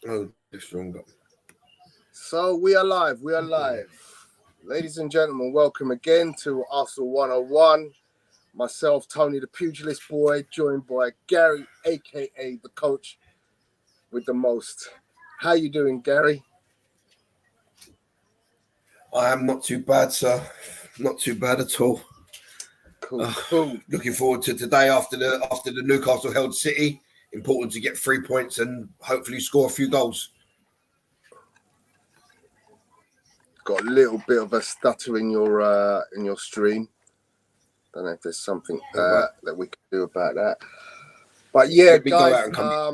Oh, the stronger. So we are live. We are live. Ladies and gentlemen, welcome again to Arsenal 101. Myself, Tony the Pugilist Boy, joined by Gary, aka the coach with the most. How you doing, Gary? I am not too bad, sir. Not too bad at all. Cool. Looking forward to today after the Newcastle held City. Important to get 3 points and hopefully score a few goals. Got a little bit of a stutter in your stream. Don't know if there's something that we can do about that. But yeah, guys, I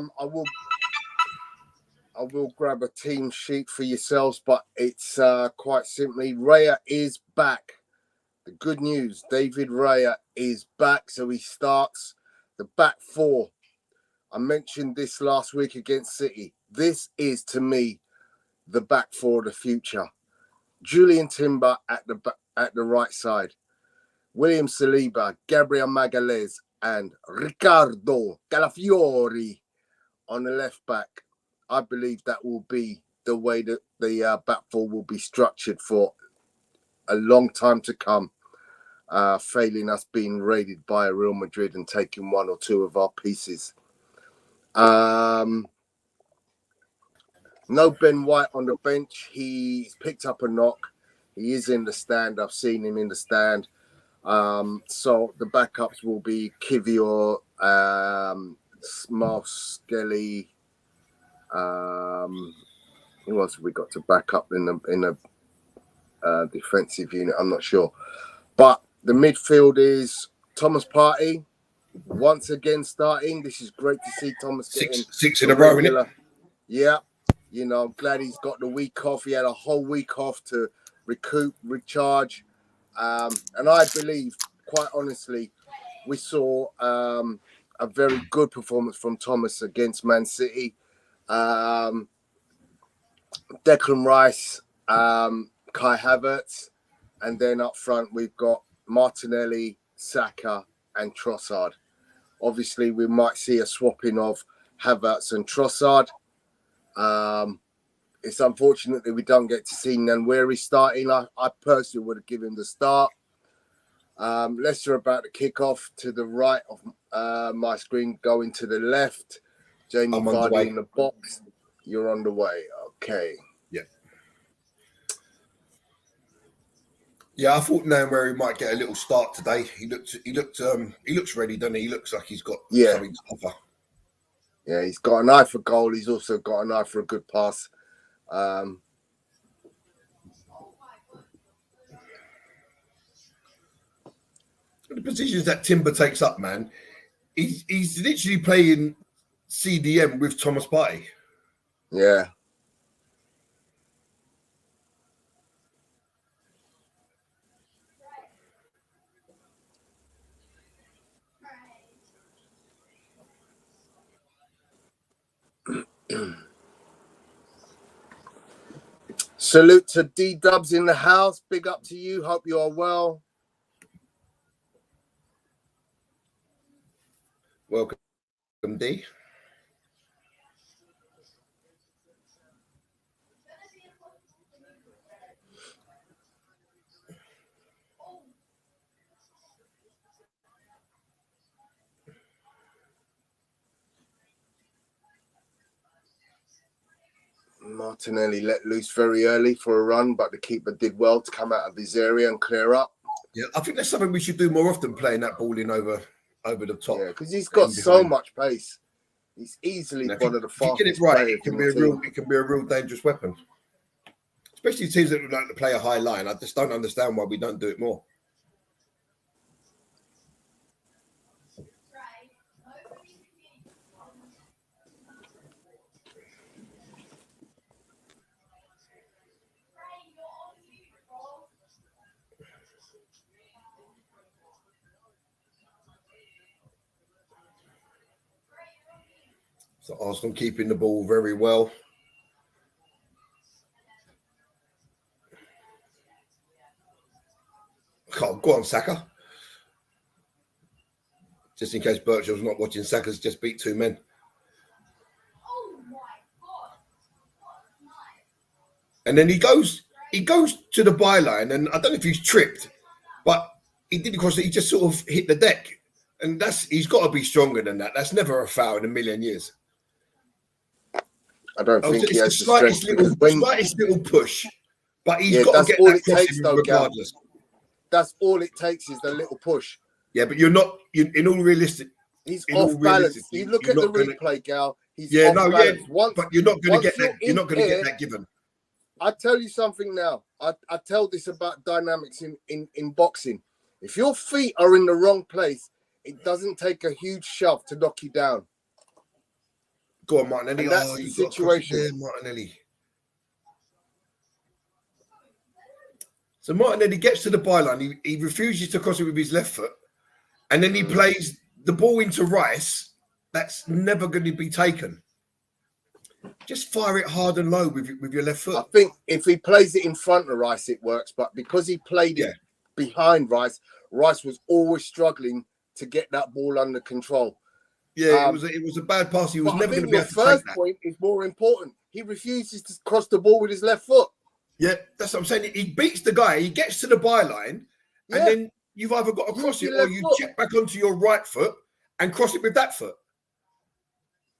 will grab a team sheet for yourselves, but it's quite simply Raya is back. The good news, David Raya is back, so he starts the back four. I mentioned this last week against City. This is, to me, the back four of the future. Julian Timber at the right side. William Saliba, Gabriel Magalhaes, and Riccardo Calafiori on the left back. I believe that will be the way that the back four will be structured for a long time to come, failing us being raided by Real Madrid and taking one or two of our pieces. No Ben White on the bench. He's picked up a knock. He is in the stand. I've seen him in the stand. So the backups will be Kivior, Smart Skelly. Who else have we got to back up in the defensive unit? I'm not sure. But the midfield is Thomas Partey once again starting. This is great to see Thomas getting six in a row, isn't it? Yeah. You know, I'm glad he's got the week off. He had a whole week off to recoup, recharge. And I believe, quite honestly, we saw a very good performance from Thomas against Man City. Declan Rice, Kai Havertz, and then up front we've got Martinelli, Saka, and Trossard. Obviously, we might see a swapping of Havertz and Trossard. It's unfortunate that we don't get to see Nwaneri starting. I personally would have given him the start. Leicester about to kick off to the right of my screen, going to the left. Jamie Vardy in the box. You're on the way. Okay. Yeah. Yeah, I thought Nwaneri might get a little start today. He looks ready, doesn't he? He looks like he's got something to offer. Yeah, he's got an eye for goal. He's also got an eye for a good pass. The positions that Timber takes up, man, he's literally playing CDM with Thomas Partey. Yeah. Salute to D-Dubs in the house. Big up to you. Hope you are well. Welcome, D. Martinelli let loose very early for a run, but the keeper did well to come out of his area and clear up. Yeah, I think that's something we should do more often, playing that ball in over the top. Yeah, because he's got so much pace. He's easily one of the fastest. If you get it right, it can be a real dangerous weapon. Especially teams that would like to play a high line. I just don't understand why we don't do it more. So Arsenal keeping the ball very well. Go on, Saka. Just in case Birchall's not watching, Saka's just beat two men. and then he goes to the byline, and I don't know if he's tripped, but he did because he just sort of hit the deck, and he's got to be stronger than that. That's never a foul in a million years. I don't think he has the strength slightest little push, but he's got to get that crossing regardless. That's all it takes is the little push. Yeah, but you're not. In all realistic, he's off balance. You look at the replay, Gal. He's off balance. But you're not going to get that. You're not going to get that given. I tell you something now. I tell this about dynamics in boxing. If your feet are in the wrong place, it doesn't take a huge shove to knock you down. Go on, Martinelli. And that's the situation. There, Martinelli. So Martinelli gets to the byline. He refuses to cross it with his left foot. And then he plays the ball into Rice. That's never going to be taken. Just fire it hard and low with your left foot. I think if he plays it in front of Rice, it works. But because he played it behind Rice, Rice was always struggling to get that ball under control. Yeah, it was a bad pass. He was never going to be able to take that. The first point is more important. He refuses to cross the ball with his left foot. Yeah, that's what I'm saying. He beats the guy. He gets to the byline, and then you've either got to cross it or you check back onto your right foot and cross it with that foot,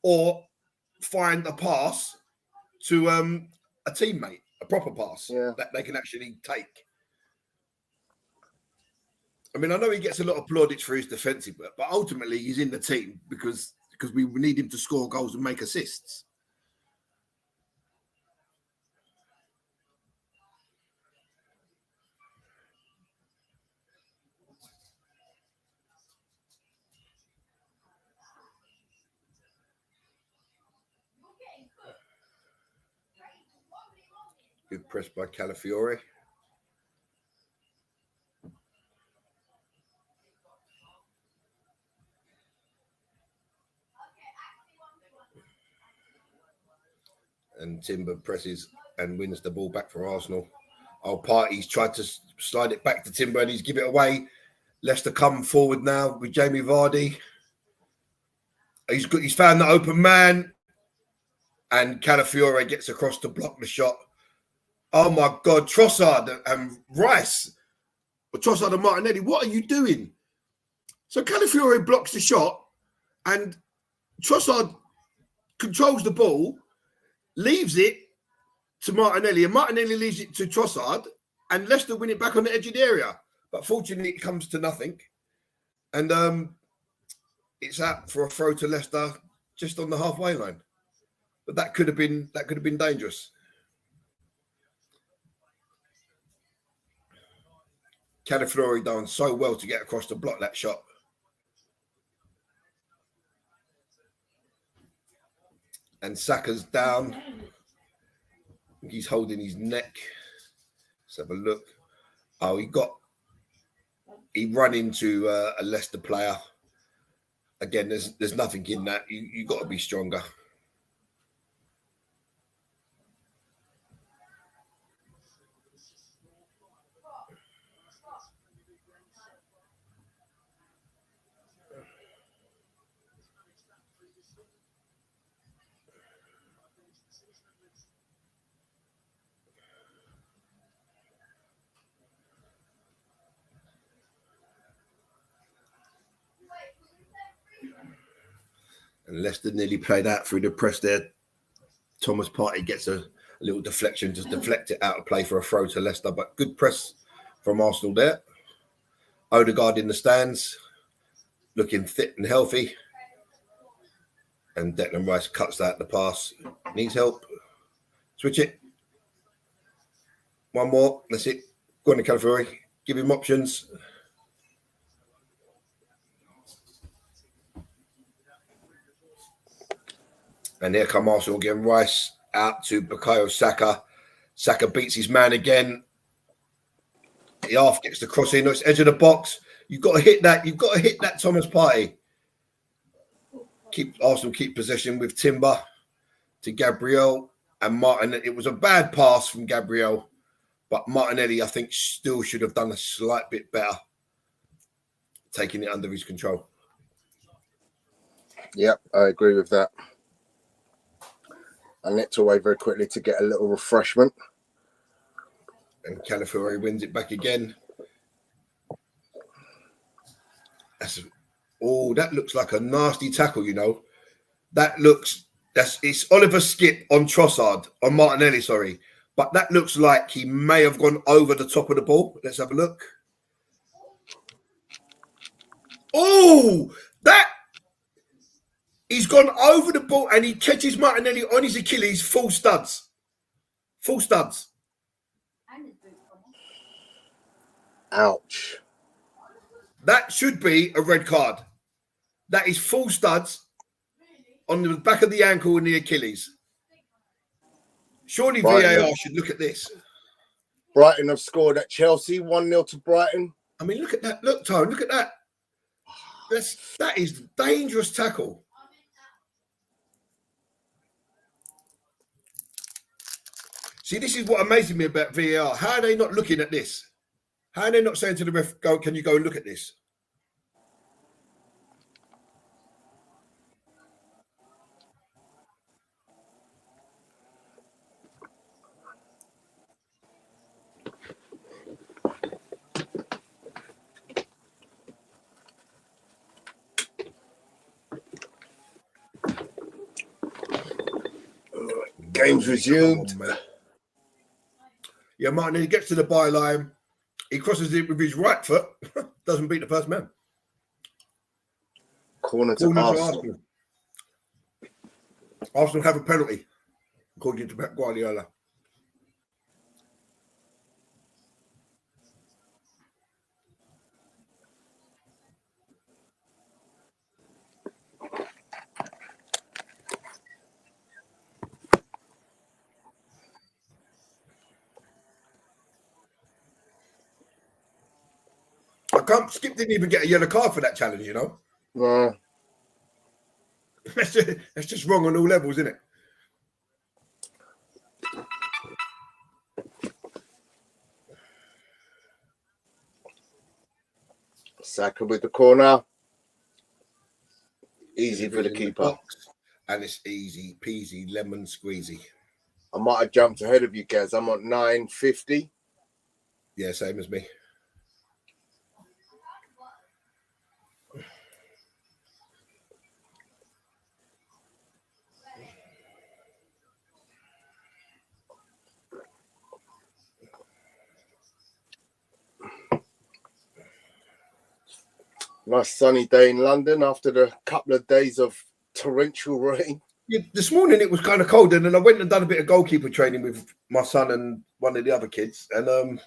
or find a pass to a teammate, a proper pass that they can actually take. I mean, I know he gets a lot of plaudits for his defensive work, but ultimately he's in the team because we need him to score goals and make assists. Good press by Calafiore. And Timber presses and wins the ball back for Arsenal. Partey's tried to slide it back to Timber and he's give it away. Leicester come forward now with Jamie Vardy. He's found the open man, and Calafiore gets across to block the shot. Oh my God, Trossard and Rice, or Trossard and Martinelli, what are you doing? So Calafiore blocks the shot, and Trossard controls the ball, leaves it to Martinelli, and Martinelli leaves it to Trossard, and Leicester win it back on the edge of the area. But fortunately, it comes to nothing, and it's out for a throw to Leicester just on the halfway line. But that could have been dangerous. Calafiore done so well to get across to block that shot. And Saka's down. I think he's holding his neck. Let's have a look. Oh, he run into a Leicester player. Again, there's nothing in that. You got to be stronger. And Leicester nearly played out through the press there. Thomas Partey gets a little deflection, just deflect it out of play for a throw to Leicester. But good press from Arsenal there. Odegaard in the stands, looking fit and healthy. And Declan Rice cuts out the pass. Needs help. Switch it. One more. That's it. Go on to Calafiore. Give him options. And here come Arsenal again. Rice out to Bukayo Saka. Saka beats his man again. The half gets the cross in. It's edge of the box. You've got to hit that. You've got to hit that, Thomas Partey. Arsenal keep possession with Timber to Gabriel and Martin. It was a bad pass from Gabriel, but Martinelli, I think, still should have done a slight bit better, taking it under his control. Yep, I agree with that. I nipped away very quickly to get a little refreshment. And Calafiore wins it back again. That looks like a nasty tackle, you know. It's Oliver Skip on Trossard, on Martinelli, sorry. But that looks like he may have gone over the top of the ball. Let's have a look. Oh, he's gone over the ball and he catches Martinelli on his Achilles, full studs. Full studs. Ouch. That should be a red card. That is full studs on the back of the ankle and the Achilles. Surely VAR should look at this. Brighton have scored at Chelsea, 1-0 to Brighton. I mean, look at that. Look, Tone, look at that. That is dangerous tackle. See, this is what amazes me about VAR. How are they not looking at this? How are they not saying to the ref, can you go and look at this? Game's resumed. Yeah, Martin, he gets to the byline. He crosses it with his right foot. Doesn't beat the first man. Corner to Arsenal. Arsenal have a penalty, according to Guardiola. Skip didn't even get a yellow card for that challenge, you know. That's just wrong on all levels, isn't it? Saka with the corner. Easy for the keeper. And it's easy peasy, lemon squeezy. I might have jumped ahead of you guys. I'm on 9:50. Yeah, same as me. Nice sunny day in London after the couple of days of torrential rain. Yeah, this morning it was kind of cold, and then I went and done a bit of goalkeeper training with my son and one of the other kids, and all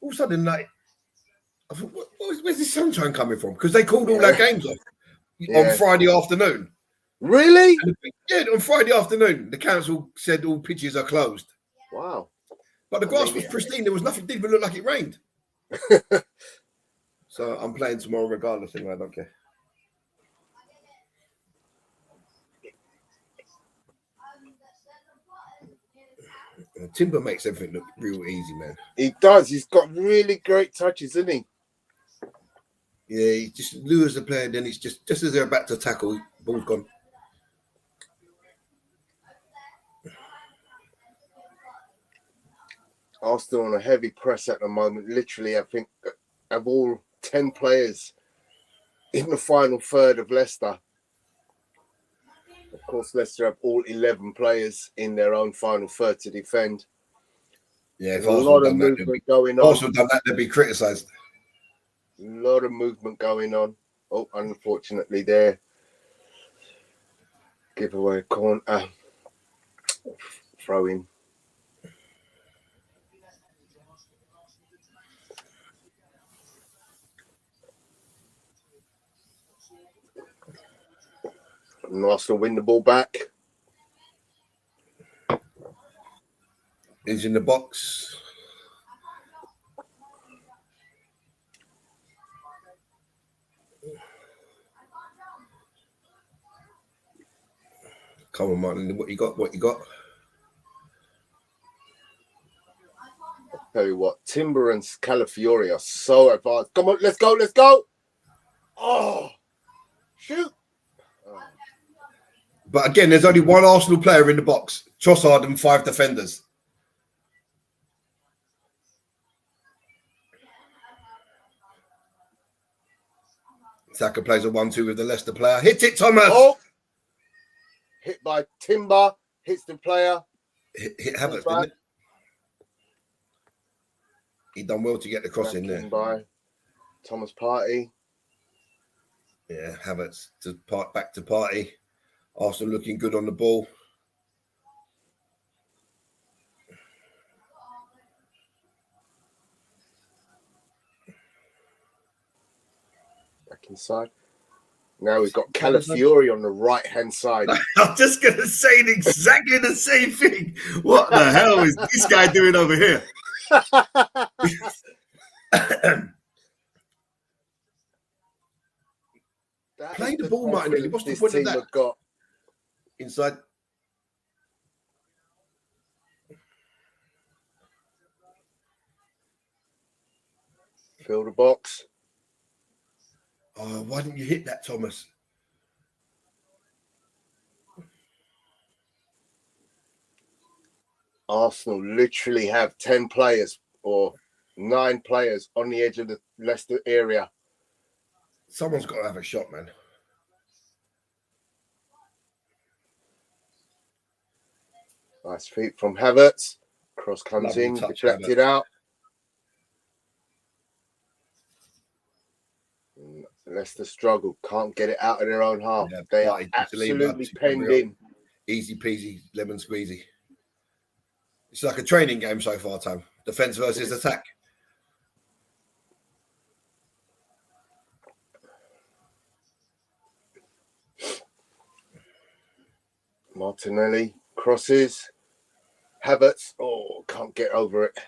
of a sudden, like, I thought, where's this sunshine coming from? Because they called all our games off on Friday afternoon. Really? Yeah, on Friday afternoon, the council said all pitches are closed. Wow. But the grass was pristine. There was nothing, didn't even look like it rained. So I'm playing tomorrow regardless, anyway, I don't care. Timber makes everything look real easy, man. He does. He's got really great touches, isn't he? Yeah, he just lures the player, then it's just as they're about to tackle, ball's gone. Arsenal on a heavy press at the moment. Literally, I think of all 10 players in the final third of Leicester. Of course, Leicester have all 11 players in their own final third to defend. Yeah, if a lot of movement going on. Also done that, they'd be criticised. A lot of movement going on. Oh, unfortunately, there. Give away a corner. Throw in. And Arsenal win the ball back. He's in the box. Come on, Martin. What you got? What you got? I'll tell you what, Timber and Calafiore are so advanced. Come on, let's go, let's go. Oh, shoot. Oh. But again, there's only one Arsenal player in the box. Trossard and 5 defenders. Saka plays a 1-2 with the Leicester player. Hit it, Thomas. Oh, hit by Timber. Hits the player. Hit Havertz, didn't it? He done well to get the cross in there. By Thomas Partey. Yeah, Havertz back to Partey. Arsenal looking good on the ball. Back inside. Now we've got Calafiori on the right-hand side. I'm just going to say exactly the same thing. What the hell is this guy doing over here? Play the ball, Martinelli. What's the point of that? Got inside. Fill the box. Oh, why didn't you hit that, Thomas? Arsenal literally have 10 players or 9 players on the edge of the Leicester area. Someone's got to have a shot, man. Nice feet from Havertz. Cross comes in, deflected out. Leicester struggle, can't get it out of their own half. Yeah, they are absolutely penned in. Easy peasy, lemon squeezy. It's like a training game so far, Tom. Defense versus attack. Martinelli crosses. Havertz, oh, can't get over it.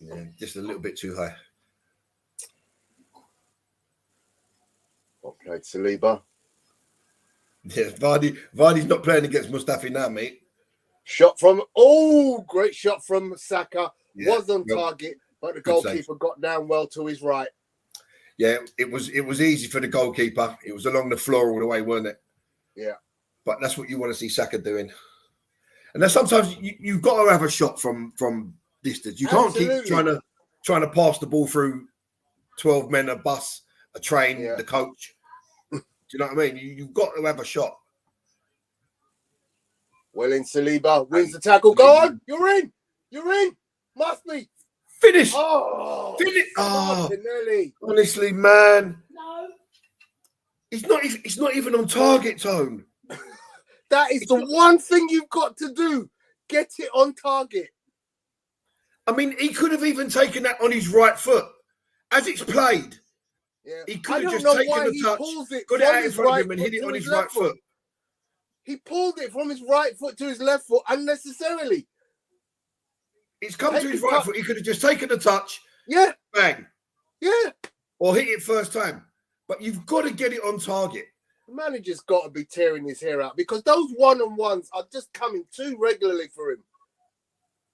Yeah, just a little bit too high. Well played, Saliba. Yeah, Vardy's not playing against Mustafi now, mate. Shot from, great shot from Saka. Yeah, was on target, but the goalkeeper got down well to his right. Yeah, it was easy for the goalkeeper. It was along the floor all the way, wasn't it? Yeah. But that's what you want to see Saka doing. And then sometimes you've got to have a shot from distance. You can't keep trying to pass the ball through 12 men, a bus, a train, the coach. Do you know what I mean? You've got to have a shot. Well in, Saliba wins the tackle. Go on, you're in. Must be. Finish. Finish. Martinelli. Honestly, man. No. It's not even on target, Tone. That is the one thing you've got to do. Get it on target. I mean, he could have even taken that on his right foot. As it's played, he could have just taken the touch, got it out in front of him and hit it on his right foot. He pulled it from his right foot to his left foot unnecessarily. It's come to his right foot. He could have just taken the touch. Yeah. Bang. Yeah. Or hit it first time. But you've got to get it on target. The manager's got to be tearing his hair out because those one-on-ones are just coming too regularly for him.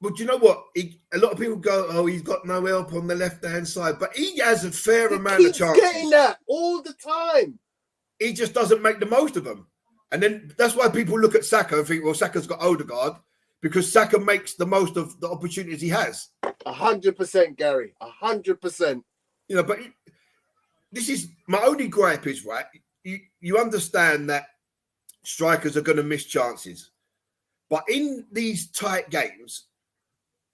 But you know what? A lot of people go, oh, he's got no help on the left-hand side. But he has a fair amount of chances. He's getting that all the time. He just doesn't make the most of them. And then that's why people look at Saka and think, well, Saka's got Odegaard because Saka makes the most of the opportunities he has. 100%, Gary. 100%. You know, but this is my only gripe is, right, you understand that strikers are going to miss chances. But in these tight games,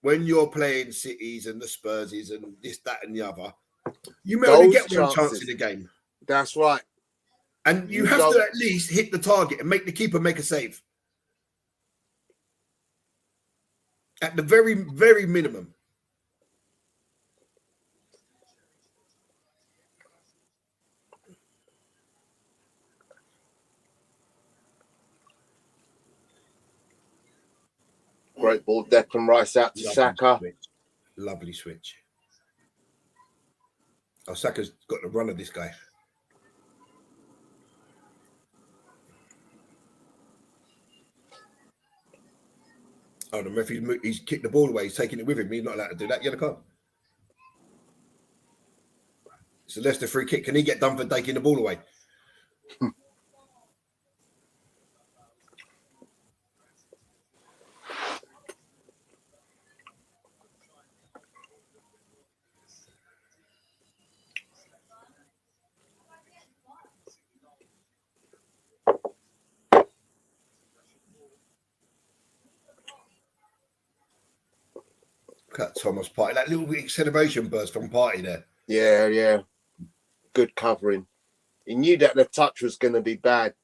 when you're playing Cities and the Spurses and this, that, and the other, you may only get one chance in the game. That's right. And you have to at least hit the target and make the keeper make a save. At the very, very minimum. Great ball, Declan Rice out to Saka. Lovely switch. Oh, Saka's got the run of this guy. Oh, the referee, he's kicked the ball away. He's taking it with him. He's not allowed to do that. Yellow card. It's a Leicester free kick. Can he get done for taking the ball away? Look at Thomas Partey. That little acceleration burst from Partey there. Yeah. Good covering. He knew that the touch was going to be bad.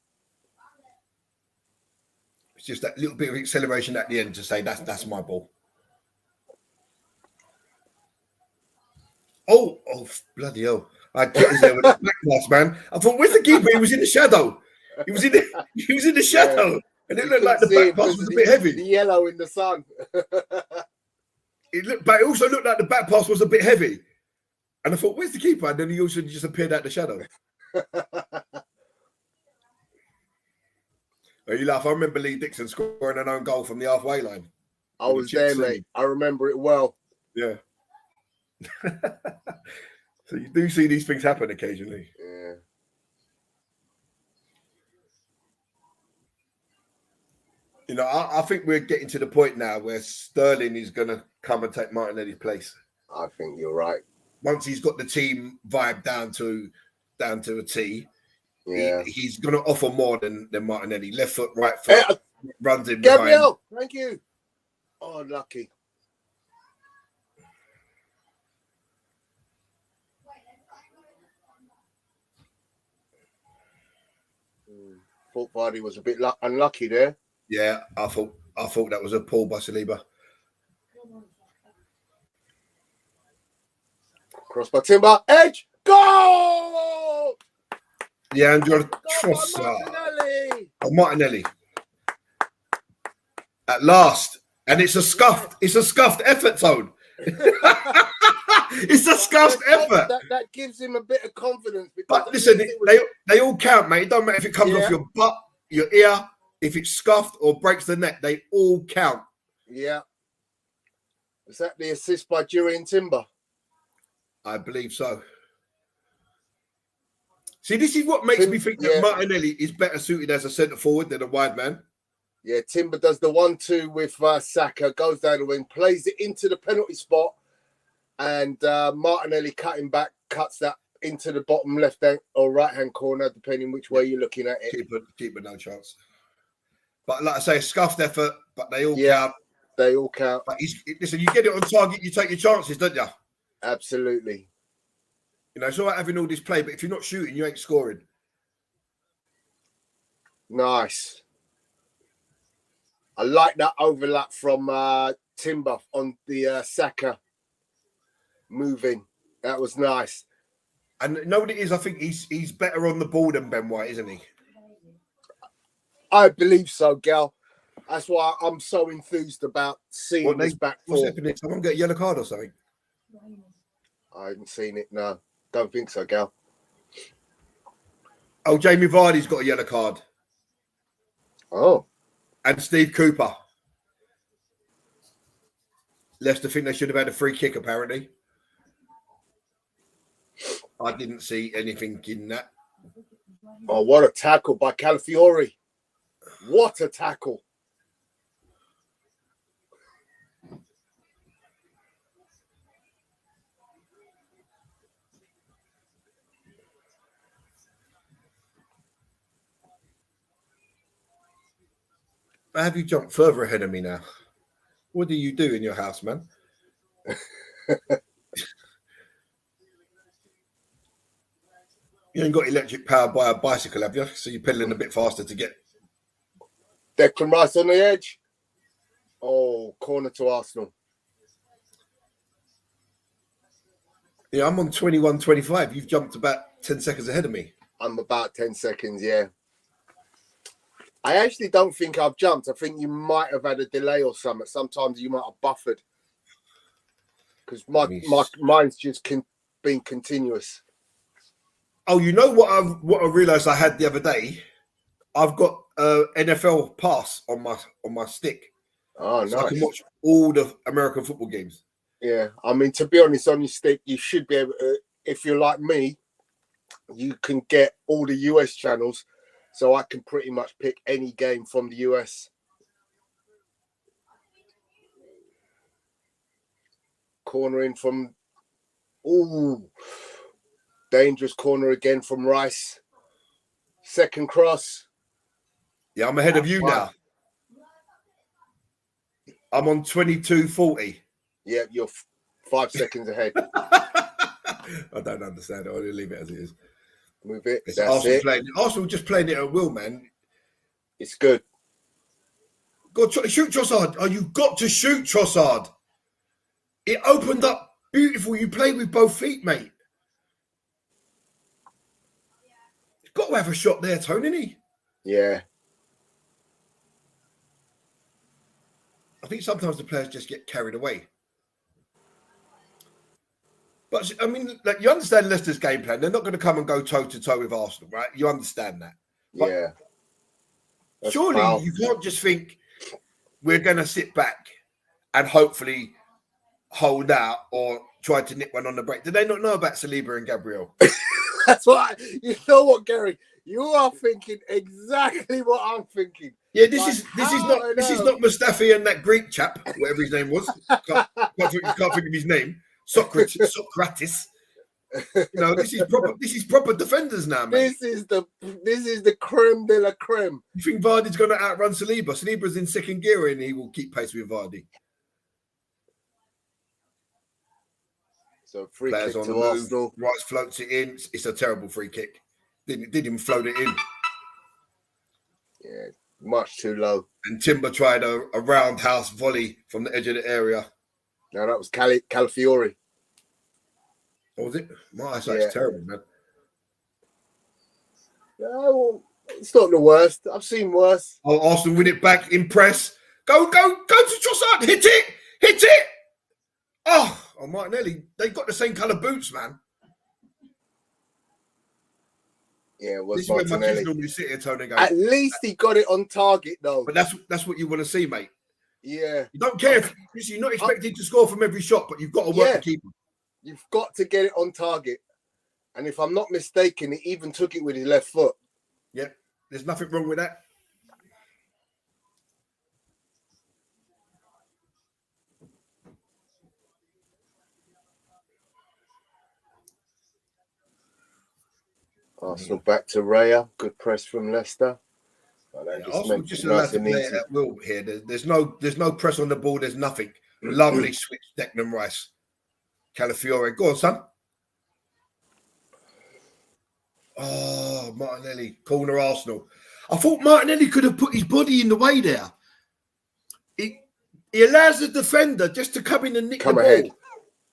It's just that little bit of acceleration at the end to say that's my ball. Oh, bloody hell. I had Kitters there with the back pass, man. I thought, where's the keeper? He was in the shadow. He was in the shadow. Yeah. And it looked like the back pass was a bit heavy. The yellow in the sun. But it also looked like the back pass was a bit heavy. And I thought, where's the keeper? And then he also just appeared out the shadow. You laugh. I remember Lee Dixon scoring an own goal from the halfway line. I was there, mate. I remember it well. Yeah. So you do see these things happen occasionally. Yeah. You know, I think we're getting to the point now where Sterling is going to come and take Martinelli's place. I think you're right. Once he's got the team vibe down to a T, he's going to offer more than Martinelli. Left foot, right foot, runs in Campbell, thank you. Oh, lucky. Thought Vardy was a bit unlucky there. Yeah, I thought that was a pull by Saliba. Cross by Timber, edge, goal! Yeah, Andrew Trossard. Martinelli. At last. And it's a scuffed effort zone. It's a scuffed effort. That gives him a bit of confidence. But listen, they all count, mate. It don't matter if it comes off your butt, your ear, if it's scuffed or breaks the neck. They all count. Yeah. Is that the assist by Julian Timber? I believe so. See, this is what makes me think that Martinelli is better suited as a centre forward than a wide man. Yeah, Timber does the 1-2 with Saka, goes down the wing, plays it into the penalty spot, and Martinelli cutting back, cuts that into the bottom left hand or right hand corner, depending which way you're looking at it. Keeper, no chance. But like I say, a scuffed effort, but they all count. They all count. But listen, you get it on target, you take your chances, don't you? Absolutely. You know, it's all right having all this play, but if you're not shooting, you ain't scoring. Nice. I like that overlap from Timber on the Saka moving. That was nice. And you know what it is? I think he's better on the ball than Ben White, isn't he? I believe so, Gal. That's why I'm so enthused about seeing this back four. What's happening? Someone get a yellow card or something? I haven't seen it, no. Don't think so, Gal. Oh, Jamie Vardy's got a yellow card. Oh. And Steve Cooper. Leicester think they should have had a free kick, apparently. I didn't see anything in that. Oh, what a tackle by Calafiori. What a tackle. Have you jumped further ahead of me now? What do you do in your house, man? You ain't got electric power by a bicycle, have you? So you're pedaling a bit faster to get. Declan Rice on the edge. Oh, corner to Arsenal. Yeah, I'm on 21.25. You've jumped about 10 seconds ahead of me. I'm about 10 seconds, yeah. I actually don't think I've jumped. I think you might have had a delay or something. Sometimes you might have buffered. Because mine's just been continuous. Oh, you know what I realised I had the other day? I've got NFL Pass on my stick. Oh, so nice. I can watch all the American football games. Yeah, I mean, to be honest, on your stick, you should be able to, if you're like me, you can get all the US channels. So I can pretty much pick any game from the US. Cornering from... Ooh. Dangerous corner again from Rice. Second cross. Yeah, I'm ahead of you now. I'm on 22.40. Yeah, you're 5 seconds ahead. I don't understand it. I'll leave it as it is. Move it. It's That's Arsenal it. playing. Arsenal just playing it at will, man. It's good. God, shoot Trossard. Oh, you've got to shoot Trossard. It opened up beautiful. You played with both feet, mate. He's got to have a shot there, Tony, isn't he? Yeah. I think sometimes the players just get carried away. But, I mean, like, you understand Leicester's game plan. They're not going to come and go toe-to-toe with Arsenal, right? You understand that. But Yeah. That's surely powerful. you can't just think we're going to sit back and hopefully hold out or try to nip one on the break. Do they not know about Saliba and Gabriel? That's why, you know what, Gary? You are thinking exactly what I'm thinking. Yeah, this is not Mustafi and that Greek chap, whatever his name was. Can't think of his name. Socrates. You know, this is proper defenders now, mate. This is the creme de la creme. You think Vardy's going to outrun Saliba? Saliba's in second gear and he will keep pace with Vardy. So free Players kick on to the move. Arsenal. Rice floats it in. It's a terrible free kick. Didn't even float it in. Yeah, much too low. And Timber tried a roundhouse volley from the edge of the area. No, that was Calafiori. What was it? My eyesight's terrible, man. No, it's not the worst. I've seen worse. Oh, Arsenal win it back in press. Go to Trossard. Hit it. Oh, Martinelli. They got the same colour boots, man. Yeah, it was This is where my Martinelli. kids normally sit here, Tony. Going, At least he got it on target, though. but that's what you want to see, mate. Yeah. You don't care if you're not expected to score from every shot, but you've got to work the keeper. You've got to get it on target. And if I'm not mistaken, he even took it with his left foot. Yep. There's nothing wrong with that. Arsenal back to Raya. Good press from Leicester. Arsenal just allowed to play it at will here. There's no press on the ball. There's nothing. Lovely switch, Declan Rice. Calafiore. Go on, son. Oh, Martinelli. Corner Arsenal. I thought Martinelli could have put his body in the way there. He allows the defender just to come in and nick the ahead. ball.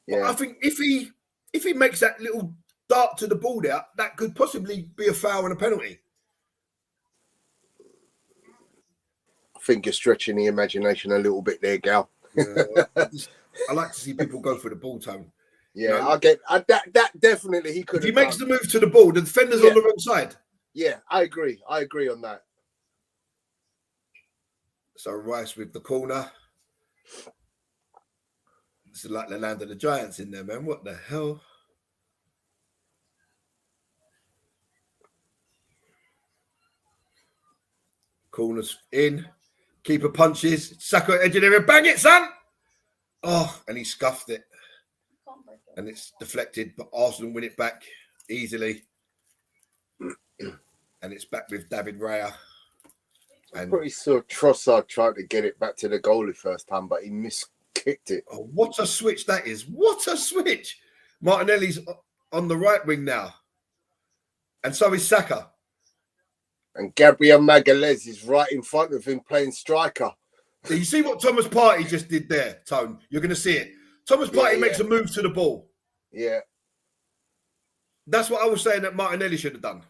Yeah. But I think if he makes that little dart to the ball there, that could possibly be a foul and a penalty. I think you're stretching the imagination a little bit there, Gal. I like to see people go for the ball, Tone. Yeah, that definitely he could. If he makes the move to the ball, the defender's on the wrong side. Yeah, I agree on that. So Rice with the corner. This is like the land of the giants in there, man. What the hell? Corners in. Keeper punches. Saka edge of the area. Bang it, son! Oh, and he scuffed it. And it's deflected, but Arsenal win it back easily. And it's back with David Raya. I'm pretty sure Trossard tried to get it back to the goalie first time, but he miskicked it. Oh, what a switch that is. What a switch. Martinelli's on the right wing now. And so is Saka. And Gabriel Magalhaes is right in front of him playing striker. You see what Thomas Partey just did there, Tone? You're going to see it. Thomas Partey makes a move to the ball. Yeah. That's what I was saying that Martinelli should have done.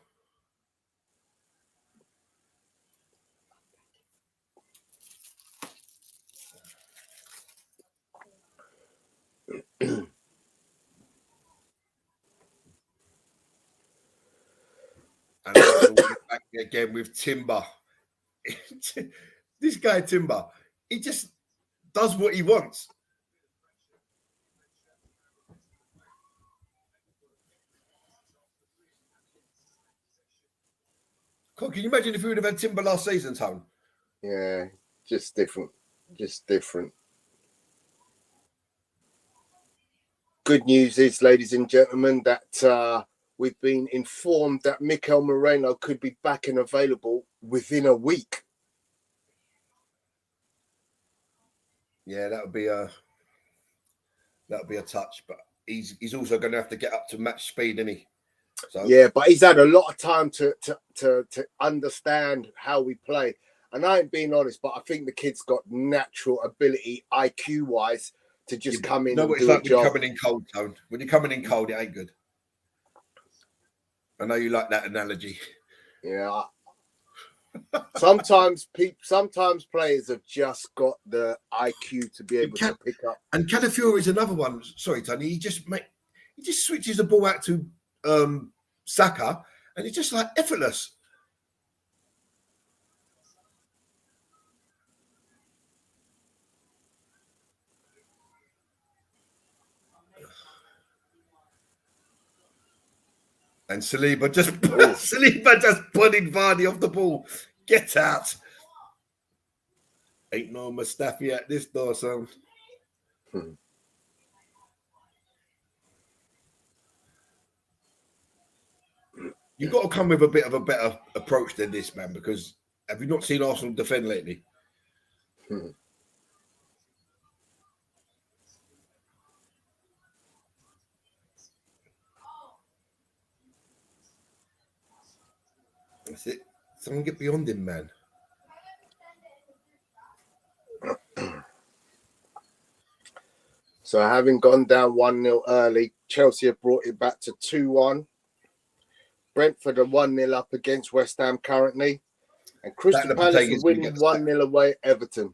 And back again with Timber. This guy Timber, he just does what he wants. Can you imagine if we would have had Timber last season, Tone? Yeah, just different. Good news is, ladies and gentlemen, that we've been informed that Mikel Moreno could be back and available within a week. Yeah, that would be a That'll be a touch, but he's also going to have to get up to match speed, isn't he? So yeah, but he's had a lot of time to understand how we play. And I ain't being honest, but I think the kid's got natural ability, IQ wise, to just come in and do a job. When you're coming in cold, Tone. When you're coming in cold, it ain't good. I know you like that analogy. Yeah. Sometimes players have just got the IQ to be able to pick up. And Calafiori is another one. Sorry, Tony. He just switches the ball out to Saka, and it's just like effortless. And Saliba just putting Vardy off the ball. Get out. Ain't no Mustafi at this door, son. You've got to come with a bit of a better approach than this, man, because have you not seen Arsenal defend lately? That's it. Someone get beyond him, man. So having gone down 1-0 early, Chelsea have brought it back to 2-1. Brentford are 1-0 up against West Ham currently. And Crystal Palace are winning 1-0 away at Everton.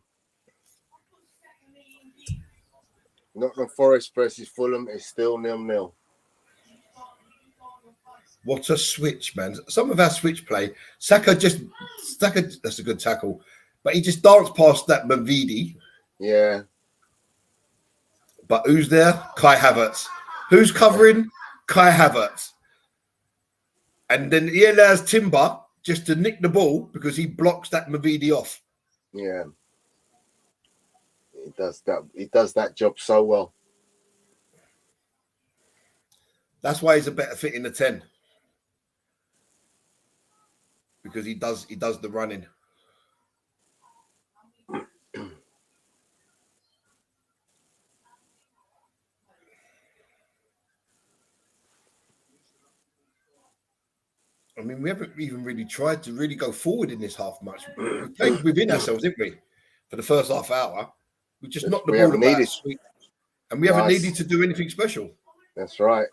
Nottingham Forest versus Fulham is still 0-0. What a switch, man. Some of our switch play. Saka, that's a good tackle. But he just danced past that Mavidi. Yeah. But who's there? Kai Havertz. Who's covering? Kai Havertz. And then he allows Timber just to nick the ball because he blocks that Mavidi off. Yeah. He does that job so well. That's why he's a better fit in the 10. Because he does the running. I mean, we haven't even really tried to really go forward in this half much. We played within ourselves, didn't we? For the first half hour. We just knocked the ball about sweet. And we haven't needed to do anything special. That's right.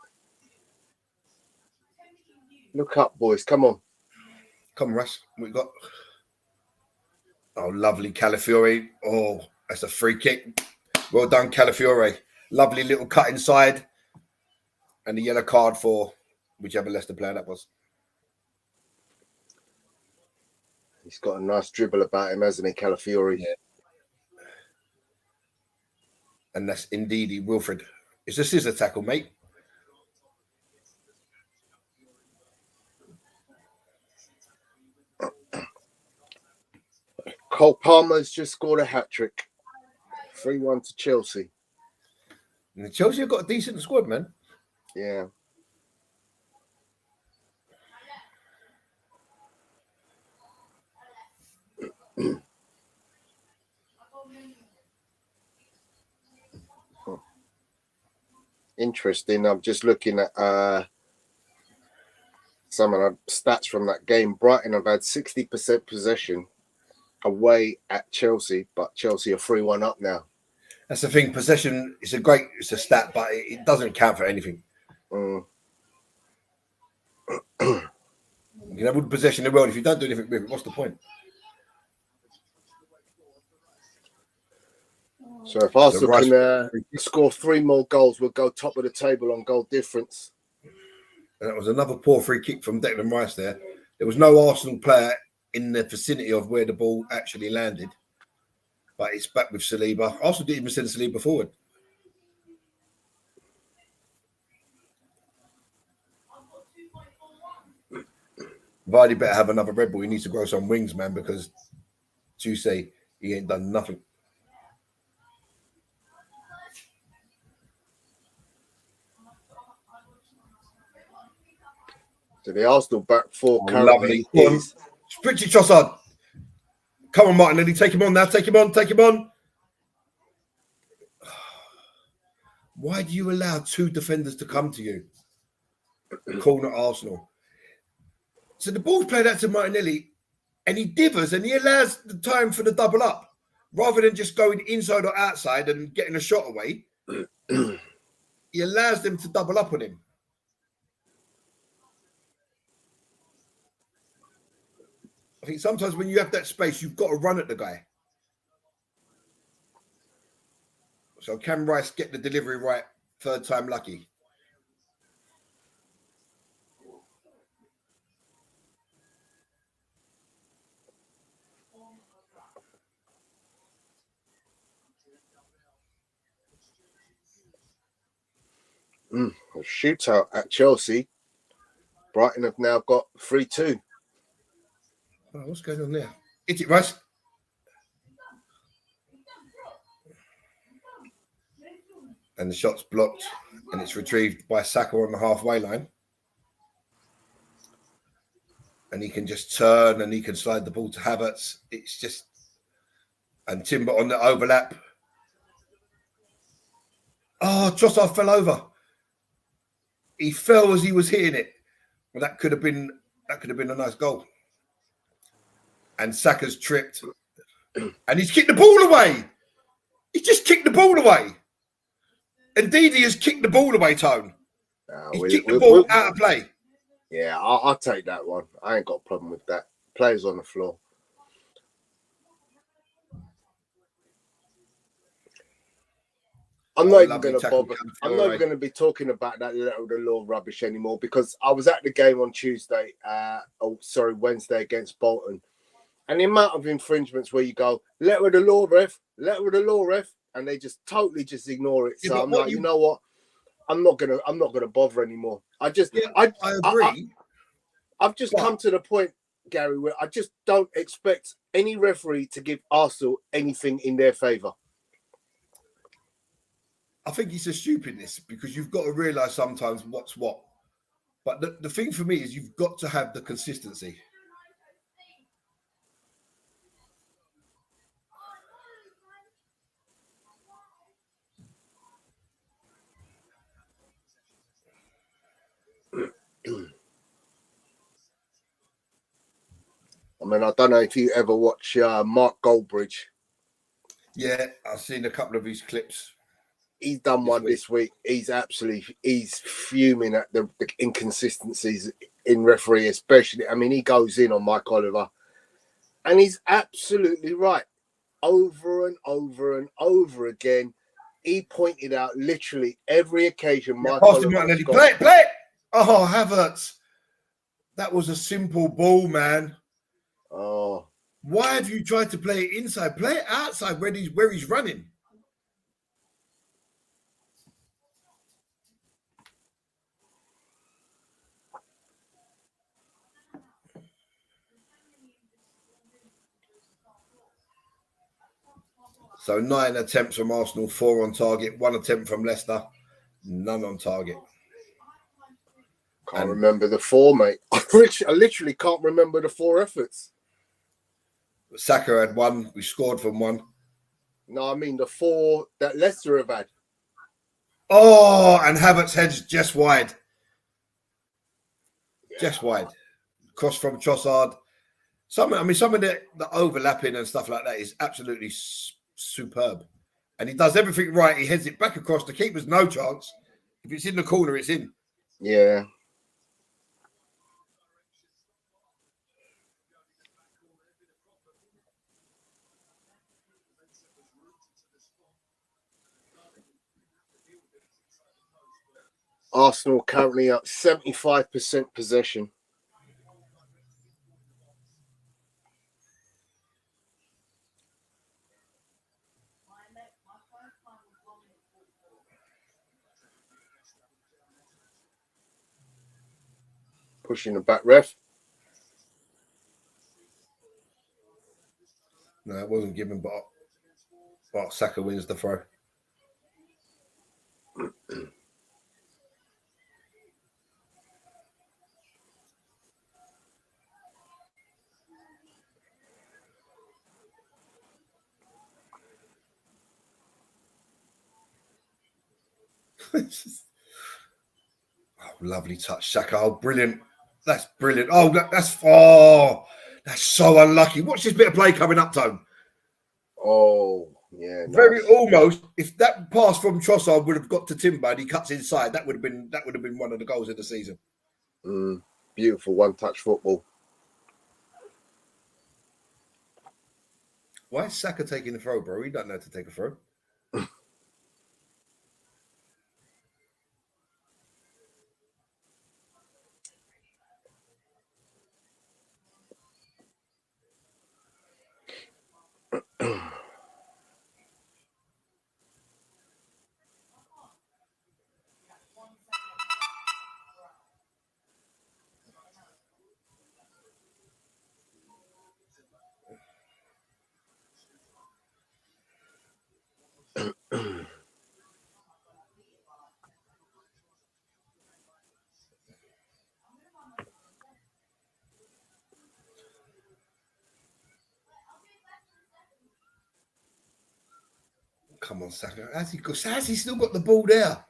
Look up, boys. Come on. Come on, Russ. We got... Oh, lovely Calafiori. Oh, that's a free kick. Well done, Calafiori. Lovely little cut inside. And the yellow card for whichever Leicester player that was. He's got a nice dribble about him, hasn't he, Calafiori? Yeah. And that's indeed Wilfred. It's a scissor tackle, mate. Cole Palmer's just scored a hat-trick. 3-1 to Chelsea. And Chelsea have got a decent squad, man. Yeah. Interesting. I'm just looking at some of the stats from that game. Brighton have had 60% possession away at Chelsea, but Chelsea are 3-1 up now. That's the thing. Possession is it's a stat, but it doesn't count for anything. You can have all the possession in the world. If you don't do anything with it, what's the point? So if Arsenal can score 3 more goals, we'll go top of the table on goal difference. And that was another poor free kick from Declan Rice there. There was no Arsenal player in the vicinity of where the ball actually landed. But it's back with Saliba. Arsenal didn't even send Saliba forward. Vardy better have another Red Bull. He needs to grow some wings, man, because Tuesday he ain't done nothing. So the Arsenal back four currently is... Richie Trossard. Come on, Martinelli. Take him on now. Take him on. Why do you allow two defenders to come to you? Corner Arsenal. So the ball's played out to Martinelli, and he divers and he allows the time for the double up rather than just going inside or outside and getting a shot away. He allows them to double up on him. I think sometimes when you have that space, you've got to run at the guy. So can Rice get the delivery right? Third time lucky. A shootout at Chelsea. Brighton have now got 3-2. Oh, what's going on there? Hit it, Rice. And the shot's blocked, and it's retrieved by Saka on the halfway line. And he can just turn and he can slide the ball to Havertz. It's just... And Timber on the overlap. Oh, Trossard fell over. He fell as he was hitting it. Well, that could have been a nice goal. And Saka's tripped. And he's kicked the ball away. He just kicked the ball away. And Didi has kicked the ball away, Tone. He's kicked the ball out of play. Yeah, I'll take that one. I ain't got a problem with that. Players on the floor. I'm not even going to bother. I'm not even going to be talking about that letter of the law rubbish anymore because I was at the game on Wednesday against Bolton. And the amount of infringements where you go, letter of the law, ref, and they just totally just ignore it. So I'm like, you know what? I'm not gonna bother anymore. I agree. I've just come to the point, Gary, where I just don't expect any referee to give Arsenal anything in their favour. I think it's a stupidness because you've got to realise sometimes what's what. But the thing for me is you've got to have the consistency. I mean, I don't know if you ever watch Mark Goldbridge. Yeah, I've seen a couple of his clips. He's done one this week. He's fuming at the inconsistencies in referee, especially. I mean, he goes in on Mike Oliver, and he's absolutely right. Over and over and over again, he pointed out literally every occasion Mike Oliver. Play it! Oh, Havertz. That was a simple ball, man. Oh. Why have you tried to play it inside? Play it outside where he's running. So 9 attempts from Arsenal, 4 on target, 1 attempt from Leicester, none on target. Can't remember the 4, mate. I literally can't remember the 4 efforts. Saka had 1. We scored from 1. No, I mean the 4 that Leicester have had. Oh, and Havertz heads just wide. Yeah. Just wide. Cross from Trossard. Some of the overlapping and stuff like that is absolutely superb. And he does everything right. He heads it back across. The keeper's no chance. If it's in the corner, it's in. Yeah. Arsenal currently up 75% possession. Pushing the back, ref. No, it wasn't given, but Saka wins the throw. Oh, lovely touch, Saka. Oh, brilliant. That's brilliant. Oh, that's so unlucky. Watch this bit of play coming up, Tone. Oh, yeah, Very nice. almost. If that pass from Trossard would have got to Timber and he cuts inside, that would have been one of the goals of the season. Beautiful one-touch football. Why is Saka taking the throw, bro? He doesn't know how to take a throw. Come on, Saka. How's he still got the ball there?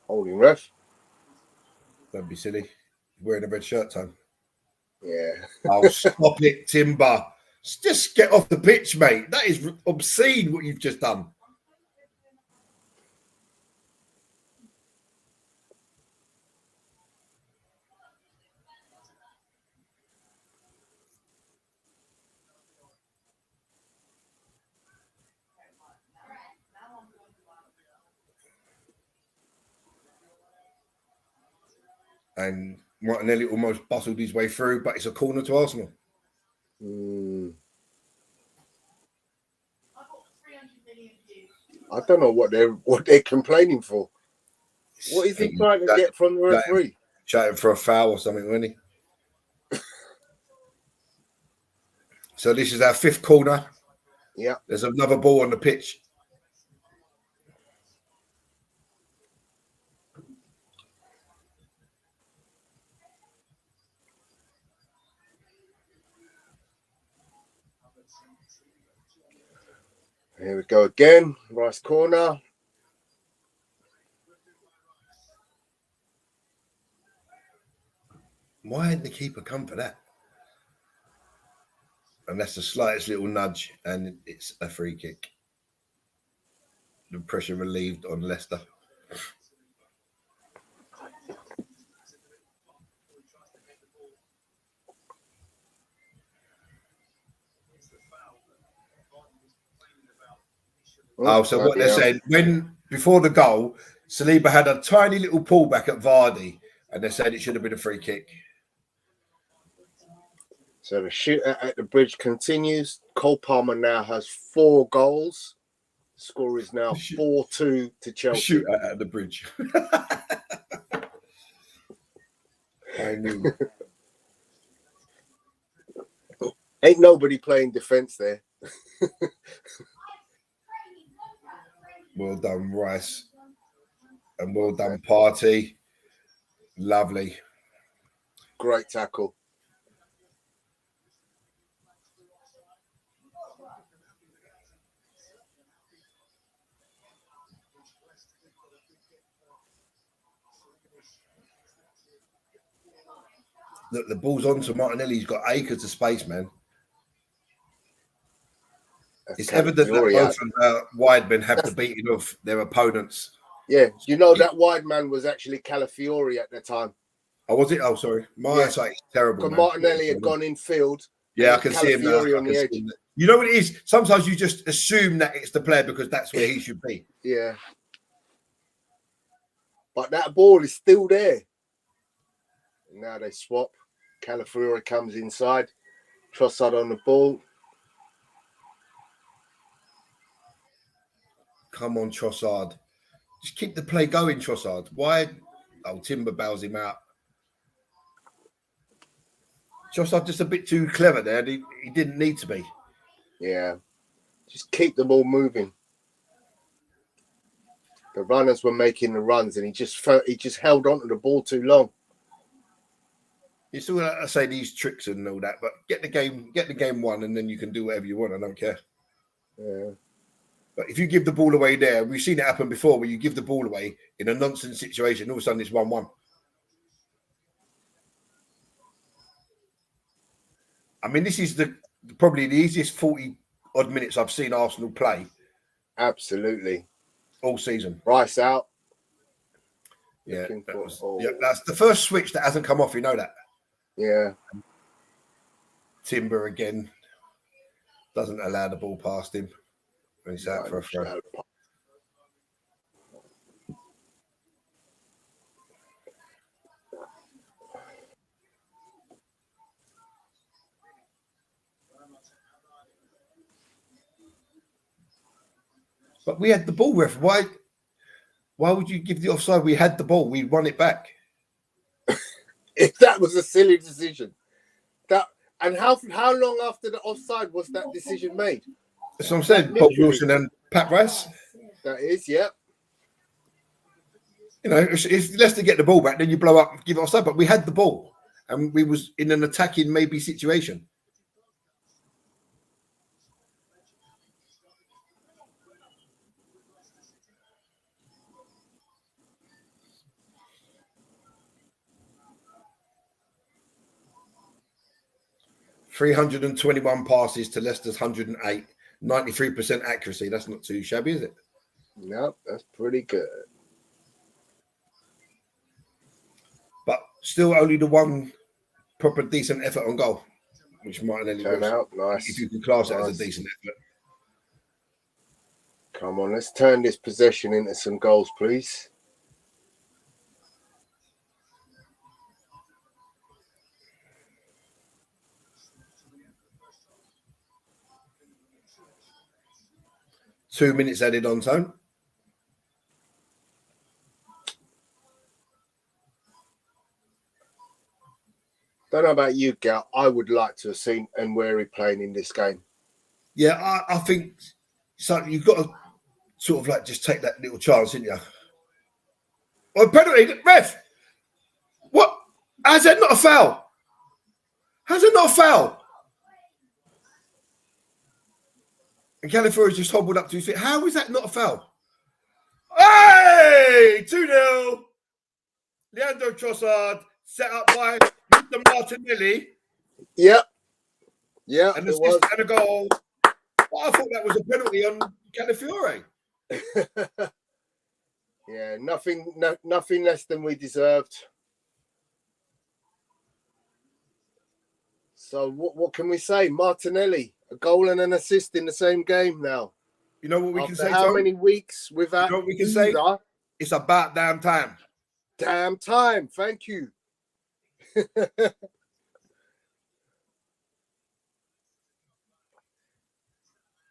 Holding ref. Don't be silly. Wearing a red shirt, Tone. Yeah. Oh, stop it, Timber. Just get off the pitch, mate. That is obscene what you've just done. And Martinelli almost bustled his way through, but it's a corner to Arsenal. I don't know what they're complaining for. What is he trying to get from the referee? Shouting for a foul or something, wasn't he? So this is our fifth corner. Yeah. There's another ball on the pitch. Here we go again. Rice corner. Why didn't the keeper come for that? And that's the slightest little nudge, and it's a free kick. The pressure relieved on Leicester. So what they're saying, before the goal, Saliba had a tiny little pullback at Vardy, and they said it should have been a free kick. So the shootout at the bridge continues. Cole Palmer now has 4 goals. The score is now 4-2 to Chelsea. Shootout at the bridge. I knew. Ain't nobody playing defence there. Well done, Rice. And well done, Partey. Lovely. Great tackle. Look, the ball's on to Martinelli. He's got acres of space, man. It's evident that both of our wide men have the beating of their opponents. Yeah, you know that wide man was actually Calafiori at the time. Oh, was it? Oh, sorry. My eyesight is terrible. Because Martinelli had gone in field. Yeah, I can see him now. On the edge. You know what it is? Sometimes you just assume that it's the player because that's where he should be. Yeah. But that ball is still there. Now they swap. Calafiori comes inside. Trossard on the ball. Come on, Trossard. Just keep the play going, Trossard. Why? Oh, Timber bails him out. Trossard just a bit too clever there. He didn't need to be. Yeah. Just keep the ball moving. The runners were making the runs, and he just held on to the ball too long. You still got to say these tricks and all that, but get the game won, and then you can do whatever you want. I don't care. Yeah. But if you give the ball away there, we've seen it happen before where you give the ball away in a nonsense situation, all of a sudden it's 1-1. I mean, this is probably the easiest 40-odd minutes I've seen Arsenal play. Absolutely. All season. Rice out. Yeah, that's the first switch that hasn't come off, you know that. Yeah. Timber again doesn't allow the ball past him. He's out for a throw. But we had the ball, ref. Why would you give the offside? We had the ball. We won it back. If that was a silly decision. And how long after the offside was that decision made? That's what I'm saying. Bob Wilson and Pat Rice. That is, yeah. You know, if Leicester get the ball back, then you blow up, give it offside. But we had the ball, and we was in an attacking maybe situation. $321 passes to Leicester's 108, 93% accuracy. That's not too shabby, is it? No, that's pretty good. But still only the one proper decent effort on goal, which Martinelli turn out nice. If you can class it as a decent effort. Come on, let's turn this possession into some goals, please. Two minutes added on, Tone. Don't know about you, Gal. I would like to have seen Nweri playing in this game. Yeah, I think so. You've got to sort of like just take that little chance, didn't you? Oh, penalty, ref! What? How's that not a foul? How's it not a foul? And Calafiori just hobbled up to his feet. How is that not a foul? Hey! 2-0. Leandro Trossard set up by Mr. Martinelli. Yep. Yeah, and a goal. Well, I thought that was a penalty on Calafiori. Yeah, nothing less than we deserved. So what can we say? Martinelli, a goal and an assist in the same game now. You know what we can say, how Tom? many weeks without? You know what we can say? It's about damn time. Damn time. Thank you.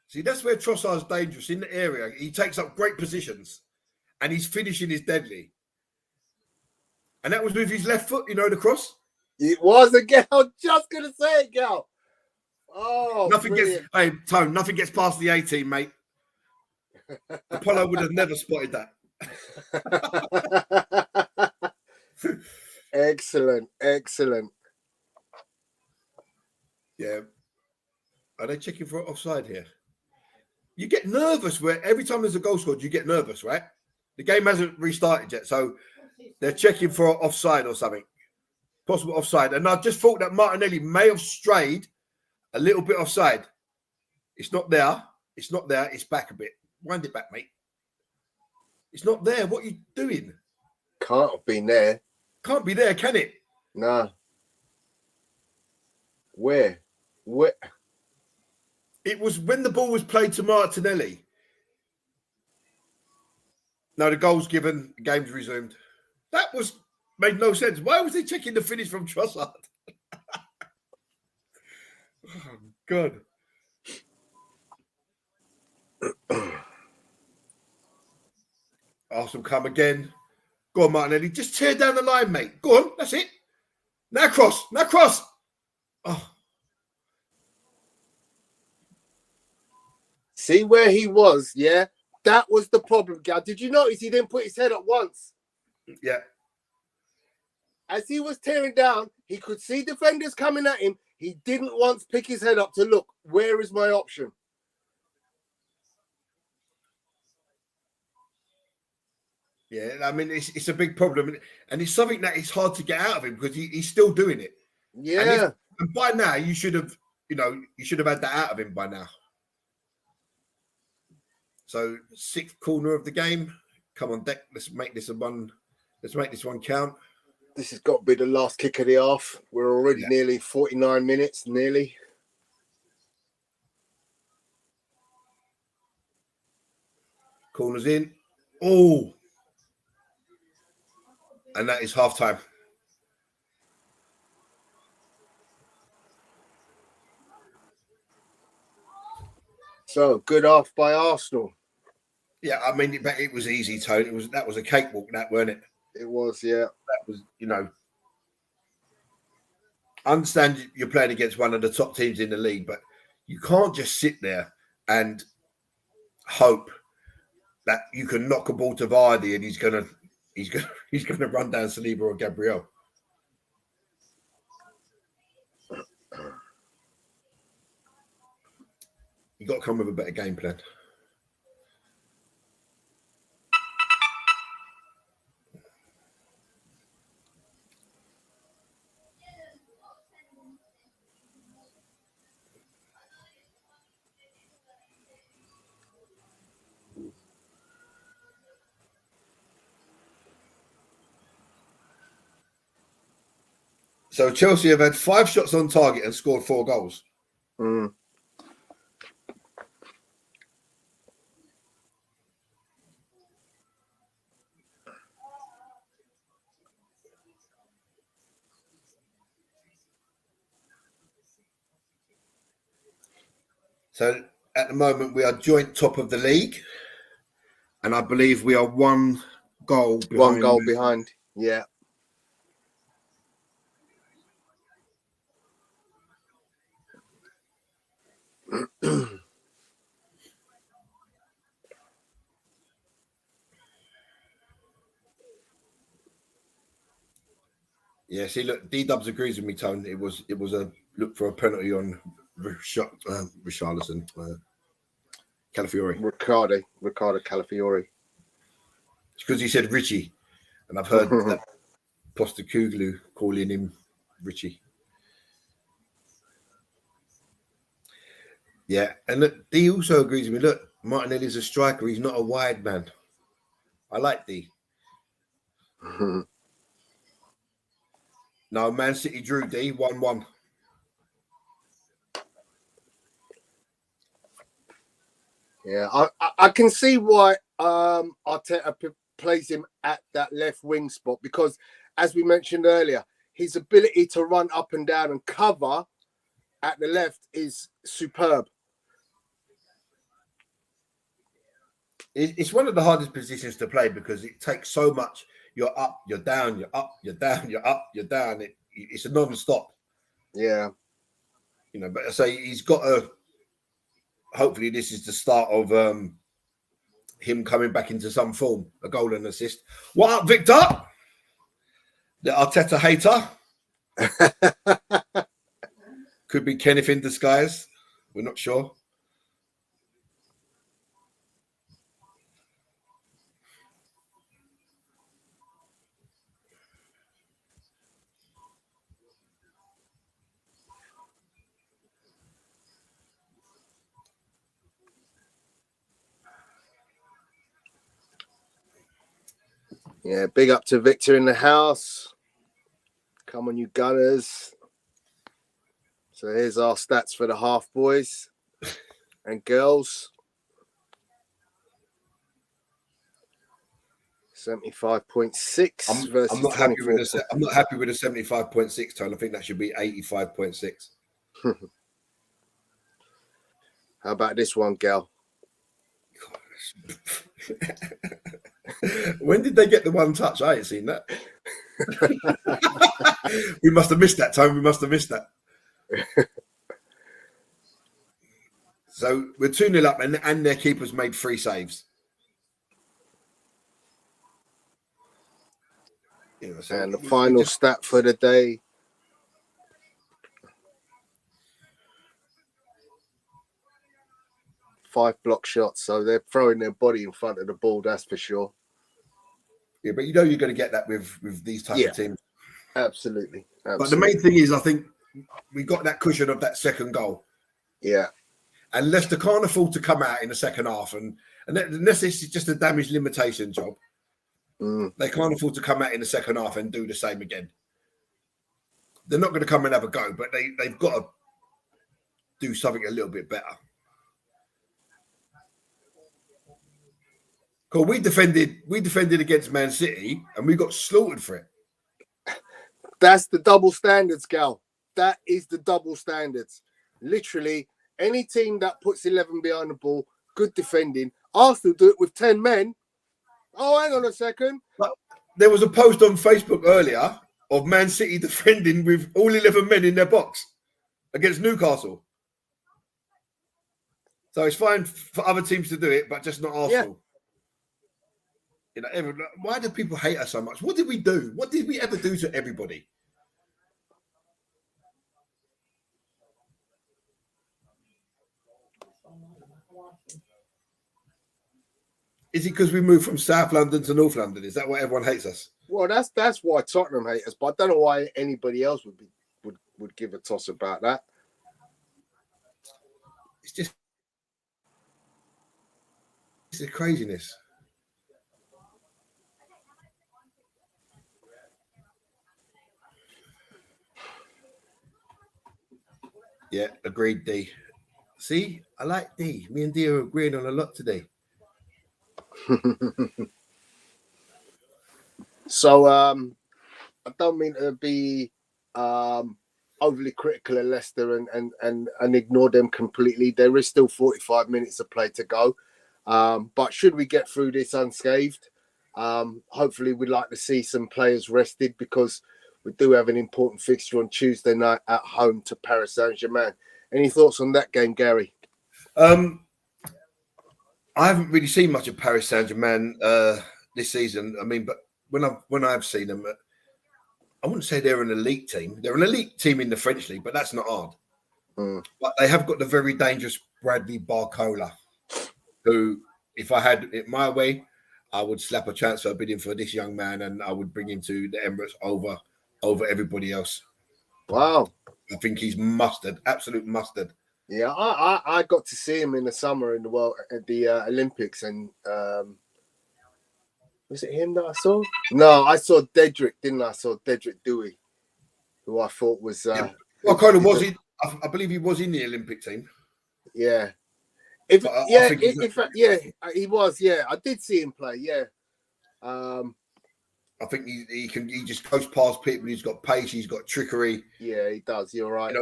See, that's where Trossard's dangerous in the area. He takes up great positions and his finishing is deadly. And that was with his left foot, you know, the cross. It was again. I was just going to say it, Gal. Oh, nothing gets past the 18, mate. Apollo would have never spotted that. Excellent. Yeah. Are they checking for offside here? You get nervous where every time there's a goal scored, you get nervous, right? The game hasn't restarted yet, so they're checking for offside or something. Possible offside. And I just thought that Martinelli may have strayed a little bit offside. It's not there. It's back a bit. Wind it back, mate. It's not there. What are you doing? Can't have been there. Can't be there, can it? Nah. Where? It was when the ball was played to Martinelli. No, the goal's given. The game's resumed. That made no sense. Why was he checking the finish from Trossard? Oh, God. Arsenal come again. Go on, Martinelli. Just tear down the line, mate. Go on. That's it. Now cross. Now cross. Oh. See where he was, yeah? That was the problem, Gal. Did you notice he didn't put his head up once? Yeah. As he was tearing down, he could see defenders coming at him. He didn't once pick his head up to look, where is my option? Yeah, I mean, it's a big problem. And it's something that is hard to get out of him because he's still doing it. Yeah. And by now, you should have had that out of him by now. So, 6th corner of the game. Come on, deck. Let's make this one count. This has got to be the last kick of the half. We're already nearly 49 minutes, nearly. Corners in. Oh. And that is half time. So, good half by Arsenal. Yeah, I mean, it was easy, Tone. That was a cakewalk, that, weren't it? It was, yeah. That was, I understand you're playing against one of the top teams in the league, but you can't just sit there and hope that you can knock a ball to Vardy and he's gonna run down Saliba or Gabriel. You got to come with a better game plan. So Chelsea have had 5 shots on target and scored 4 goals. Mm. So at the moment, we are joint top of the league. And I believe we are 1 goal behind. 1 goal behind, yeah. Yeah, see, look, D-Dubs agrees with me, Tone. It was a look for a penalty on Richarlison, Calafiori. Ricardo Calafiori. It's because he said Richie, and I've heard that Postecoglou calling him Richie. Yeah, and look, D also agrees with me. Look, Martinelli's a striker. He's not a wide man. I like D. No, Man City drew D 1-1. Yeah, I can see why Arteta plays him at that left wing spot because, as we mentioned earlier, his ability to run up and down and cover at the left is superb. It's one of the hardest positions to play because it takes so much. You're up, you're down, you're up, you're down, you're up, you're down. It's a non-stop. Yeah. But I say he's got a. Hopefully, this is the start of him coming back into some form, a goal and assist. What up, Victor? The Arteta hater. Could be Kenneth in disguise. We're not sure. Yeah, big up to Victor in the house. Come on, you Gunners. So here's our stats for the half, boys and girls. 75.6 versus I'm not 24. I'm not happy with the 75.6 tone. I think that should be 85.6. How about this one, Gal? When did they get the one touch? I ain't seen that. We must have missed that time. We must have missed that. So we're 2-0 up, and their keeper's made 3 saves. So and the final stat for the day. Five block shots, so they're throwing their body in front of the ball, that's for sure. Yeah, but you're going to get that with these type of teams. Absolutely. But the main thing is, I think we got that cushion of that second goal. Yeah. And Leicester can't afford to come out in the second half, and unless this is just a damage limitation job, they can't afford to come out in the second half and do the same again. They're not going to come and have a go, but they've got to do something a little bit better. Because we defended against Man City and we got slaughtered for it. That's the double standards, Gal. That is the double standards. Literally, any team that puts 11 behind the ball, good defending. Arsenal do it with 10 men. Oh, hang on a second. But there was a post on Facebook earlier of Man City defending with all 11 men in their box against Newcastle. So it's fine for other teams to do it, but just not Arsenal. Yeah. Why do people hate us so much? What did we do? What did we ever do to everybody? Is it because we moved from South London to North London? Is that why everyone hates us? Well, that's why Tottenham hate us, but I don't know why anybody else would give a toss about that. It's a craziness. Yeah, agreed, D. See, I like D. Me and D are agreeing on a lot today. So, I don't mean to be overly critical of Leicester and ignore them completely. There is still 45 minutes of play to go. But should we get through this unscathed, hopefully we'd like to see some players rested because we do have an important fixture on Tuesday night at home to Paris Saint-Germain. Any thoughts on that game, Gary? I haven't really seen much of Paris Saint-Germain this season. I mean, but when I've seen them, I wouldn't say they're an elite team. They're an elite team in the French league, but that's not hard. But they have got the very dangerous Bradley Barcola, who, if I had it my way, I would slap a transfer bidding for this young man and I would bring him to the Emirates over everybody else. Wow. I think he's mustard, absolute mustard. Yeah, I got to see him in the summer in the world at the Olympics, and was it him that I saw? No, I saw Dedrick, didn't I? I saw Dedrick Dewey, who I thought was. Well, kind of was he? I believe he was in the Olympic team. Yeah. He was. Yeah, I did see him play. Yeah. I think he just goes past people. He's got pace. He's got trickery. Yeah, he does. You're right.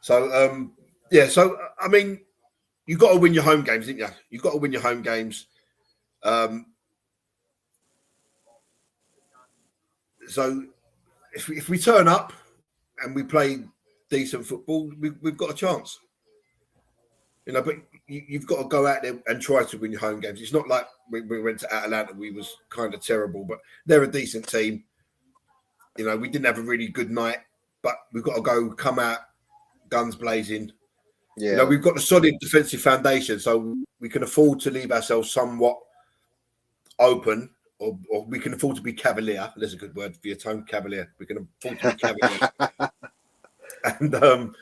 So I mean, you got to win your home games, didn't you? You've got to win your home games. So if we turn up and we play decent football, we've got a chance. But you've got to go out there and try to win your home games. It's not like we went to Atalanta, we was kind of terrible, but they're a decent team. We didn't have a really good night, but we've got to come out guns blazing. Yeah, we've got a solid defensive foundation, so we can afford to leave ourselves somewhat open, or we can afford to be cavalier. There's a good word for your tone, cavalier. We can afford to be cavalier. And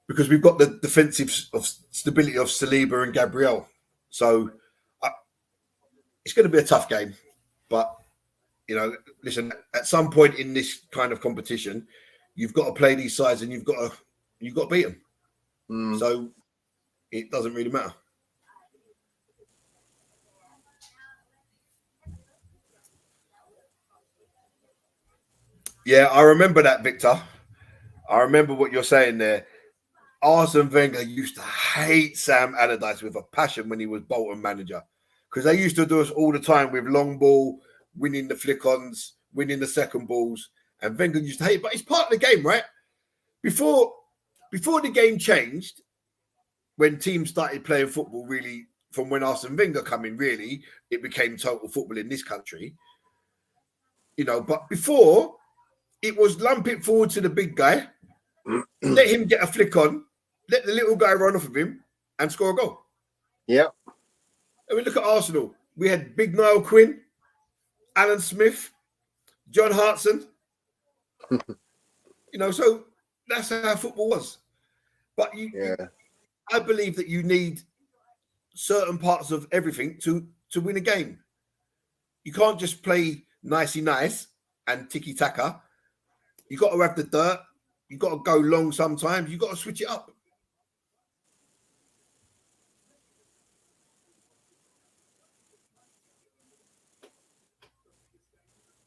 because we've got the defensive stability of Saliba and Gabriel. So it's going to be a tough game. But, listen, at some point in this kind of competition, you've got to play these sides and you've got to beat them. So it doesn't really matter. Yeah, I remember that, Victor. I remember what you're saying there. Arsene Wenger used to hate Sam Allardyce with a passion when he was Bolton manager, because they used to do us all the time with long ball, winning the flick-ons, winning the second balls, and Wenger used to hate it. But it's part of the game, right? Before the game changed, when teams started playing football, really, from when Arsene Wenger come in, really, it became total football in this country. You know, but before, it was lump it forward to the big guy, let him get a flick on, let the little guy run off of him and score a goal. Yeah. I mean, look at Arsenal. We had Big Niall Quinn, Alan Smith, John Hartson. You know, so that's how football was. But I believe that you need certain parts of everything to win a game. You can't just play nicey nice and ticky taka. You got to have the dirt. You got to go long sometimes. You got to switch it up.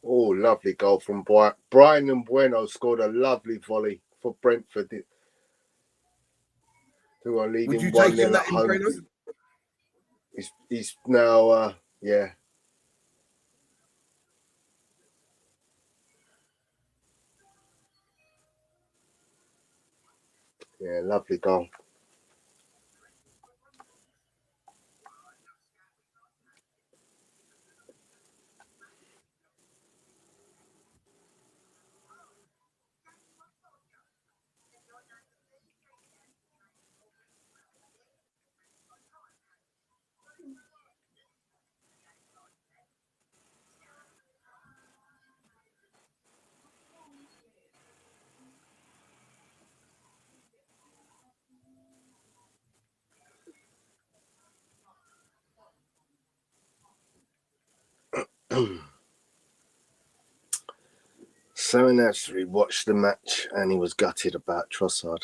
Oh, lovely goal from Brian and Bueno. Scored a lovely volley for Brentford, who are leading 1-0 at home. He's now, yeah. Yeah, lovely goal. Simon actually watched the match and he was gutted about Trossard.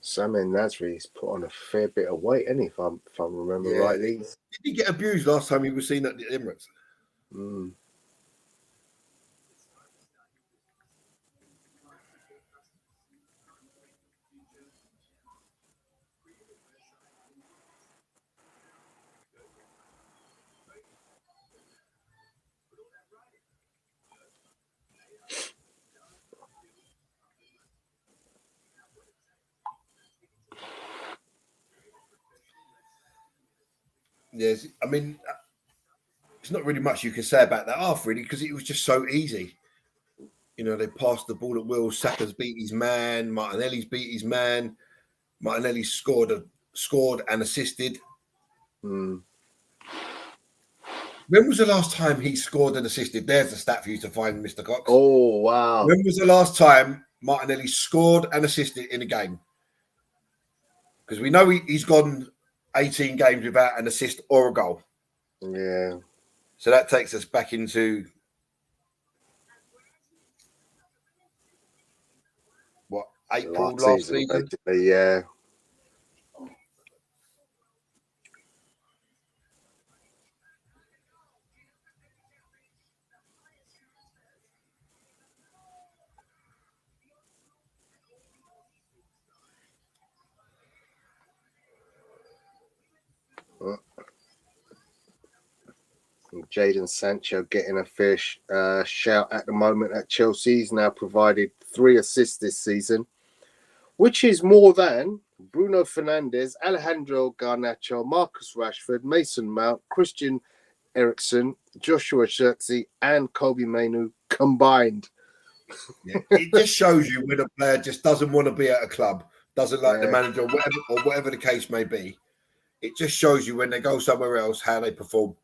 Simon Nasri's put on a fair bit of weight, isn't he, if I remember rightly. Did he get abused last time he was seen at the Emirates? Yes, I mean, there's not really much you can say about that half, really, because it was just so easy. You know, they passed the ball at will. Saka's beat his man. Martinelli's beat his man. Martinelli scored and assisted. When was the last time he scored and assisted? There's the stat for you to find, Mr. Cox. Oh, wow. When was the last time Martinelli scored and assisted in a game? Because we know he's gone 18 games without an assist or a goal. Yeah. So that takes us back into what, April last season? Basically, yeah. Jadon Sancho getting a fair shout at the moment at Chelsea. He's now provided 3 assists this season, which is more than Bruno Fernandes, Alejandro Garnacho, Marcus Rashford, Mason Mount, Christian Eriksen, Joshua Zirkzee, and Kobe Mainoo combined. Yeah, it just shows you when a player just doesn't want to be at a club, doesn't like the manager, or whatever the case may be. It just shows you when they go somewhere else how they perform.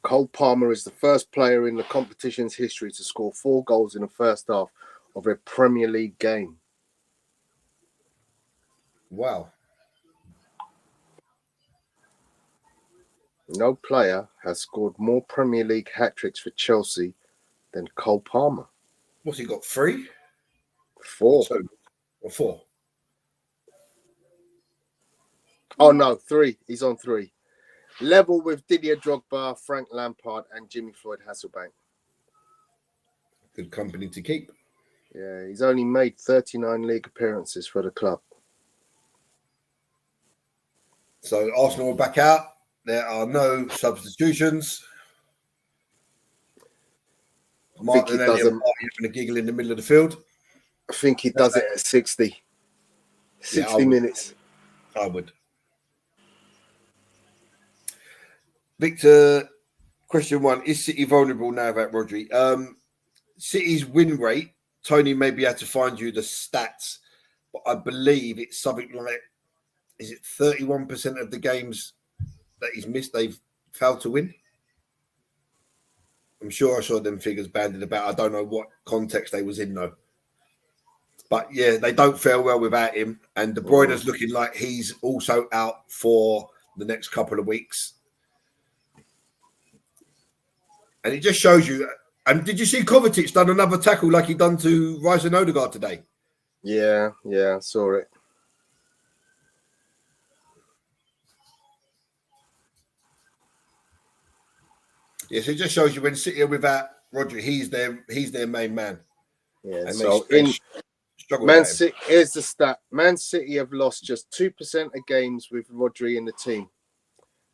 Cole Palmer is the first player in the competition's history to score 4 goals in the first half of a Premier League game. Wow. No player has scored more Premier League hat-tricks for Chelsea than Cole Palmer. What's he got, 3? 4. 2 or 4. Oh no, 3. He's on 3. Level with Didier Drogba, Frank Lampard, and Jimmy Floyd Hasselbank. Good company to keep. Yeah, he's only made 39 league appearances for the club. So Arsenal are back out. There are no substitutions. Martinelli and Partey having a giggle in the middle of the field. I think he does it at 60. 60 minutes. I would. Victor, question 1. Is City vulnerable now about Rodri? City's win rate, Tony may be able to find you the stats, but I believe it's something like, is it 31% of the games that he's missed, they've failed to win? I'm sure I saw them figures banded about. I don't know what context they was in, though. But, yeah, they don't fare well without him. And De Bruyne's looking like he's also out for the next couple of weeks. And it just shows you. And did you see Kovacic done another tackle like he done to Rice and Odegaard today? Yeah, I saw it. Yes, it just shows you when City are without Rodri, he's their main man. Yeah, and so they in struggle Man with him. City, here's the stat. Man City have lost just 2% of games with Rodri in the team,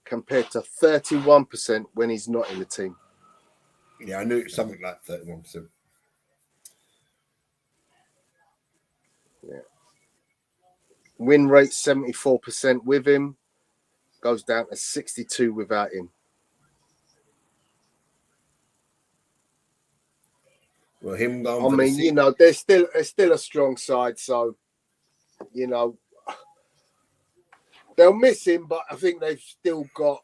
compared to 31% when he's not in the team. Yeah, I knew it was something like 31%. Yeah. Win rate 74% with him, goes down to 62 without him. Well, him going. I mean, you know, they're still a strong side, so you know they'll miss him, but I think they've still got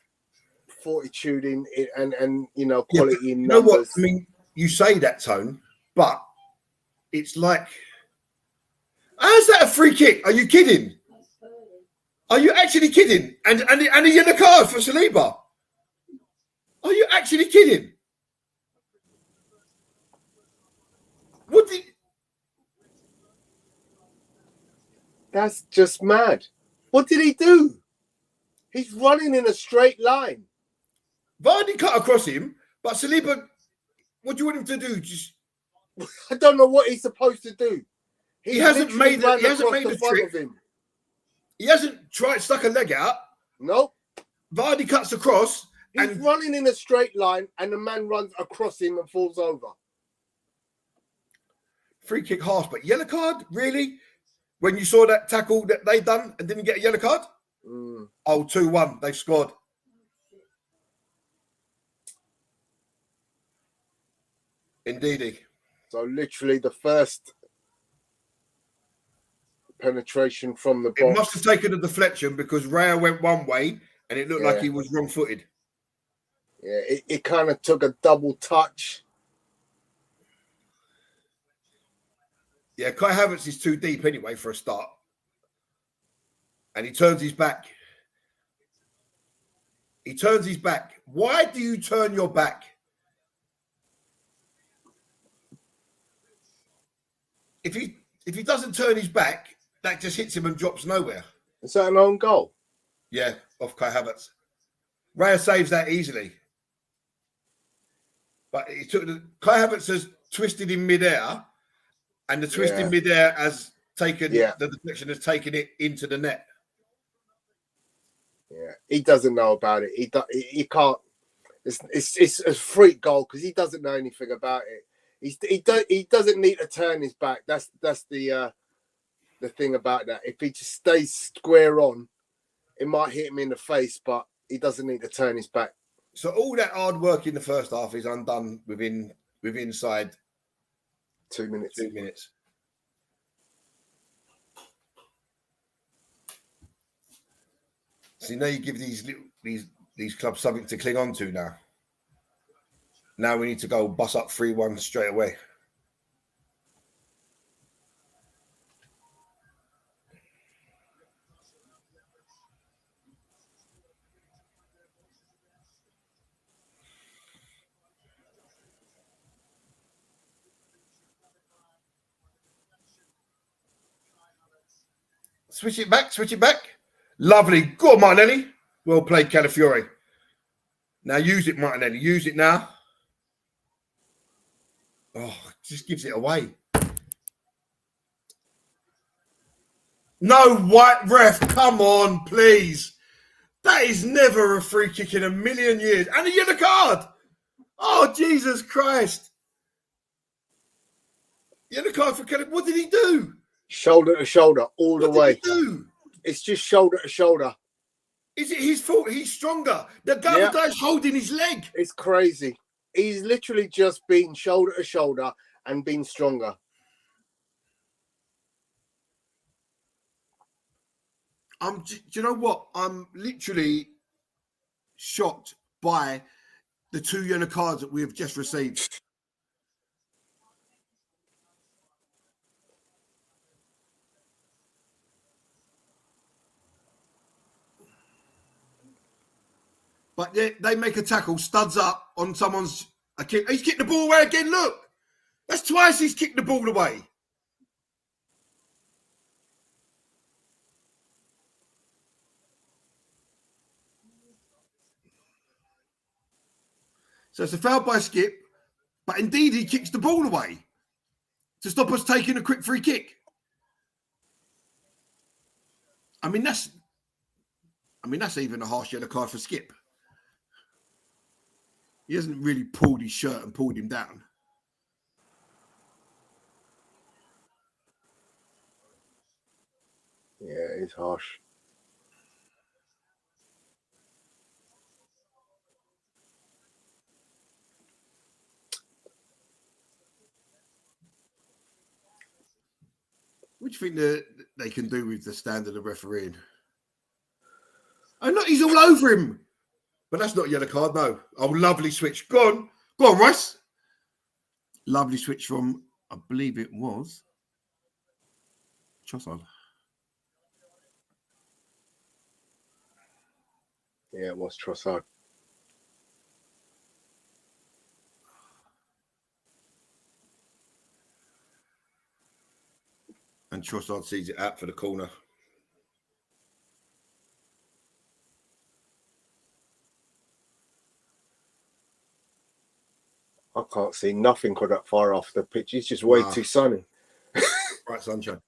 fortitude in it and you know, quality in numbers. You know what? I mean, you say that, Tone, but it's like, how's that a free kick? Are you kidding? Are you actually kidding? And a yellow card for Saliba. Are you actually kidding? What did? That's just mad. What did he do? He's running in a straight line. Vardy cut across him, but Saliba, what do you want him to do? Just, I don't know what he's supposed to do. He hasn't made the trick. Of him. He hasn't stuck a leg out. Nope. Vardy cuts across. He's running in a straight line, and the man runs across him and falls over. Free kick harsh, but yellow card? Really? When you saw that tackle that they done and didn't get a yellow card? Mm. Oh, 2-1. They've scored. Indeedy. So literally the first penetration from the box. It must have taken a deflection because Raya went one way and it looked like he was wrong-footed. Yeah, it kind of took a double touch. Yeah, Kai Havertz is too deep anyway for a start. And he turns his back. He turns his back. Why do you turn your back? If he doesn't turn his back, that just hits him and drops nowhere. Is that an own goal? Yeah, off Kai Havertz. Raya saves that easily. But Kai Havertz has twisted in midair, and the twist in midair has taken the deflection has taken it into the net. Yeah, he doesn't know about it. He can't. It's a freak goal because he doesn't know anything about it. He doesn't need to turn his back. That's the thing about that. If he just stays square on, it might hit him in the face, but he doesn't need to turn his back. So all that hard work in the first half is undone within inside 2 minutes. 2 minutes. See, now you give these clubs something to cling on to now. Now we need to go bust up 3-1 straight away. Switch it back. Lovely. Go on, Martinelli. Well played, Calafiore. Now use it, Martinelli. Use it now. Oh, just gives it away. No white ref. Come on, please. That is never a free kick in a million years. And a yellow card. Oh, Jesus Christ. Yellow card for Calafiore. What did he do? Shoulder to shoulder, all the way. What did he do? It's just shoulder to shoulder. Is it his fault? He's stronger. The guy's holding his leg. It's crazy. He's literally just been shoulder to shoulder and been stronger. Do you know what? I'm literally shocked by the 2 yellow cards that we have just received. But they make a tackle, studs up on someone's a kick. He's kicked the ball away again. Look, that's twice he's kicked the ball away. So it's a foul by Skip, but indeed he kicks the ball away to stop us taking a quick free kick. I mean that's even a harsh yellow card for Skip. He hasn't really pulled his shirt and pulled him down. Yeah, it's harsh. What do you think that they can do with the standard of refereeing? Oh, look, he's all over him. But that's not a yellow card, no. Oh, lovely switch. Go on, Rice. Lovely switch from, I believe it was Trossard. Yeah, it was Trossard. And Trossard sees it out for the corner. I can't see nothing got that far off the pitch. It's just way too sunny. Right, sunshine.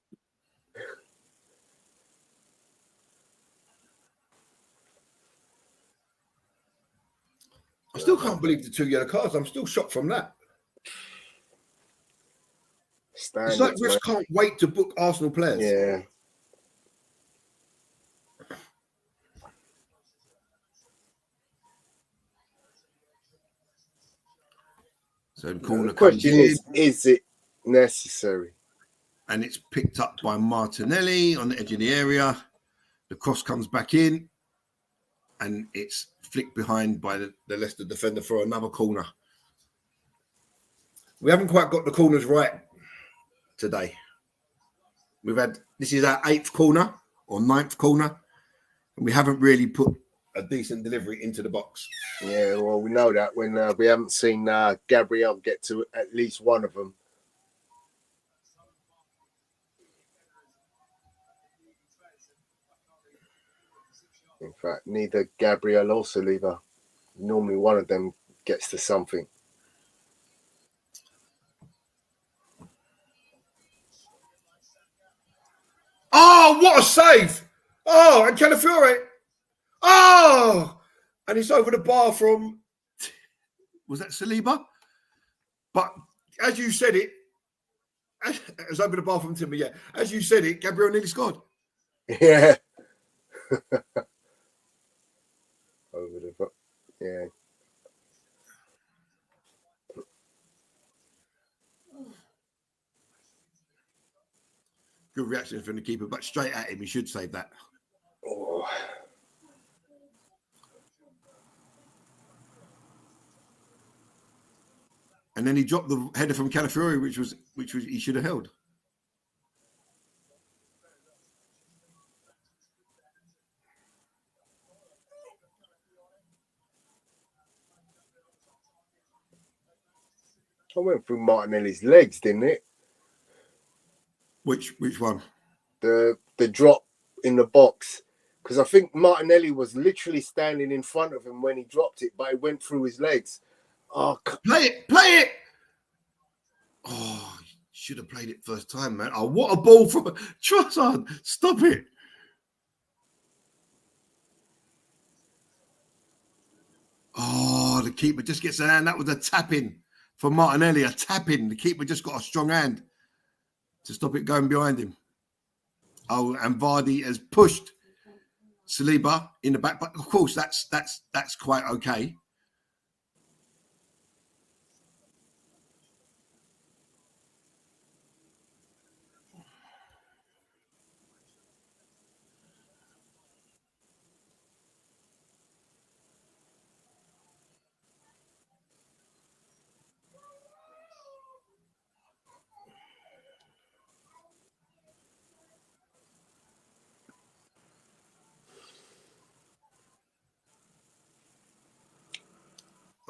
I still can't believe the 2 yellow cards. I'm still shocked from that. Standards, it's like refs can't wait to book Arsenal players. Yeah. So the corner the question is it necessary? And it's picked up by Martinelli on the edge of the area. The cross comes back in. And it's flicked behind by the Leicester defender for another corner. We haven't quite got the corners right today. This is our 8th corner or 9th corner. And we haven't really put a decent delivery into the box. Yeah, well, we know that when we haven't seen Gabriel get to at least one of them. In fact, neither Gabriel or Saliba. Normally one of them gets to something. Oh, what a save! Oh, and Calafiore. Oh! And it's over the bar from... Was that Saliba? But as you said it, it was over the bar from Timber, yeah. As you said it, Gabriel nearly scored. Yeah. Over the bar. Yeah. Good reaction from the keeper, but straight at him, he should save that. Oh. And then he dropped the header from Calafiore, which was he should have held. I went through Martinelli's legs, didn't it? Which one? The drop in the box, because I think Martinelli was literally standing in front of him when he dropped it, but it went through his legs. Oh, Play it. Oh, should have played it first time, man. Oh, what a ball from Trossard. Stop it. Oh, the keeper just gets an hand. That was a tap-in for Martinelli, a tap-in. The keeper just got a strong hand to stop it going behind him. Oh, and Vardy has pushed Saliba in the back. But, of course, that's quite okay.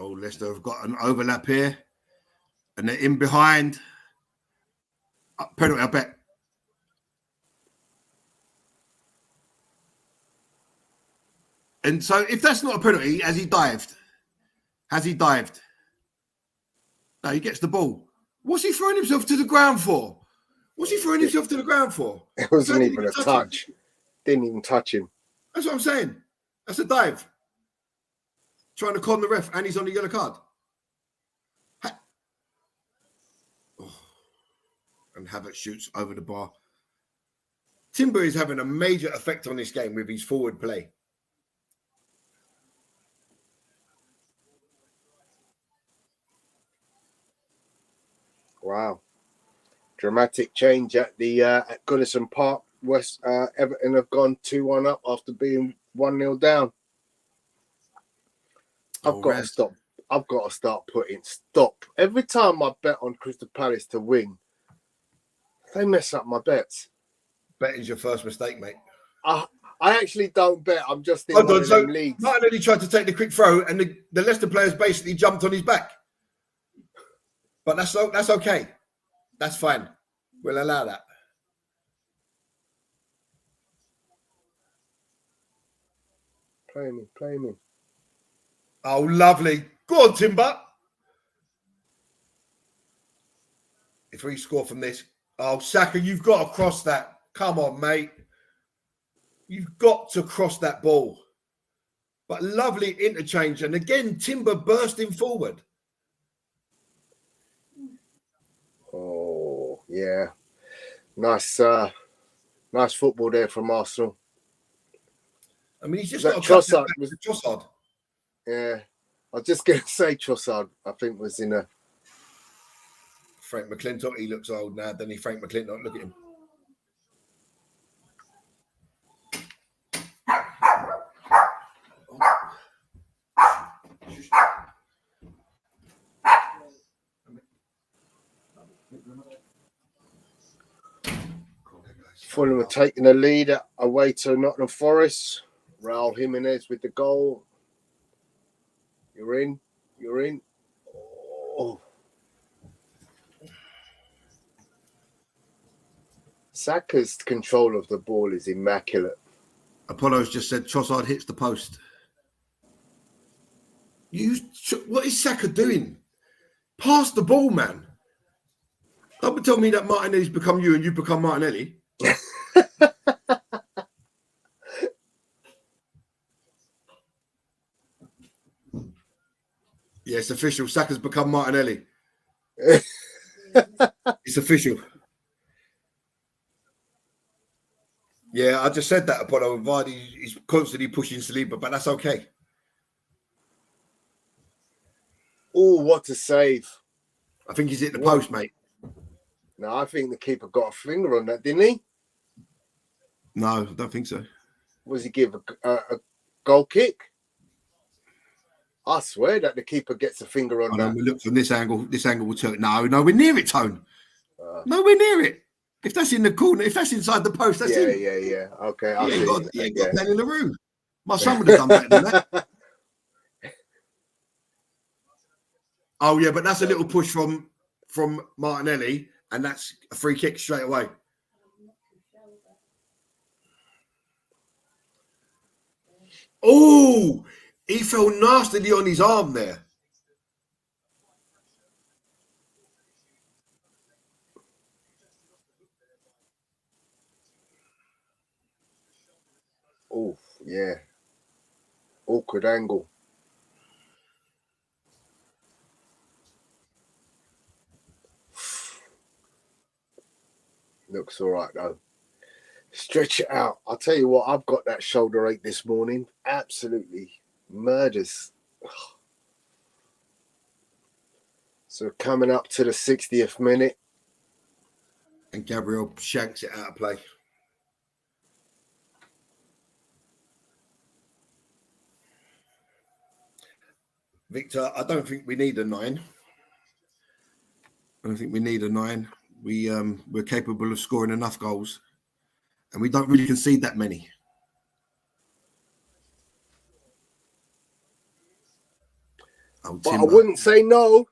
Oh, Leicester have got an overlap here. And they're in behind. Penalty, I bet. And so if that's not a penalty, has he dived? No, he gets the ball. What's he throwing himself to the ground for? it wasn't even a touch. Didn't even touch him. That's what I'm saying. That's a dive. Trying to con the ref, and he's on the yellow card. Oh. And Havertz shoots over the bar. Timber is having a major effect on this game with his forward play. Wow. Dramatic change at the at Goodison Park. Everton have gone 2-1 up after being 1-0 down. I've got to start putting stop. Every time I bet on Crystal Palace to win, they mess up my bets. Betting's your first mistake, mate. I actually don't bet. I'm just in one of them leagues. Martinelli tried to take the quick throw, and the Leicester players basically jumped on his back. But that's okay. That's fine. We'll allow that. Play me. Oh, lovely. Go on, Timber. If we score from this. Oh, Saka, you've got to cross that. Come on, mate. You've got to cross that ball. But lovely interchange. And again, Timber bursting forward. Oh, yeah. Nice football there from Arsenal. I mean, he's just got Trossard. Trossard. Yeah. I was just going to say Trossard, I think, was in a... Frank McClintock, he looks old now, doesn't he? Frank McClintock, look at him. Fulham are taking the lead away to Nottingham Forest. Raul Jimenez with the goal. You're in. Oh. Saka's control of the ball is immaculate. Apollo's just said Trossard hits the post. What is Saka doing? Pass the ball, man. Don't tell me that Martinelli's become you and you become Martinelli. Yeah, it's official. Saka's become Martinelli. It's official. Yeah, I just said that, Apollo. Vardy is constantly pushing Saliba, but that's okay. Oh, what a save. I think he's hit the post, mate. No, I think the keeper got a finger on that, didn't he? No, I don't think so. Was he give a goal kick? I swear that the keeper gets a finger on that. We look from this angle will turn. No, nowhere near it, Tone. Nowhere near it. If that's in the corner, if that's inside the post, that's in. Yeah. Okay, You ain't got that in the room. My son would have done better than that. Oh, yeah, but that's a little push from Martinelli, and that's a free kick straight away. Oh, he fell nastily on his arm there. Oh, yeah. Awkward angle. Looks all right, though. Stretch it out. I'll tell you what, I've got that shoulder ache this morning. Absolutely murders. So coming up to the 60th minute. And Gabriel shanks it out of play. Victor, I don't think we need a 9. I don't think we need a 9. We're capable of scoring enough goals, and we don't really concede that many. Oh, but I wouldn't say no.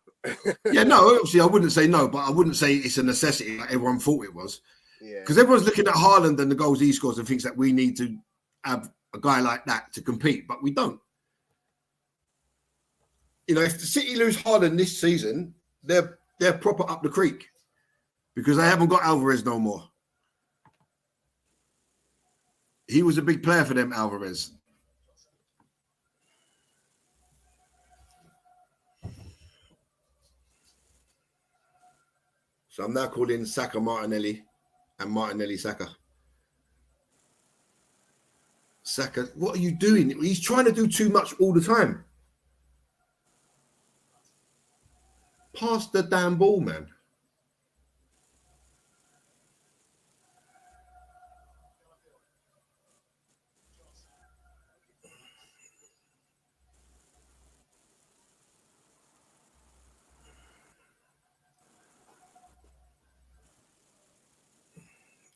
Yeah, no, obviously I wouldn't say no, but I wouldn't say it's a necessity like everyone thought it was. Because everyone's looking at Haaland and the goals he scores and thinks that we need to have a guy like that to compete, but we don't. You know, if the City lose Haaland this season, they're proper up the creek because they haven't got Alvarez no more. He was a big player for them, Alvarez. So I'm now calling Saka Martinelli and Martinelli Saka. Saka, what are you doing? He's trying to do too much all the time. Pass the damn ball, man.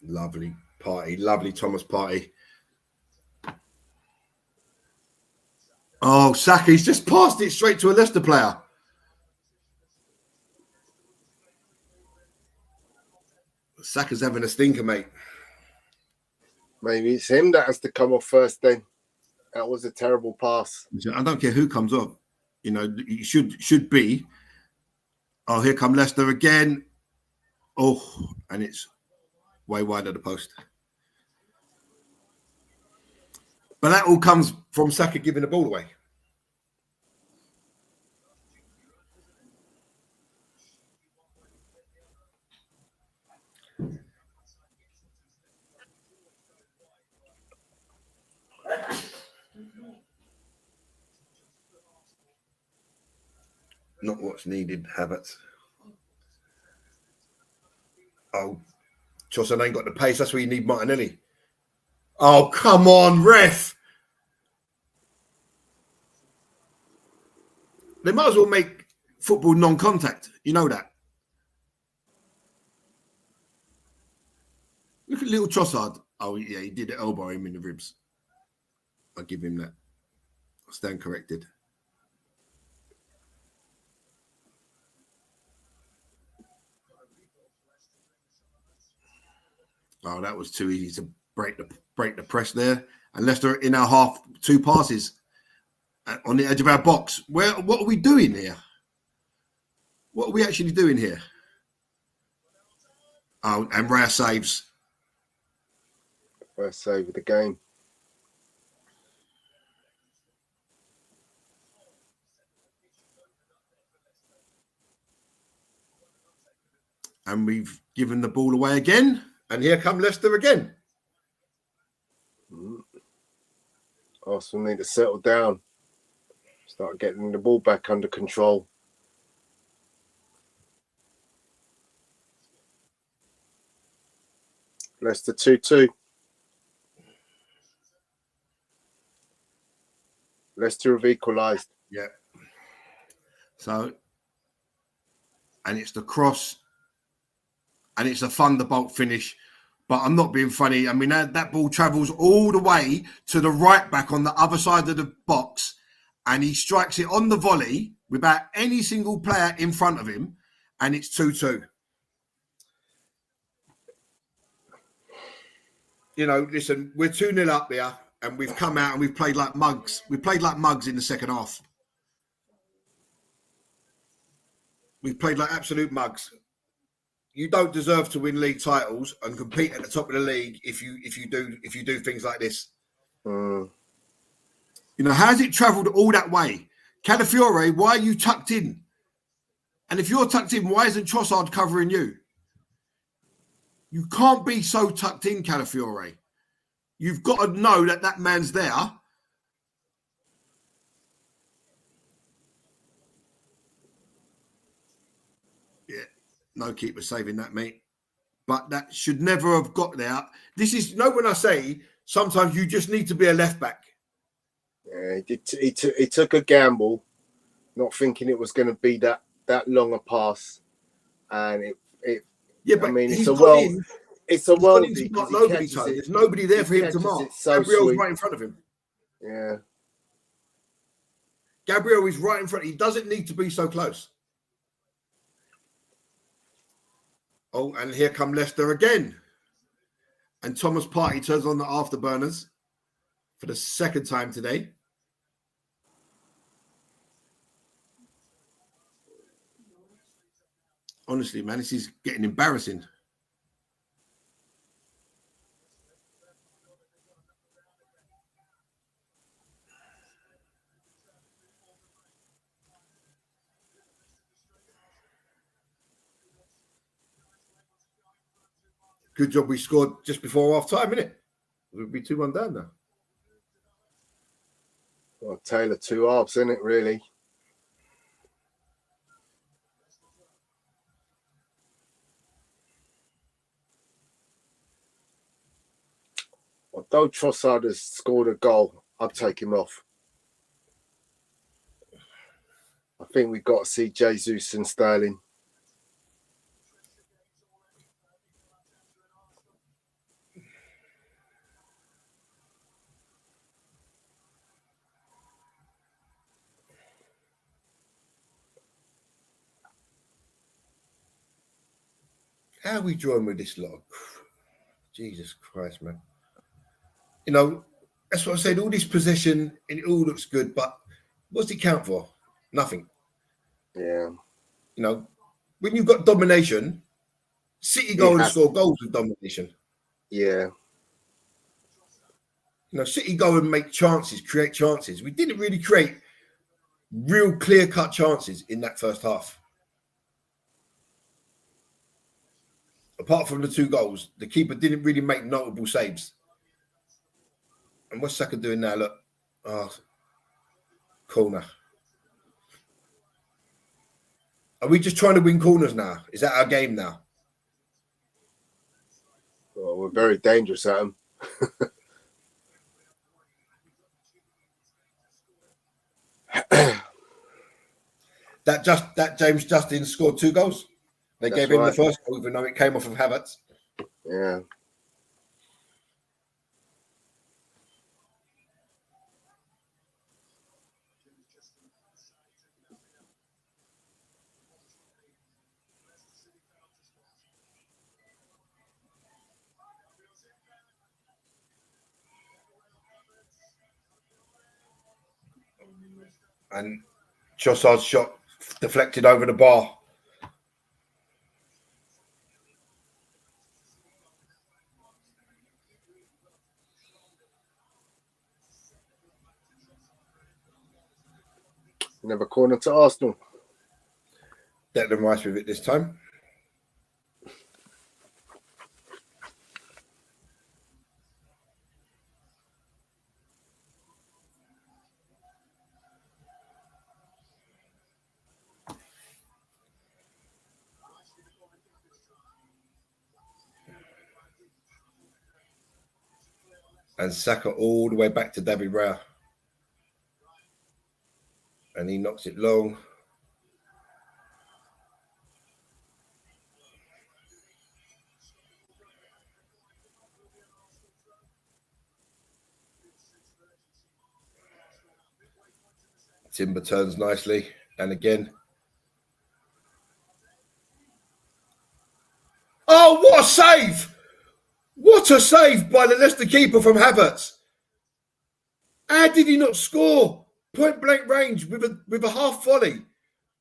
Lovely party, lovely Thomas party. Oh, Saka, he's just passed it straight to a Leicester player. Saka's having a stinker, mate. Maybe it's him that has to come off first then. That was a terrible pass. I don't care who comes off. You know, you should be. Oh, here come Leicester again. Oh, and it's way wide of the post. But that all comes from Saka giving the ball away. Not what's needed, Havertz. Oh, Trossard ain't got the pace. That's where you need Martinelli. Oh, come on, ref. They might as well make football non-contact. You know that. Look at little Trossard. Oh, yeah, he did elbow him in the ribs. I'll give him that. I'll stand corrected. Oh, that was too easy to break the press there. And Leicester in our half, 2 passes on the edge of our box. What are we doing here? What are we actually doing here? Oh, and Raya saves. First save of the game. And we've given the ball away again. And here come Leicester again. Arsenal need to settle down. Start getting the ball back under control. Leicester 2-2. Leicester have equalised. Yeah. So, and it's the cross. And it's a thunderbolt finish. But I'm not being funny. I mean, that ball travels all the way to the right back on the other side of the box. And he strikes it on the volley without any single player in front of him. And it's 2-2. You know, listen, we're 2-0 up there. and we've come out and we've played like mugs. We played like mugs in the second half. We've played like absolute mugs. You don't deserve to win league titles and compete at the top of the league if you do things like this. Mm. You know, how's it travelled all that way? Calafiore, why are you tucked in? And if you're tucked in, why isn't Trossard covering you? You can't be so tucked in, Calafiore. You've got to know that that man's there. Yeah, no keeper saving that, mate. But that should never have got there. This is, you know, when I say sometimes you just need to be a left back. Yeah, he took a gamble, not thinking it was going to be that long a pass, and it. Yeah, but I mean, it's a worldie because nobody time. There's nobody there for him to mark. So Gabriel's right in front of him. Yeah, Gabriel is right in front. He doesn't need to be so close. Oh, and here come Leicester again. And Thomas Partey turns on the afterburners for the second time today. Honestly, man, this is getting embarrassing. Good job we scored just before half time, innit? We'll be 2-1 down now. well, Taylor 2 halves, isn't it, really? Although Trossard has scored a goal, I'd take him off. I think we've got to see Jesus and Sterling. How are we drawing with this lot? Jesus Christ, man. You know, that's what I said. All this possession, it all looks good, but what's it count for? Nothing. Yeah. You know, when you've got domination, City go and score goals with domination. Yeah. You know, City go and make chances, create chances. We didn't really create real clear-cut chances in that first half. Apart from the 2 goals, the keeper didn't really make notable saves. And what's Saka doing now? Look. Oh, corner. Are we just trying to win corners now? Is that our game now? Well, we're very dangerous at them. That James Justin scored 2 goals. They gave him the first goal, even though it came off of Havertz. Yeah. And Trossard's shot deflected over the bar. Never corner to Arsenal. Declan Rice with it this time. And Saka all the way back to David Raya. And he knocks it long. Timber turns nicely. And again. Oh, what a save! What a save by the Leicester keeper from Havertz. How did he not score? Point blank range with a half volley,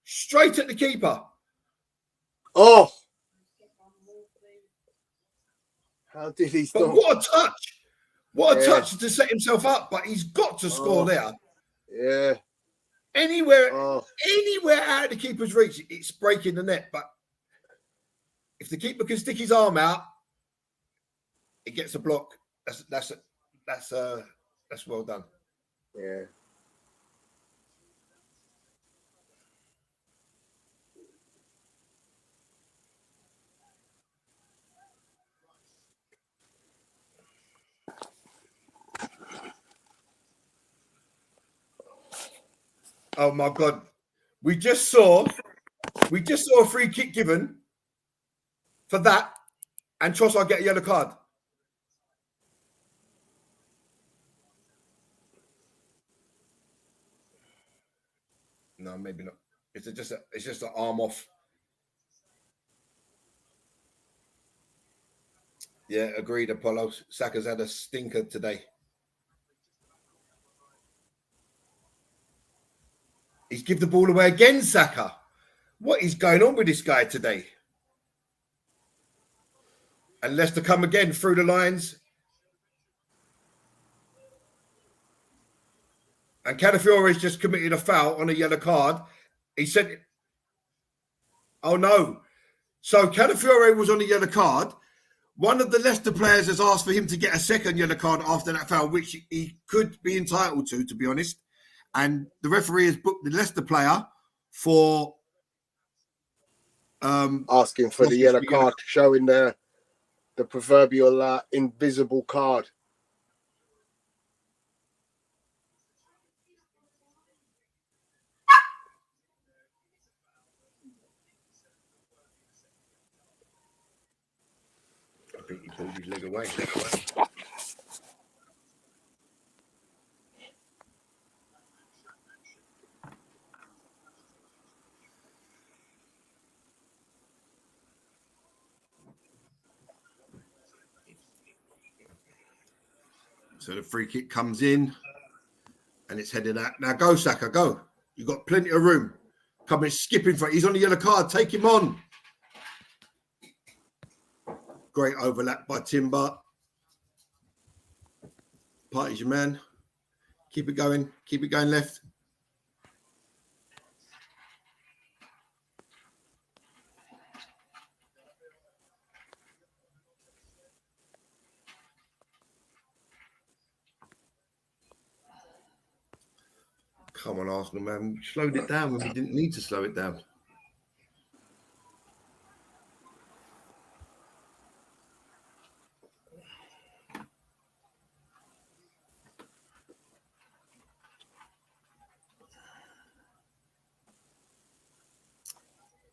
straight at the keeper. Oh, how did he But stop? what a touch! What a touch to set himself up. But he's got to score there. Yeah. Anywhere out of the keeper's reach, it's breaking the net. But if the keeper can stick his arm out, it gets a block. That's well done. Yeah. Oh my God. We just saw a free kick given for that, and Trossard get a yellow card. No, maybe not. It's just an arm off. Yeah, agreed, Apollo. Saka's had a stinker today. He's give the ball away again, Saka. What is going on with this guy today? And Leicester come again through the lines. And Calafiori's just committed a foul on a yellow card. He said, oh no. So Calafiori was on a yellow card. One of the Leicester players has asked for him to get a second yellow card after that foul, which he could be entitled to be honest. And the referee has booked the Leicester player for asking for the yellow card, showing the proverbial invisible card. I think he pulled his leg away. So the free kick comes in and it's headed out. Now go, Saka, go. You've got plenty of room. Coming, skipping for it. He's on the yellow card. Take him on. Great overlap by Timber. Party's your man. Keep it going. Keep it going left. Come on, Arsenal, man. We slowed it down when we didn't need to slow it down.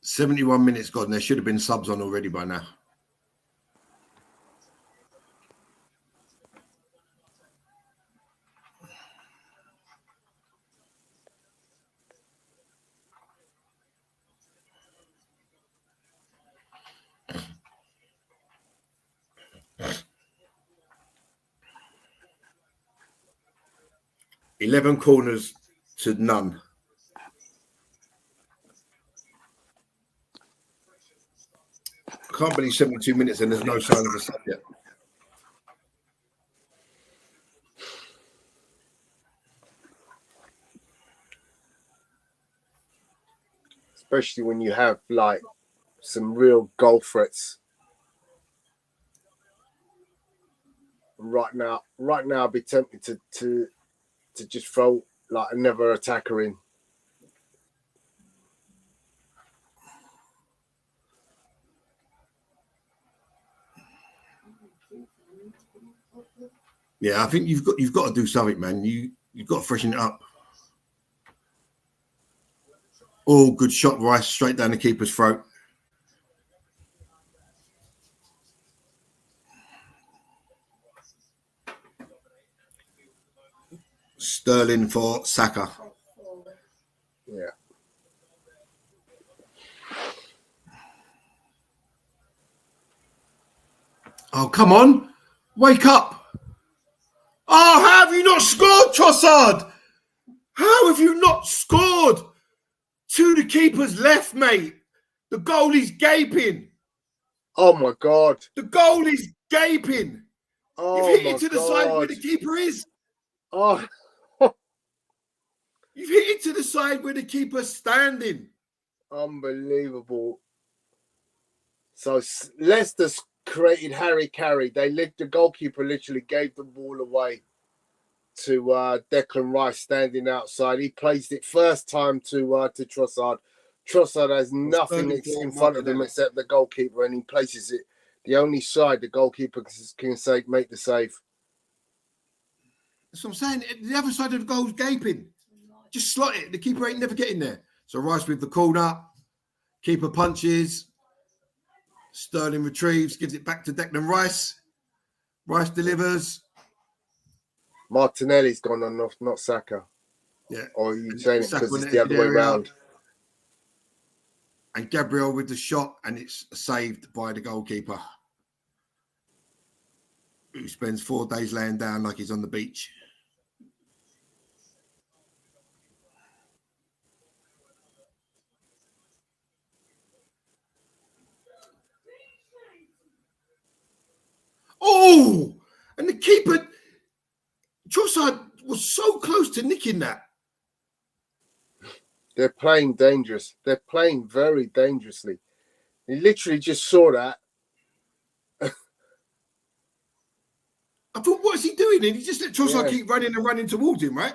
"71 minutes gone. There should have been subs on already by now." "11 corners to none." I can't believe 72 minutes and there's no sign of a sub yet. Especially when you have like some real goal threats. Right now, I'd be tempted to just throw like another attacker in. Yeah, I think you've got to do something, man. You've got to freshen it up. Oh, good shot, Rice, straight down the keeper's throat. Sterling for Saka. Yeah. Oh, come on. Wake up. Oh, how have you not scored, Trossard? How have you not scored? To the keeper's left, mate. The goalie's gaping. Oh my God. The goalie's gaping. Oh You've hit my it to the God. side where the keeper is. Oh, You've hit it to the side where the keeper's standing. unbelievable. So Leicester's created Harry Carey. The goalkeeper literally gave the ball away to Declan Rice standing outside. He placed it first time to Trossard. Trossard has nothing in front of him except the goalkeeper, and he places it the only side the goalkeeper can say make the save. That's what I'm saying. The other side of the goal's gaping. Just slot it. The keeper ain't never getting there. So Rice with the corner. Keeper punches. Sterling retrieves, gives it back to Declan Rice. Rice delivers. Martinelli's gone on, not Saka. Yeah. Or are you saying it Saka because in it's the other way around? And Gabriel with the shot, and it's saved by the goalkeeper, who spends 4 days laying down like he's on the beach. Oh, and the keeper, Trossard, was so close to nicking that. They're playing dangerous. They're playing very dangerously. He literally just saw that. I thought, what is he doing? And he just let Trossard keep running and running towards him, right?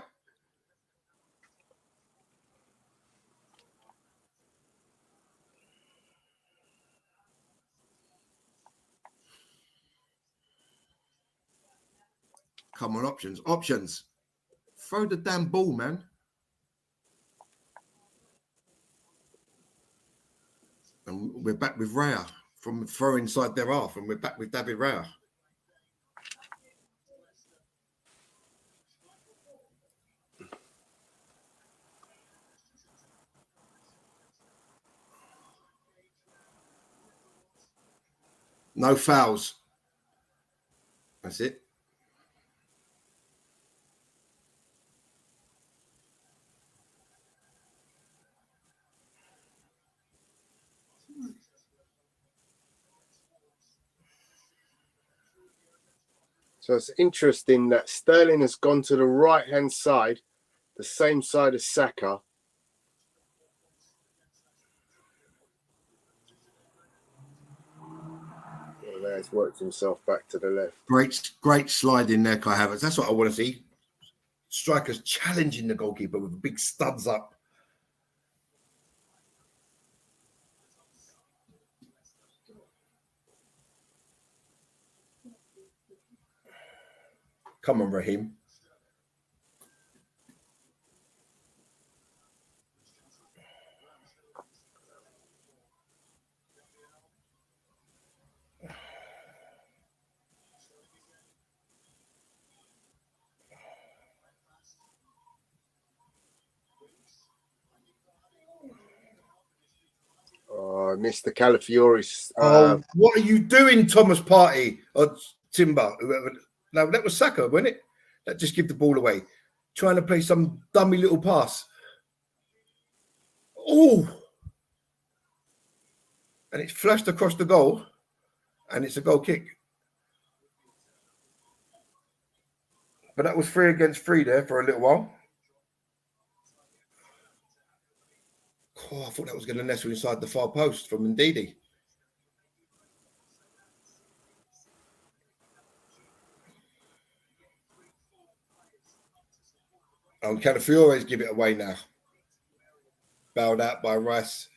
Come on, options. Throw the damn ball, man. And we're back with Raya from throwing inside their half, and we're back with David Raya. No fouls. That's it. So it's interesting that Sterling has gone to the right-hand side, the same side as Saka. Well, there he's worked himself back to the left. Great sliding there, Kai Havertz. That's what I want to see. Strikers challenging the goalkeeper with big studs up. Come on, Raheem. Mr. Calafiori's. What are you doing, Thomas Partey or Timber? No, that was Saka, wasn't it? That just give the ball away. Trying to play some dummy little pass. Oh. And it's flashed across the goal. And it's a goal kick. But that was 3 against 3 there for a little while. Oh, I thought that was going to nestle inside the far post from Ndidi. And Calafiores give it away now. Bailed out by Rice.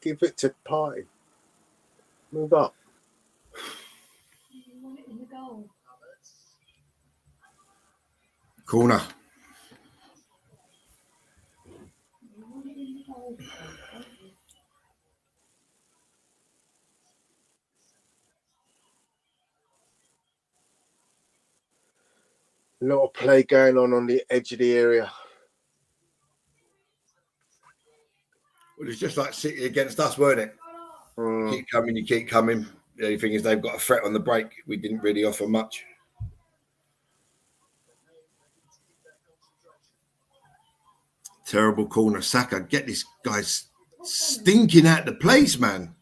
Give it to Partey. Move up. Corner. A lot of play going on the edge of the area. Well, it's just like City against us, weren't it? You keep coming, you keep coming. The only thing is they've got a threat on the break. We didn't really offer much. Terrible corner. Saka, get this guy stinking out the place, man.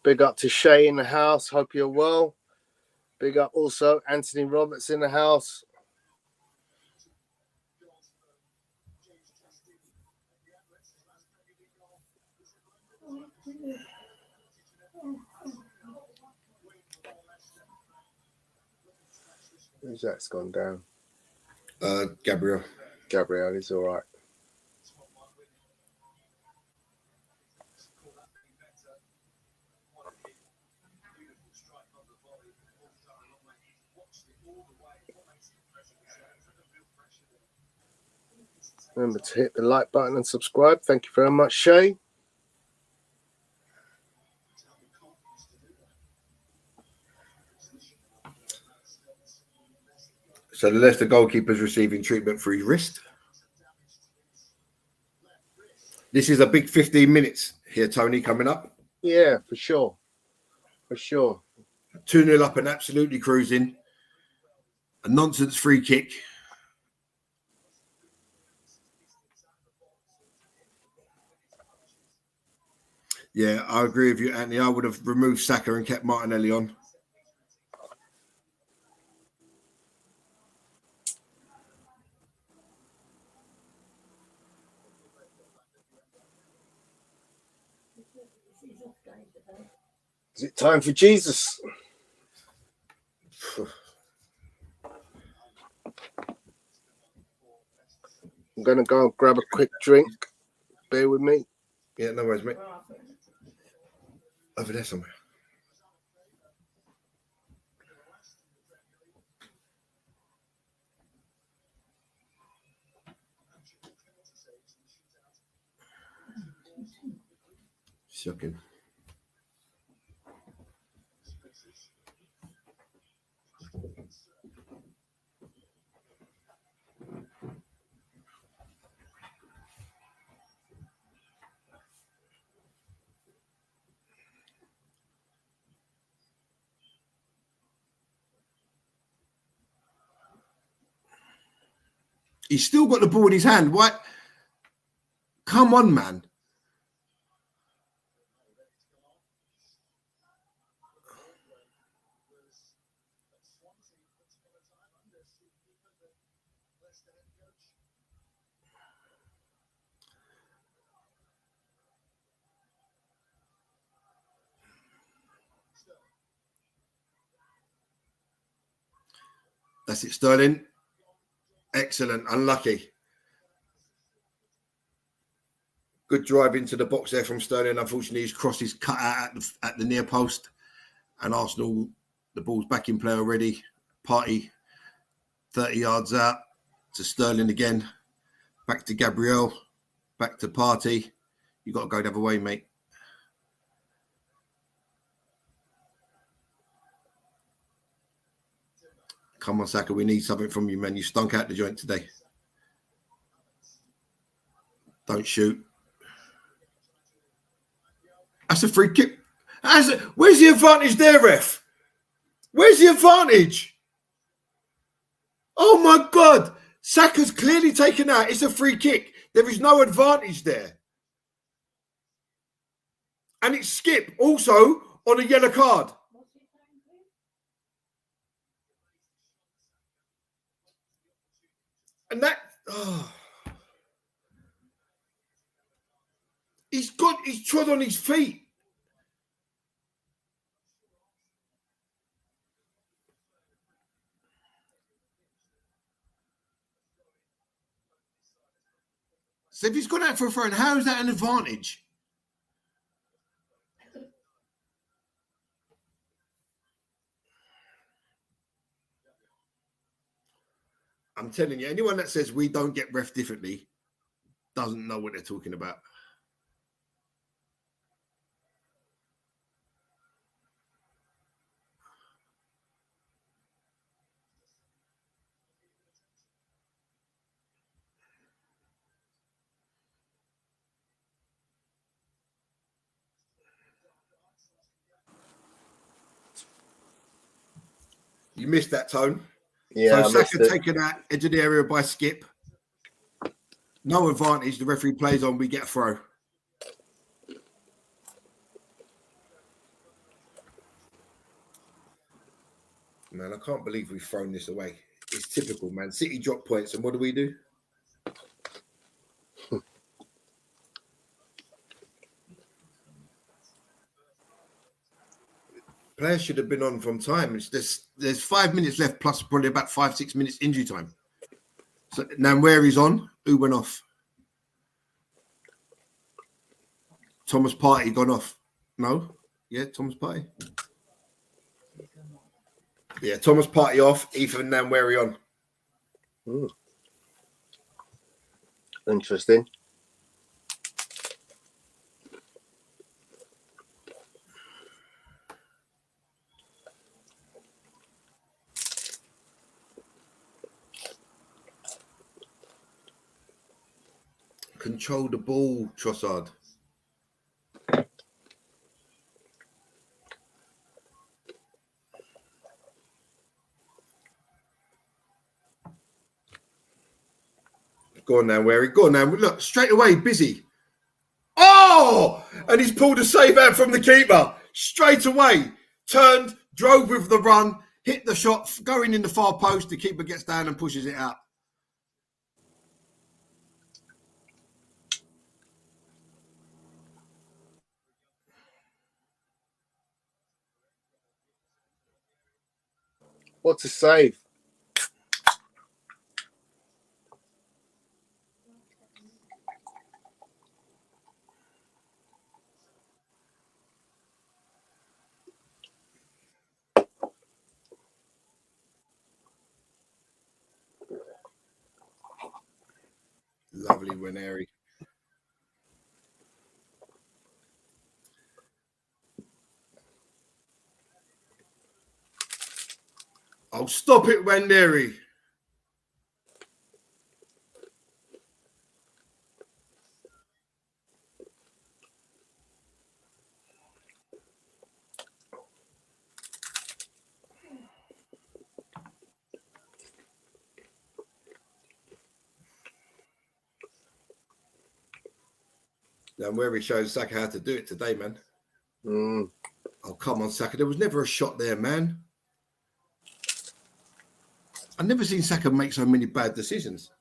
Big up to Shay in the house. Hope you're well. Big up also Anthony Roberts in the house. Who's that's gone down? Gabriel. Gabriel is all right. Remember to hit the like button and subscribe. Thank you very much, Shay. So the Leicester goalkeeper's receiving treatment for his wrist. This is a big 15 minutes here, Tony, coming up. Yeah, for sure. For sure. 2-0 up and absolutely cruising. A nonsense free kick. Yeah, I agree with you, Anthony. I would have removed Saka and kept Martinelli on. Is it time for Jesus? I'm going to go and grab a quick drink. Bear with me. Yeah, no worries, mate. Over there somewhere. Shocking. He's still got the ball in his hand. What? Come on, man. That's it, Sterling. Excellent. Unlucky. Good drive into the box there from Sterling. Unfortunately, his cross is cut out at the near post. And Arsenal, the ball's back in play already. Party 30 yards out to Sterling again. Back to Gabriel. Back to Party. You got to go the other way, mate. Come on, Saka. We need something from you, man. You stunk out the joint today. Don't shoot. That's a free kick. Where's the advantage there, ref? Where's the advantage? Oh, my God. Saka's clearly taken out. It's a free kick. There is no advantage there. And it's Skip also on a yellow card. And that... Oh. He's trod on his feet. So if he's gone out for a throw, and how is that an advantage? I'm telling you, anyone that says we don't get ref differently doesn't know what they're talking about. You missed that, Tone. Yeah, so Saka taken that edge of the area by Skip. No advantage. The referee plays on. We get a throw. Man, I can't believe we've thrown this away. It's typical, man. City drop points, and what do? Players should have been on from time. There's 5 minutes left, plus probably about 5-6 minutes injury time. So now where he's on, who went off? Thomas Partey gone off. No? Yeah, Thomas Partey. Yeah, Thomas Partey off. Ethan Nwaneri on. Interesting. Control the ball, Trossard. Go on now, Wary. Go on now. Look, straight away, busy. Oh! And he's pulled a save out from the keeper. Straight away. Turned, drove with the run, hit the shot, going in the far post. The keeper gets down and pushes it out. What a save. Lovely Nwaneri. Oh, stop it, Nwaneri. Now, Nwaneri shows Saka how to do it today, man. Oh, come on, Saka. There was never a shot there, man. I've never seen Saka make so many bad decisions.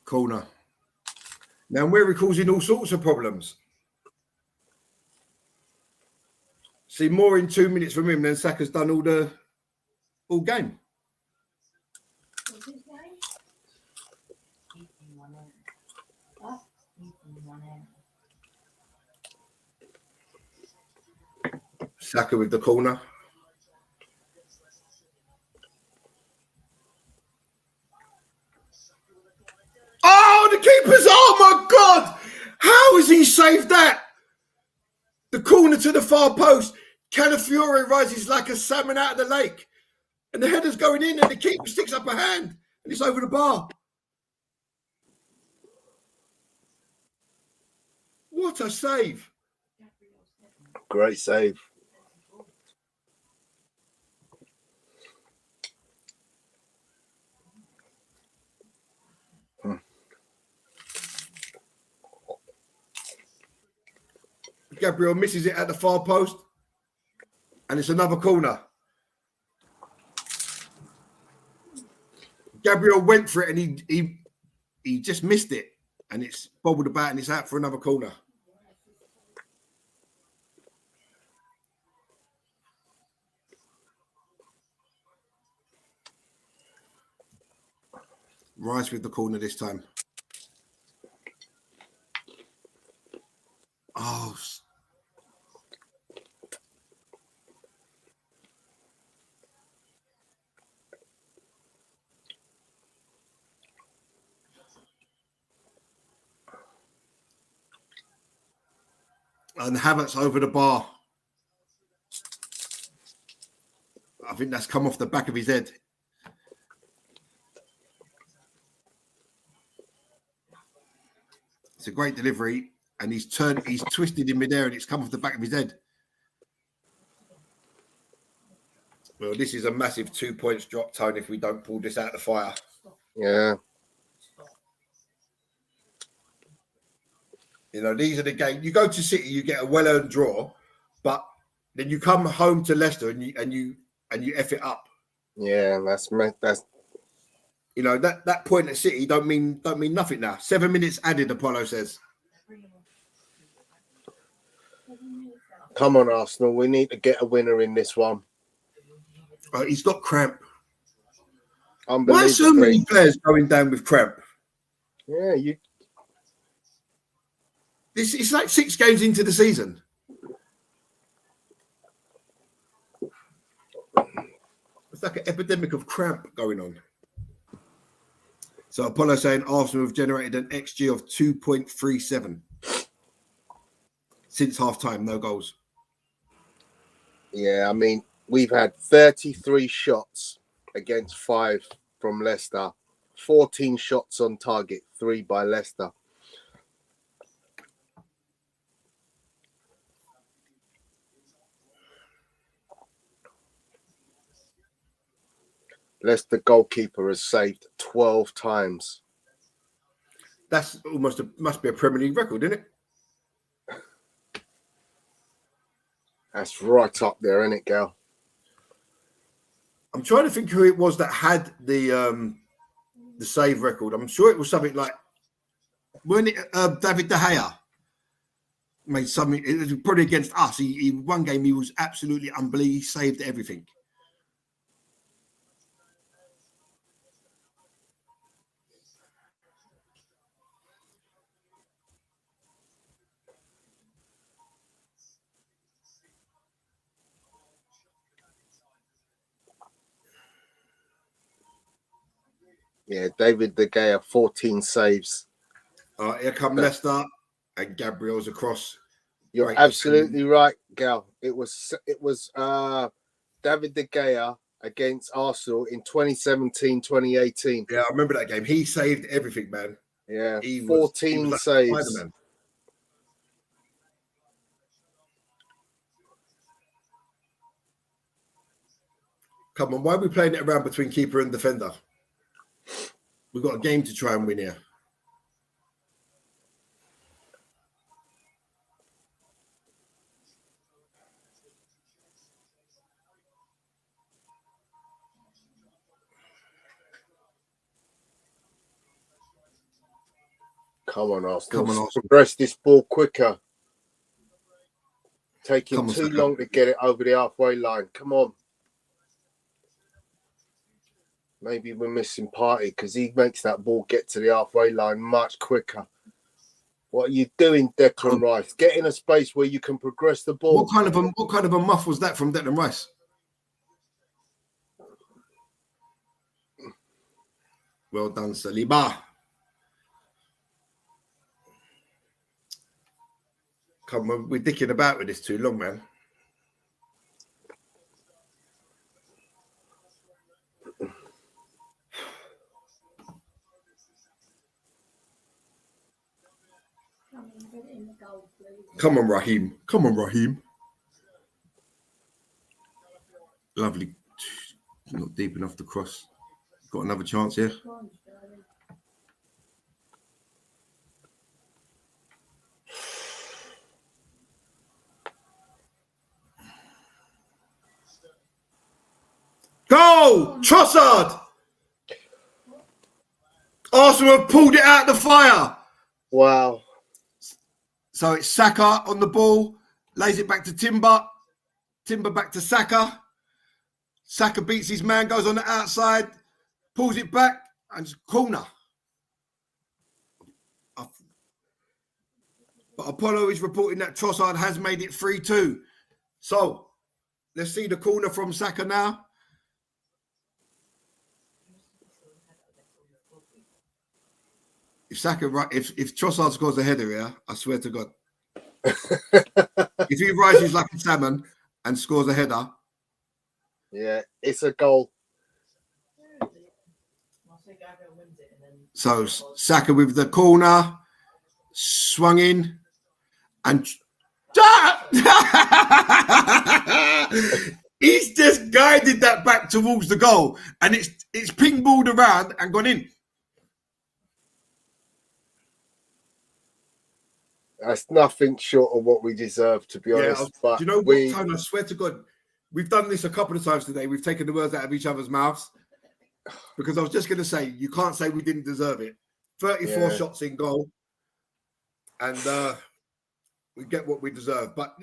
Corner. Now, Nwaneri causing all sorts of problems. See, more in 2 minutes from him than Saka's done all game. Saka with the corner. Oh, the keeper's, oh my God. How has he saved that? The corner to the far post. Calafiore rises like a salmon out of the lake. And the header's going in and the keeper sticks up a hand and it's over the bar. What a save. Great save. Gabriel misses it at the far post. And it's another corner. Gabriel went for it and he just missed it. and it's bobbled about and it's out for another corner. Rice with the corner this time. Oh. And Havertz over the bar. I think that's come off the back of his head. It's a great delivery, and he's twisted in midair, and it's come off the back of his head. Well, this is a massive 2 points drop, Tone, if we don't pull this out of the fire. Yeah. You know, these are the games. You go to City, you get a well-earned draw, but then you come home to Leicester and you F it up. Yeah, that's you know, that point at City don't mean nothing now. 7 minutes added, Apollo says. Come on, Arsenal. We need to get a winner in this one. He's got cramp. Unbelievable. Why so many players going down with cramp? Yeah, It's like 6 games into the season. It's like an epidemic of cramp going on. So Apollo saying Arsenal have generated an XG of 2.37 since half-time, no goals. Yeah, I mean, we've had 33 shots against 5 from Leicester, 14 shots on target, 3 by Leicester. Leicester goalkeeper has saved 12 times. That's must be a Premier League record, isn't it? That's right up there, isn't it, Gal? I'm trying to think who it was that had the save record. I'm sure it was something like, weren't it David De Gea made something? It was probably against us. He one game he was absolutely unbelievable. He saved everything. Yeah, David De Gea, 14 saves. Here come Leicester, and Gabriel's across. You're absolutely right, Gal. It was David De Gea against Arsenal in 2017, 2018. Yeah, I remember that game. He saved everything, man. Yeah, he 14 was like saves. Spider-Man. Come on, why are we playing it around between keeper and defender? We've got a game to try and win here. Come on, Arsenal. Progress this ball quicker. Taking too long to get it over the halfway line. Come on. Maybe we're missing Partey because he makes that ball get to the halfway line much quicker. What are you doing, Declan Rice? Get in a space where you can progress the ball. What kind of a muff was that from Declan Rice? Well done, Saliba. Come on, we're dicking about with this too long, man. Come on, Raheem. Come on, Raheem. Lovely. Not deep enough to cross. Got another chance here. Go! Trossard! Arsenal have pulled it out of the fire. Wow. So it's Saka on the ball, lays it back to Timber. Timber back to Saka. Saka beats his man, goes on the outside, pulls it back, and it's corner. But Apollo is reporting that Trossard has made it 3-2. So let's see the corner from Saka now. If Trossard scores a header here, I swear to God. If he rises like a salmon and scores a header. Yeah, it's a goal. So Saka with the corner, swung in, and he's just guided that back towards the goal, and it's ping-balled around and gone in. That's nothing short of what we deserve, to be honest. But do you know what, Tony? I swear to God, we've done this a couple of times today. We've taken the words out of each other's mouths. Because I was just going to say, you can't say we didn't deserve it. 34 shots in goal. And we get what we deserve. But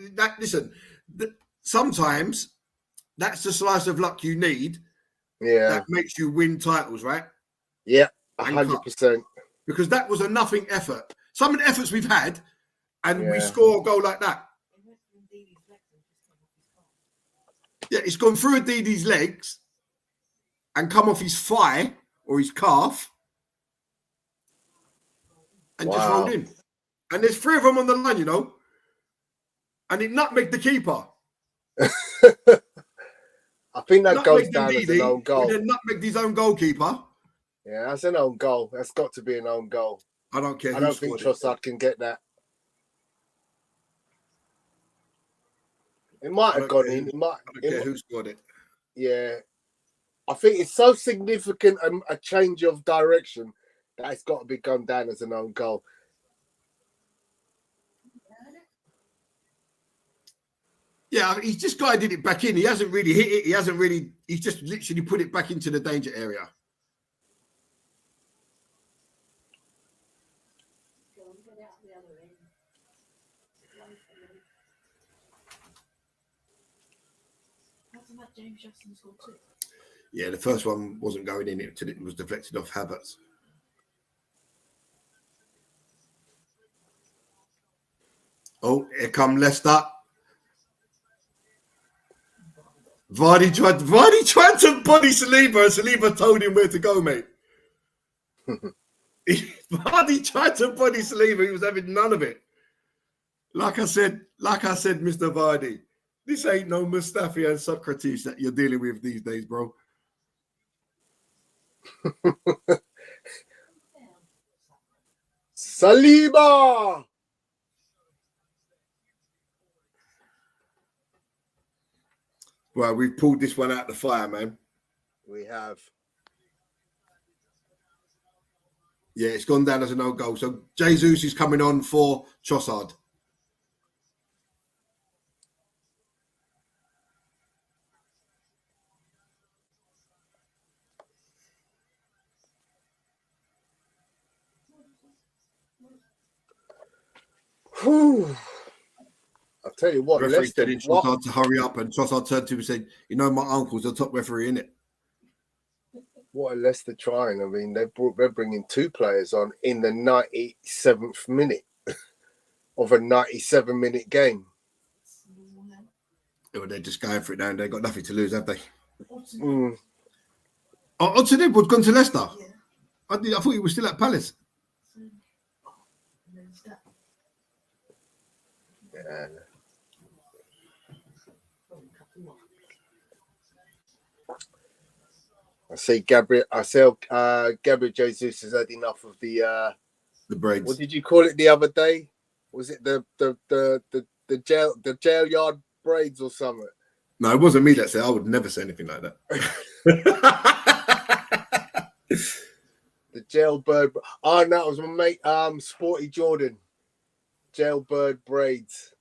sometimes that's the slice of luck you need. Yeah. That makes you win titles, right? Yeah, 100%. Because that was a nothing effort. Some of the efforts we've had, and we score a goal like that. Yeah, it's gone through Adidi's legs and come off his thigh or his calf and just rolled in. And there's 3 of them on the line, you know. And it nutmegged the keeper. I think that goes down as an own goal. He then nutmegged his own goalkeeper. Yeah, that's an own goal. That's got to be an own goal. I don't care. I don't think Trossard can get that. It might have gone in. I don't care who scored it. Yeah. I think it's so significant a change of direction that it's got to be gone down as an own goal. Yeah, he's just guided it back in. He hasn't really hit it. He's just literally put it back into the danger area. Yeah, the first one wasn't going in until it was deflected off Havertz. Oh, here come Leicester. Vardy tried to body Saliba, and Saliba told him where to go, mate. Vardy tried to body Saliba. He was having none of it. Like I said, Mr. Vardy, this ain't no Mustafi and Socrates that you're dealing with these days, bro. Saliba! Well, we've pulled this one out the fire, man. We have. Yeah, it's gone down as a no goal. So Jesus is coming on for Trossard. Whew. I'll tell you what, Leicester Trossard to hurry up, and Trossard turned to him and said, "You know, my uncle's the top referee, innit?" What are Leicester trying? I mean, they're bringing 2 players on in the 97th minute of a 97-minute game. Well, they're just going for it now, and they've got nothing to lose, have they? Mm. Odson Edward's gone to Leicester. Yeah. I thought he was still at Palace. Yeah. I see Gabriel Jesus has had enough of the braids. What did you call it the other day? Was it the jail yard braids or something? No, it wasn't me that said. I would never say anything like that. The jailbird. Oh no, it was my mate Sporty Jordan. Jailbird braids.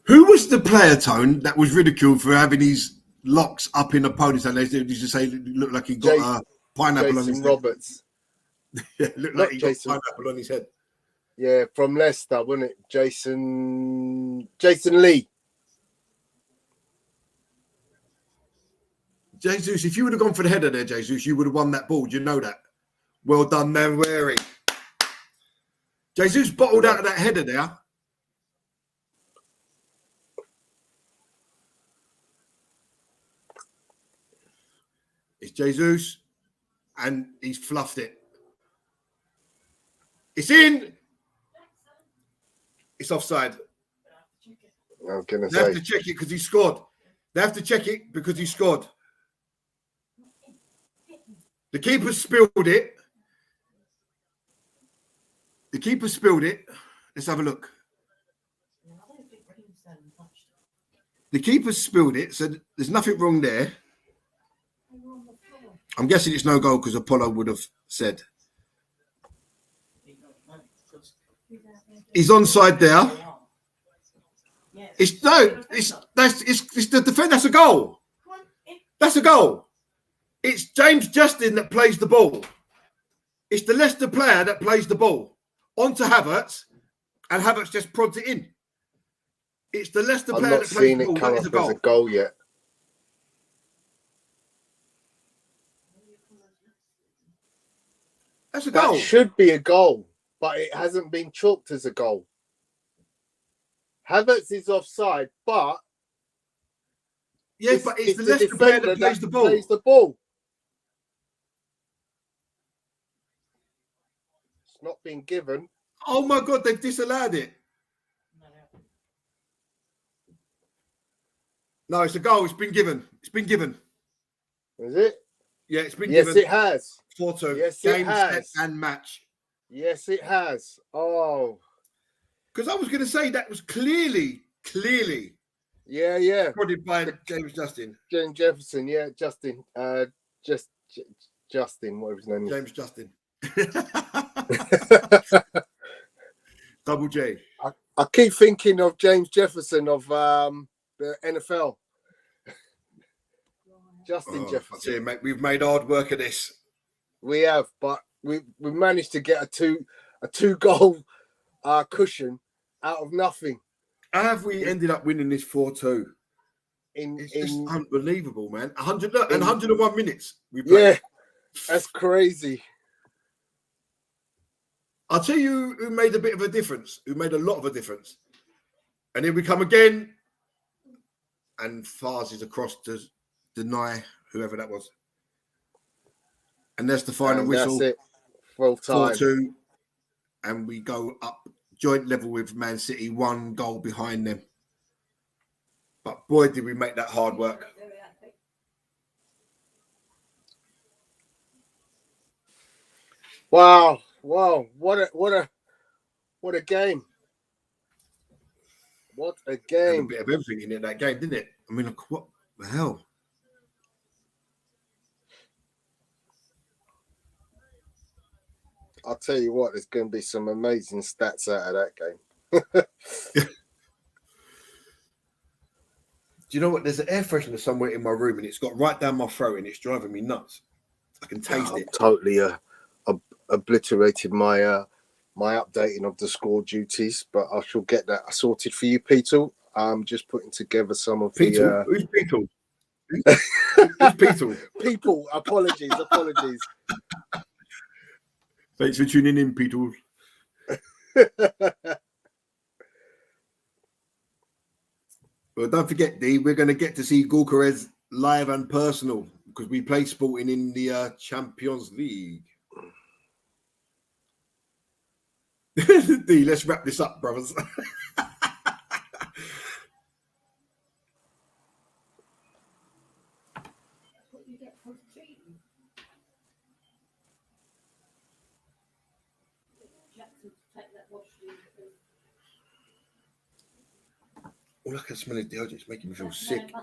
Who was the player, Tone, that was ridiculed for having his locks up in a ponytail? They used to say it looked like he got a pineapple on his Jason Roberts. Yeah, it looked Not like he Jason. got pineapple on his head. Yeah, from Leicester, wasn't it? Jason Lee. Jesus, if you would have gone for the header there, Jesus, you would have won that ball. Do you know that? Well done, man. Weary. Jesus bottled out of that header there. It's Jesus, and he's fluffed it. It's in. It's offside. I'm gonna They have say to check it because he scored. They have to check it because he scored. The keeper spilled it. The keeper spilled it. Let's have a look. The keeper spilled it, so there's nothing wrong there. I'm guessing it's no goal because Apollo would have said. He's onside there. It's the defense. That's a goal. That's a goal. It's James Justin that plays the ball. It's the Leicester player that plays the ball onto Havertz, and Havertz just prods it in. It's the Leicester player that plays the ball. That is a goal. as a goal yet. That's a goal. That should be a goal, but it hasn't been chalked as a goal. Havertz is offside, but yes, but it's the Leicester player that plays the ball. It's not been given. Oh my God, they've disallowed it. No, it's a goal. It's been given. It's been given. Is it? Yeah, it's been given. Yes, it has. 4-2. Yes, Game, it has. set, and match. Yes, it has. Oh. Because I was going to say that was clearly. Yeah. Prodded by James Justin. James Jefferson, yeah, Justin. Justin, whatever his name is. James Justin. Double J. I keep thinking of James Jefferson of the NFL. Justin Jefferson. I tell you, mate, we've made hard work of this. We have, but we managed to get a two goal cushion out of nothing. How have we ended up winning this 4-2? It's just unbelievable, man. 101 minutes we played. Yeah, that's crazy. I'll tell you who made a bit of a difference, who made a lot of a difference. And here we come again. And Fars is across to deny whoever that was. And that's the final whistle. That's it. Full time. 4-2. And we go up joint level with Man City, 1 goal behind them. But boy, did we make that hard work. Wow. What a game. What a game. A bit of everything in that game, didn't it? I mean, what the hell? I'll tell you what, there's going to be some amazing stats out of that game. Do you know what? There's an air freshener somewhere in my room and it's got right down my throat and it's driving me nuts. I can taste it. Totally obliterated my my updating of the score duties, but I shall get that sorted for you, Peter. I'm just putting together some of Peter? Who's Peter? Who's Peter? People, apologies. Thanks for tuning in, Peter. Well, don't forget, D, we're going to get to see Gulkarez live and personal because we play Sporting in the Champions League. D, let's wrap this up, brothers. All I can smell is deodorant. It's making me feel sick.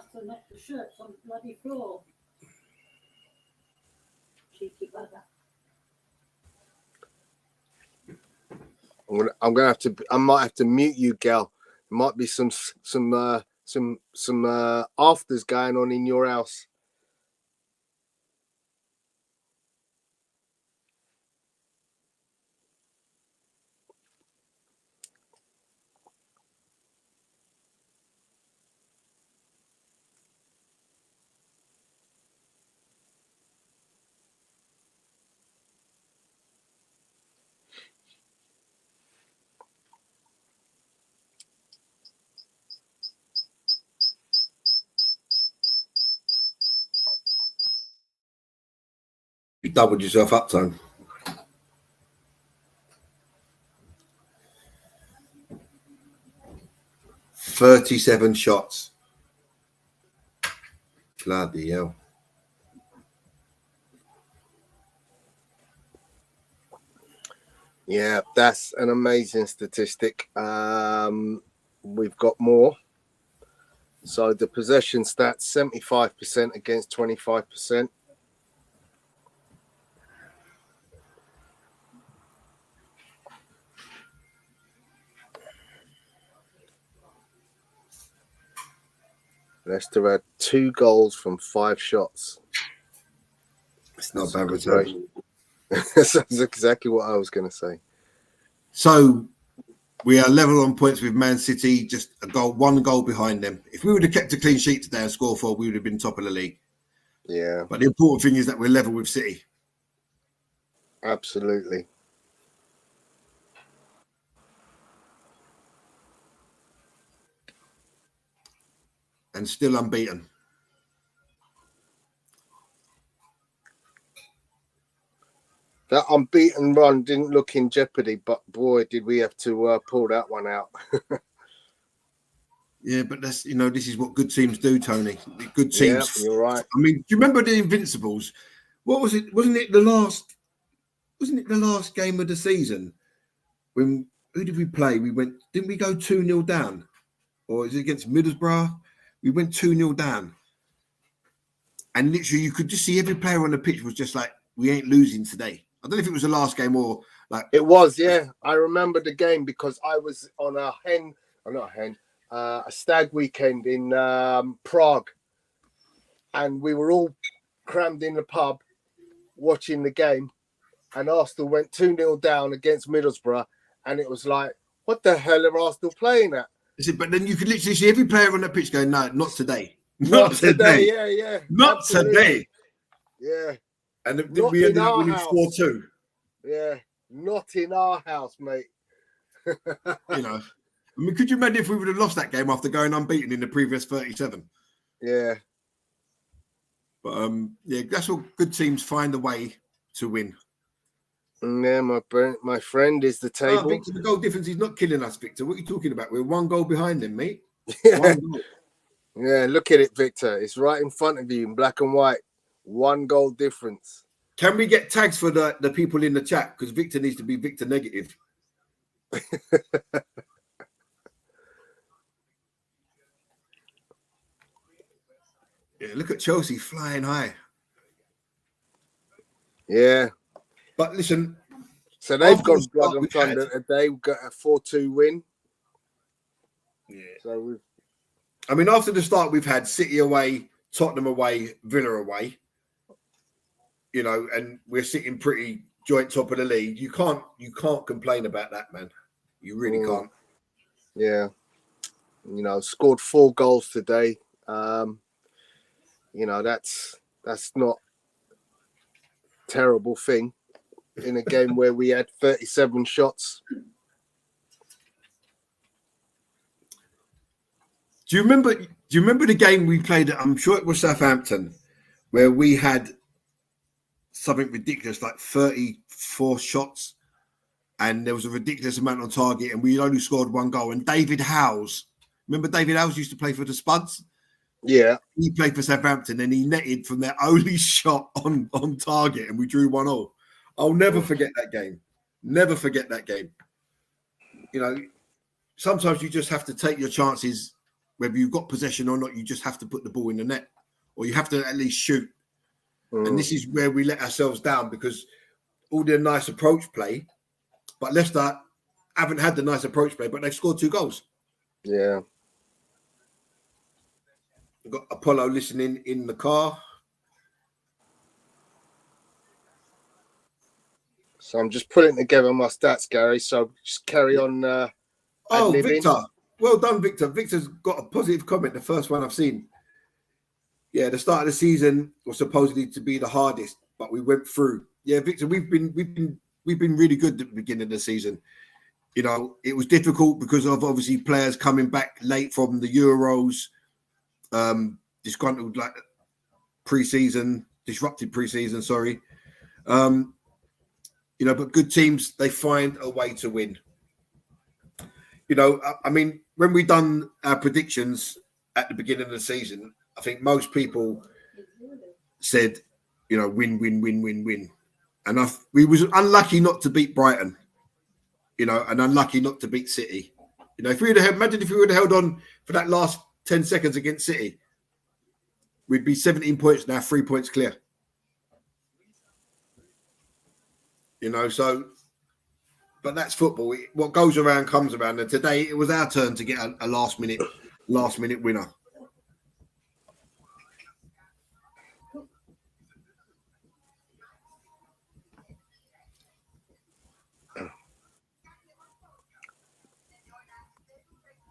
I'm gonna have to. I might have to mute you, Gal. There might be some afters going on in your house. You doubled yourself up, Tone. "37 shots. Bloody hell. Yeah, that's an amazing statistic. We've got more. So the possession stats, 75% against 25%. Leicester had 2 goals from 5 shots. It's not bad return. That's exactly what I was going to say. So we are level on points with Man City, just one goal behind them. If we would have kept a clean sheet today and scored 4, we would have been top of the league. Yeah. But the important thing is that we're level with City. Absolutely. And still unbeaten. That unbeaten run didn't look in jeopardy, but boy, did we have to pull that one out. Yeah, but that's, this is what good teams do, Tony. Good teams. Yeah, you're right. I mean, do you remember the Invincibles? What was it? Wasn't it the last game of the season? Who did we play? Didn't we go 2-0 down? Or is it against Middlesbrough? We went 2-0 down. And literally you could just see every player on the pitch was just like, we ain't losing today. I don't know if it was the last game or like it was, yeah. I remember the game because I was on a stag weekend in Prague, and we were all crammed in the pub watching the game, and Arsenal went 2-0 down against Middlesbrough, and it was like, what the hell are Arsenal playing at? But then you could literally see every player on the pitch going, no, not today. Not today. Yeah. Not absolutely. Today. Yeah. And then we ended up winning 4-2. Yeah. Not in our house, mate. I mean, could you imagine if we would have lost that game after going unbeaten in the previous 37? Yeah. But yeah, that's what good teams find a way to win. Yeah, my friend is the table. Victor, the goal difference is not killing us, Victor. What are you talking about? We're 1 goal behind them, mate. Yeah. 1 goal. Yeah, look at it, Victor. It's right in front of you in black and white. 1 goal difference. Can we get tags for the people in the chat? Because Victor needs to be Victor negative. Yeah, look at Chelsea flying high. Yeah. But listen. So they've got blood and thunder today. We've got a 4-2 win. Yeah. So after the start, we've had City away, Tottenham away, Villa away. And we're sitting pretty joint top of the league. You can't complain about that, man. You really can't. Yeah. Scored 4 goals today. That's not a terrible thing in a game where we had 37 shots. Do you remember the game we played? I'm sure it was Southampton, where we had something ridiculous, like 34 shots, and there was a ridiculous amount on target, and we only scored 1 goal. And David Howes, remember David Howes used to play for the Spuds? Yeah. He played for Southampton, and he netted from their only shot on target, and we drew 1-1. I'll never forget that game. Never forget that game. Sometimes you just have to take your chances, whether you've got possession or not. You just have to put the ball in the net, or you have to at least shoot. And this is where we let ourselves down, because all the nice approach play, but Leicester haven't had the nice approach play, but they've scored 2 goals. Yeah. We've got Apollo listening in the car. So I'm just putting together my stats, Gary. So just carry on. Victor. Well done, Victor. Victor's got a positive comment, the first one I've seen. Yeah, the start of the season was supposedly to be the hardest, but we went through. Yeah, Victor, we've been really good at the beginning of the season. It was difficult because of obviously players coming back late from the Euros, disgruntled, like disrupted pre-season, sorry. But good teams, they find a way to win. I mean, when we done our predictions at the beginning of the season, I think most people said, win, win, win, win, win. And we was unlucky not to beat Brighton, and unlucky not to beat City. If we would have held on for that last 10 seconds against City, we'd be 17 points now, 3 points clear. But that's football. What goes around comes around. And today it was our turn to get a last minute winner.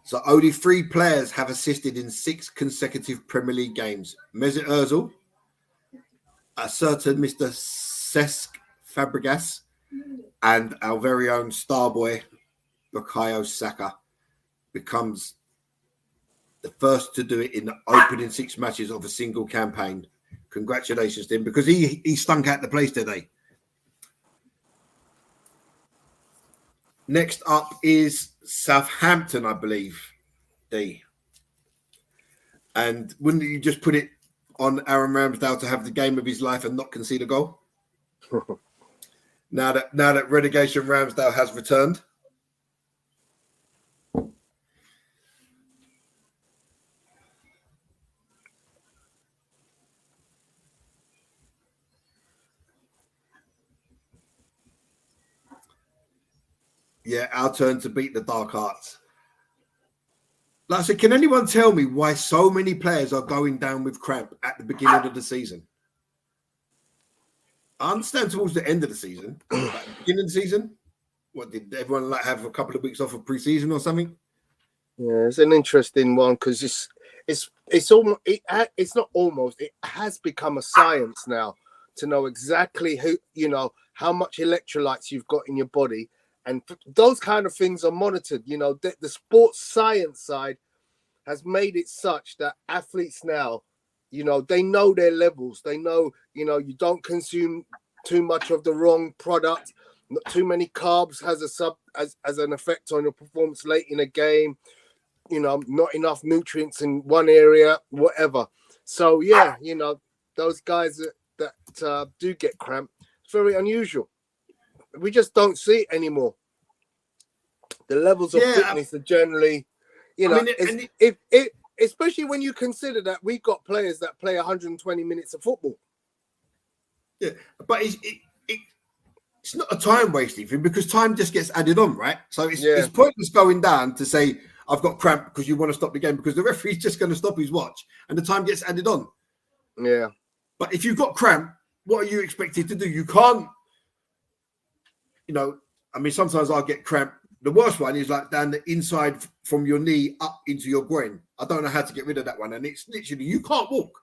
So only 3 players have assisted in 6 consecutive Premier League games. Mesut Ozil, a certain Mr. Cesc Fabregas, and our very own star boy, Bukayo Saka, becomes the first to do it in the opening 6 matches of a single campaign. Congratulations to him, because he stunk out the place today. Next up is Southampton, I believe, D. And wouldn't you just put it on Aaron Ramsdale to have the game of his life and not concede a goal? Now that relegation Ramsdale has returned. Yeah, our turn to beat the Dark Arts. Like I said, can anyone tell me why so many players are going down with cramp at the beginning of the season? I understand towards the end of the season, but at the beginning of the season, what did everyone have a couple of weeks off of pre-season or something? Yeah, it's an interesting one because it's almost it's not almost, it has become a science now to know exactly how much electrolytes you've got in your body. And those kind of things are monitored. The sports science side has made it such that athletes now, they know their levels. They know, you don't consume too much of the wrong product. Not too many carbs has an effect on your performance late in a game. Not enough nutrients in one area, whatever. So, yeah, those guys that do get cramp, it's very unusual. We just don't see it anymore. The levels of fitness are generally, especially when you consider that we've got players that play 120 minutes of football. Yeah, but it's not a time wasting thing because time just gets added on, right? So it's pointless going down to say, I've got cramp because you want to stop the game because the referee's just going to stop his watch and the time gets added on. Yeah. But if you've got cramp, what are you expected to do? You can't, sometimes I'll get cramp. The worst one is like down the inside from your knee up into your groin. I don't know how to get rid of that one. And it's literally, you can't walk.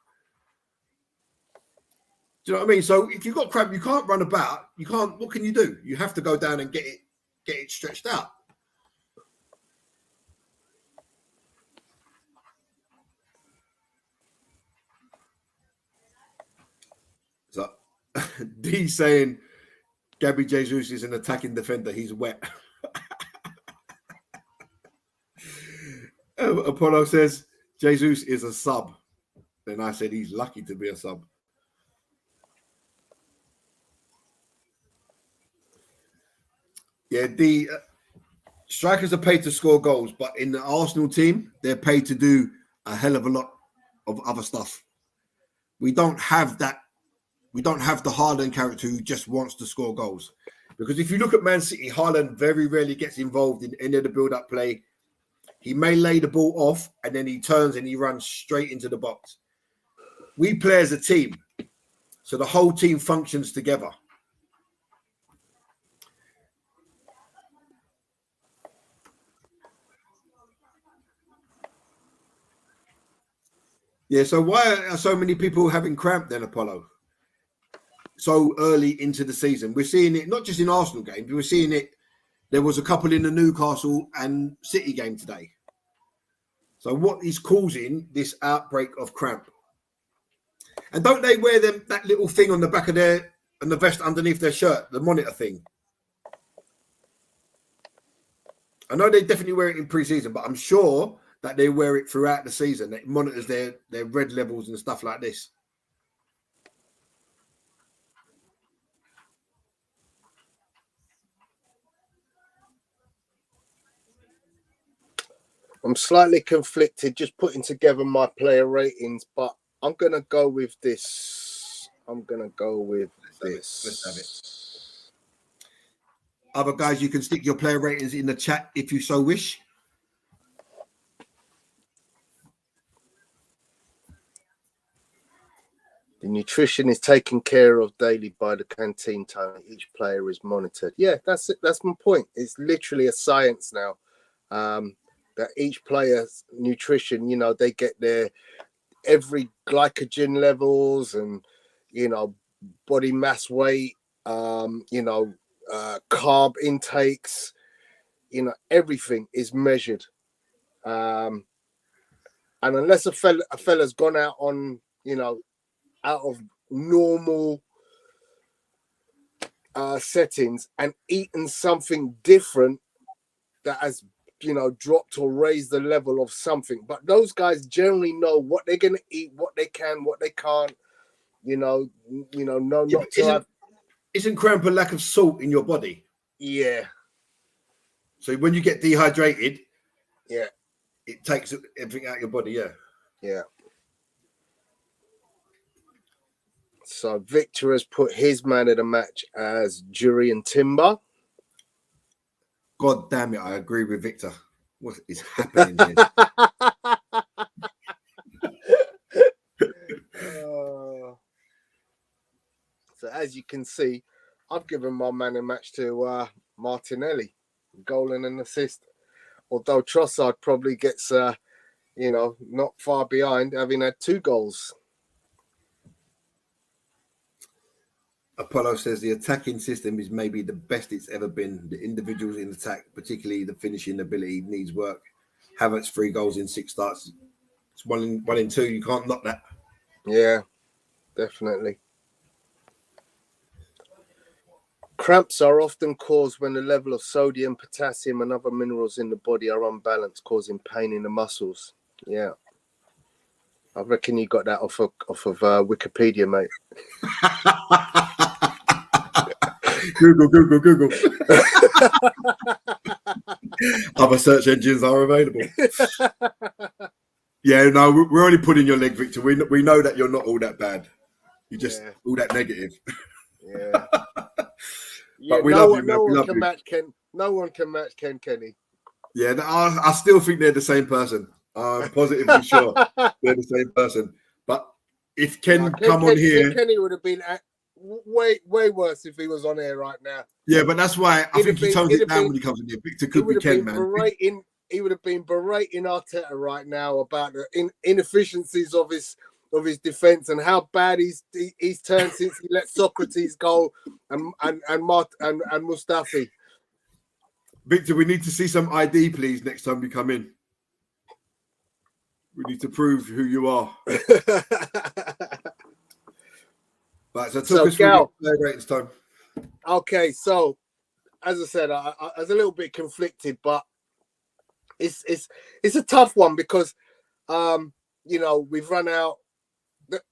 Do you know what I mean? So if you've got cramp, you can't run about. You can't, what can you do? You have to go down and get it stretched out. So D saying Gabby Jesus is an attacking defender. He's wet. Apollo says Jesus is a sub. Then I said he's lucky to be a sub. Yeah, the strikers are paid to score goals, but in the Arsenal team, they're paid to do a hell of a lot of other stuff. We don't have that. We don't have the Haaland character who just wants to score goals. Because if you look at Man City, Haaland very rarely gets involved in any of the build-up play. He may lay the ball off and then he turns and he runs straight into the box. We play as a team. So the whole team functions together. Yeah, so why are so many people having cramp then, Apollo? So early into the season. We're seeing it not just in Arsenal games, we're seeing it. There was a couple in the Newcastle and City game today. So what is causing this outbreak of cramp? And don't they wear that little thing on the back of their and the vest underneath their shirt, the monitor thing. I know they definitely wear it in pre-season, but I'm sure that they wear it throughout the season. It monitors their red levels and stuff like this. I'm slightly conflicted, just putting together my player ratings, but I'm going to go with this. Let's have it. Other guys, you can stick your player ratings in the chat if you so wish. The nutrition is taken care of daily by the canteen time. Each player is monitored. Yeah, that's it. That's my point. It's literally a science now. That each player's nutrition, you know, they get their every glycogen levels and, you know, body mass weight, you know, carb intakes, you know, everything is measured. And unless a fella's gone out on, you know, out of normal settings and eaten something different that has, you know, dropped or raised the level of something. But those guys generally know what they're going to eat, what they can, what they can't, you know, no, Yeah, not to have. Isn't cramp a lack of salt in your body? Yeah. So when you get dehydrated, Yeah. it takes everything out of your body, yeah. Yeah. So Victor has put his man of the match as Jurian Timber. God damn it, I agree with Victor. What is happening here? So as you can see, I've given my man of the match to Martinelli, goal and an assist. Although Trossard probably gets, you know, not far behind, having had 2 goals. Apollo says the attacking system is maybe the best it's ever been. The individuals in attack, particularly the finishing ability, needs work. Havertz 3 goals in 6 starts. It's one in 2. You can't knock that. Yeah, definitely. Cramps are often caused when the level of sodium, potassium, and other minerals in the body are unbalanced, causing pain in the muscles. Yeah. I reckon you got that off of Wikipedia, mate. Google. Other search engines are available. Yeah, no, we're only pulling your leg, Victor. We know that you're not all that bad. You're just all that negative. Yeah. But we love you, man. No one can match Ken. No one can match Ken Kenny. Yeah, I still think they're the same person. I'm positively sure they're the same person. But if Ken on here, Ken Kenny would have been way worse if he was on air right now. Yeah, but that's why I think he tones it down when he comes in here. Victor could be Ken, man. He would have been berating Arteta right now about the inefficiencies of his defense and how bad he's turned since he let Socrates go and Mustafi. Victor, we need to see some ID, please, next time we come in. We need to prove who you are. Right, so talk us through the ratings time. Okay, so as I said, I was a little bit conflicted, but it's a tough one because you know, we've run out.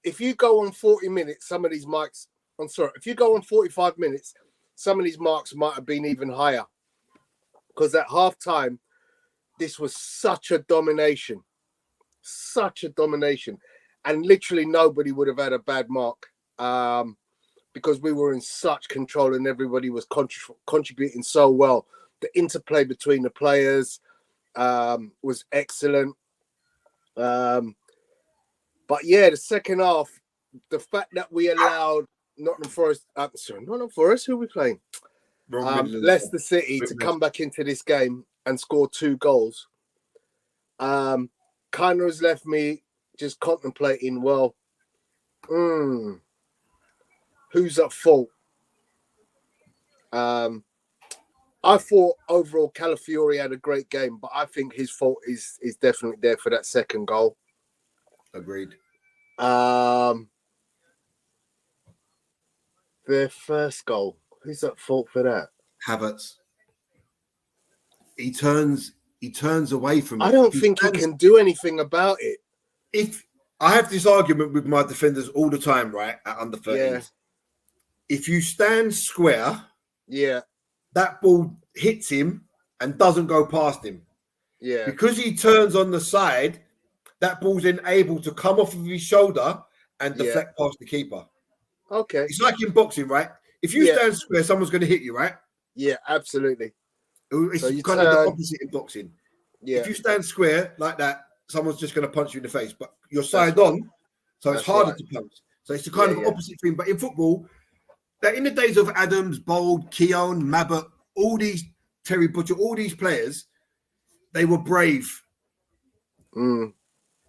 If you go on 40 minutes, some of these marks. I'm sorry. If you go on 45 minutes, some of these marks might have been even higher. Because at half time, this was such a domination, and literally nobody would have had a bad mark because we were in such control and everybody was contributing so well. The interplay between the players was excellent. But yeah, the second half, the fact that we allowed Nottingham Forest, who are we playing? Leicester City to come back into this game and score 2 goals kind of has left me just contemplating, well, who's at fault? I thought overall Calafiori had a great game, but I think his fault is definitely there for that second goal. Agreed. Their first goal. Who's at fault for that? Havertz. He turns away from it. I don't think he can do anything about it. If I have this argument with my defenders all the time, right, at under 13s. Yeah. If you stand square, Yeah. that ball hits him and doesn't go past him. Yeah. Because he turns on the side, that ball's then able to come off of his shoulder and deflect past the keeper. Okay. It's like in boxing, right? If you stand square, someone's going to hit you, right? Yeah, absolutely. It's so kind of the opposite in boxing. Yeah. If you stand square like that, someone's just going to punch you in the face. But you're side on, so it's harder to punch. So it's the kind of opposite thing. But in football, that in the days of Adams, Bold, Keown, Mabbott, all these Terry Butcher, all these players, they were brave. Mm.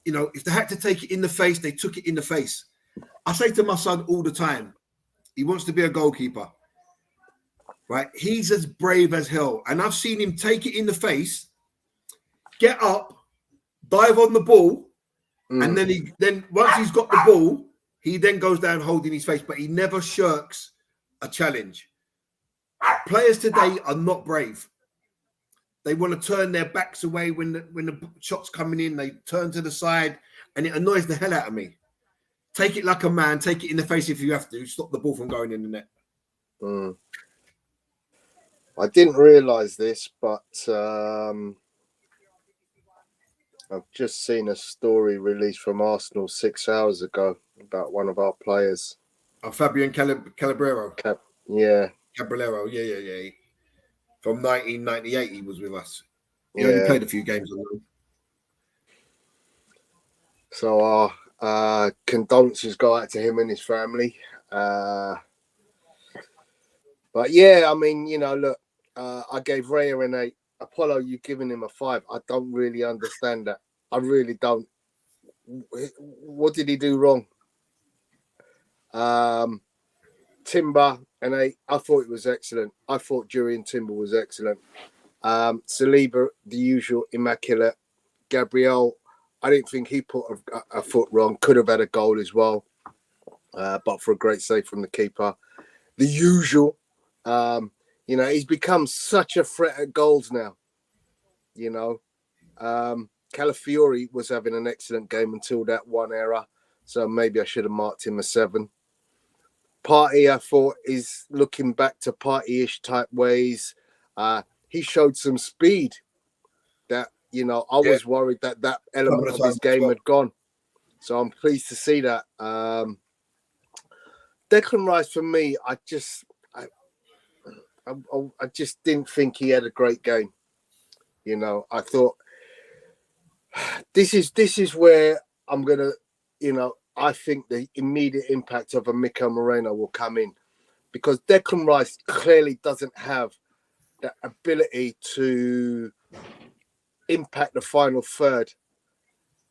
You know, if they had to take it in the face, they took it in the face. I say to my son all the time, he wants to be a goalkeeper, right? He's as brave as hell. And I've seen him take it in the face, get up, dive on the ball, and then once he's got the ball, he then goes down holding his face, but he never shirks a challenge. Players today are not brave. They want to turn their backs away when the shot's coming in. They turn to the side, and it annoys the hell out of me. Take it like a man. Take it in the face if you have to. Stop the ball from going in the net. Mm. I didn't realise this, but I've just seen a story released from Arsenal 6 hours ago about one of our players. Fabian Calabrero. Yeah. Caballero. Yeah. From 1998, he was with us. He only played a few games on loan. So our condolences go out to him and his family. But yeah, I mean, you know, look, I gave Raya an 8. Apollo, you've given him a 5. I don't really understand that. I really don't. What did he do wrong? Timber an 8. I thought it was excellent. I thought Jurriën Timber was excellent. Saliba, the usual, immaculate. Gabriel, I didn't think he put a foot wrong. Could have had a goal as well, but for a great save from the keeper. The usual. You know, he's become such a threat at goals now. You know, Calafiori was having an excellent game until that one error. So maybe I should have marked him a 7. Partey, I thought, is looking back to Partey-ish type ways. He showed some speed that, you know, I was worried that element of his game had gone. So I'm pleased to see that. Declan Rice, for me, I just didn't think he had a great game. You know, I thought this is where I'm gonna, you know, I think the immediate impact of a Mikel Moreno will come in, because Declan Rice clearly doesn't have that ability to impact the final third.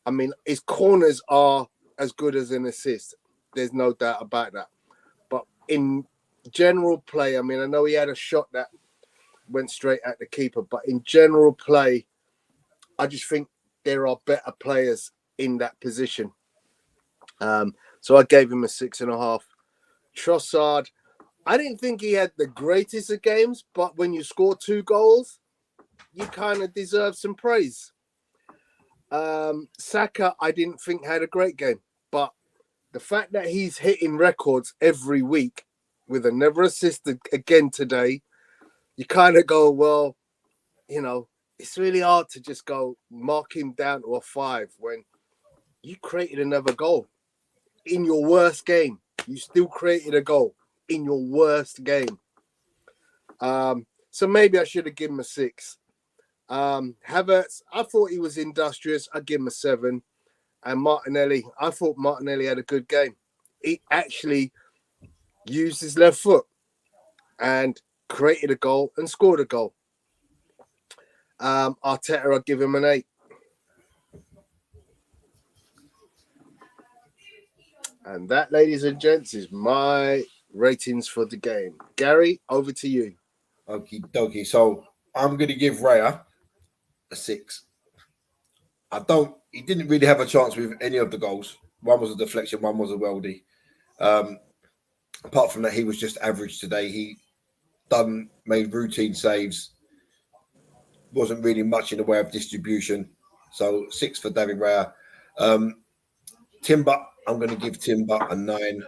I mean, his corners are as good as an assist. There's no doubt about that. But in general play, I mean, I know he had a shot that went straight at the keeper, but in general play, I just think there are better players in that position. So I gave him a 6.5. Trossard, I didn't think he had the greatest of games, but when you score 2 goals, you kind of deserve some praise. Saka, I didn't think had a great game, but the fact that he's hitting records every week with another assist again today, you kind of go, well, you know, it's really hard to just go mark him down to a 5 when you created another goal in your worst game. You still created a goal in your worst game. So maybe I should have given him a 6. Havertz, I thought he was industrious. I'd give him a 7. And Martinelli, I thought Martinelli had a good game. He actually used his left foot and created a goal and scored a goal. Arteta, I'd give him an 8. And that, ladies and gents, is my ratings for the game. Gary, over to you. Okie dokie. So I'm going to give Raya a 6. He didn't really have a chance with any of the goals. One was a deflection, one was a worldie. apart from that, he was just average today. He made routine saves. Wasn't really much in the way of distribution. So 6 for David Raya. Timber, I'm going to give Timber a 9.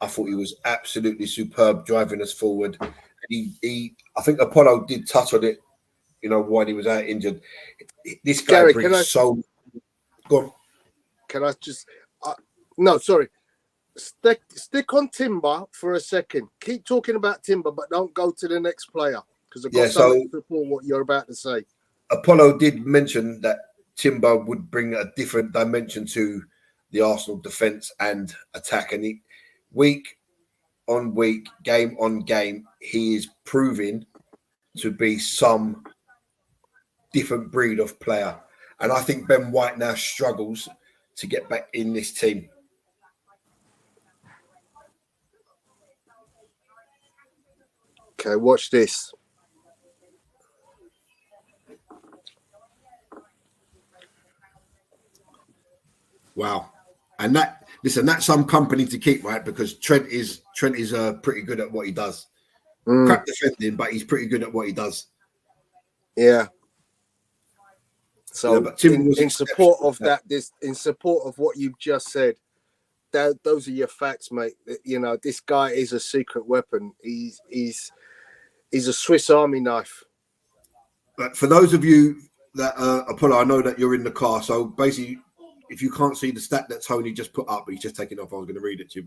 I thought he was absolutely superb driving us forward. I think Apollo did touch on it, while he was out injured. This guy Gary, brings so. Go on. Can I just? No, sorry. Stick on Timber for a second. Keep talking about Timber, but don't go to the next player because I've got something to support what you're about to say. Apollo did mention that Timber would bring a different dimension to the Arsenal defence and attack, and week on week, game on game, he is proving to be some different breed of player. And I think Ben White now struggles to get back in this team. Okay, watch this. Wow. And that's some company to keep, right? Because Trent is pretty good at what he does. Crap defending, but he's pretty good at what he does. Yeah. So in support of that, in support of what you've just said, those are your facts, mate. This guy is a secret weapon. He's a Swiss Army knife. But for those of you that Apollo, I know that you're in the car, so basically, if you can't see the stat that Tony just put up, he's just taking off. I was going to read it to you,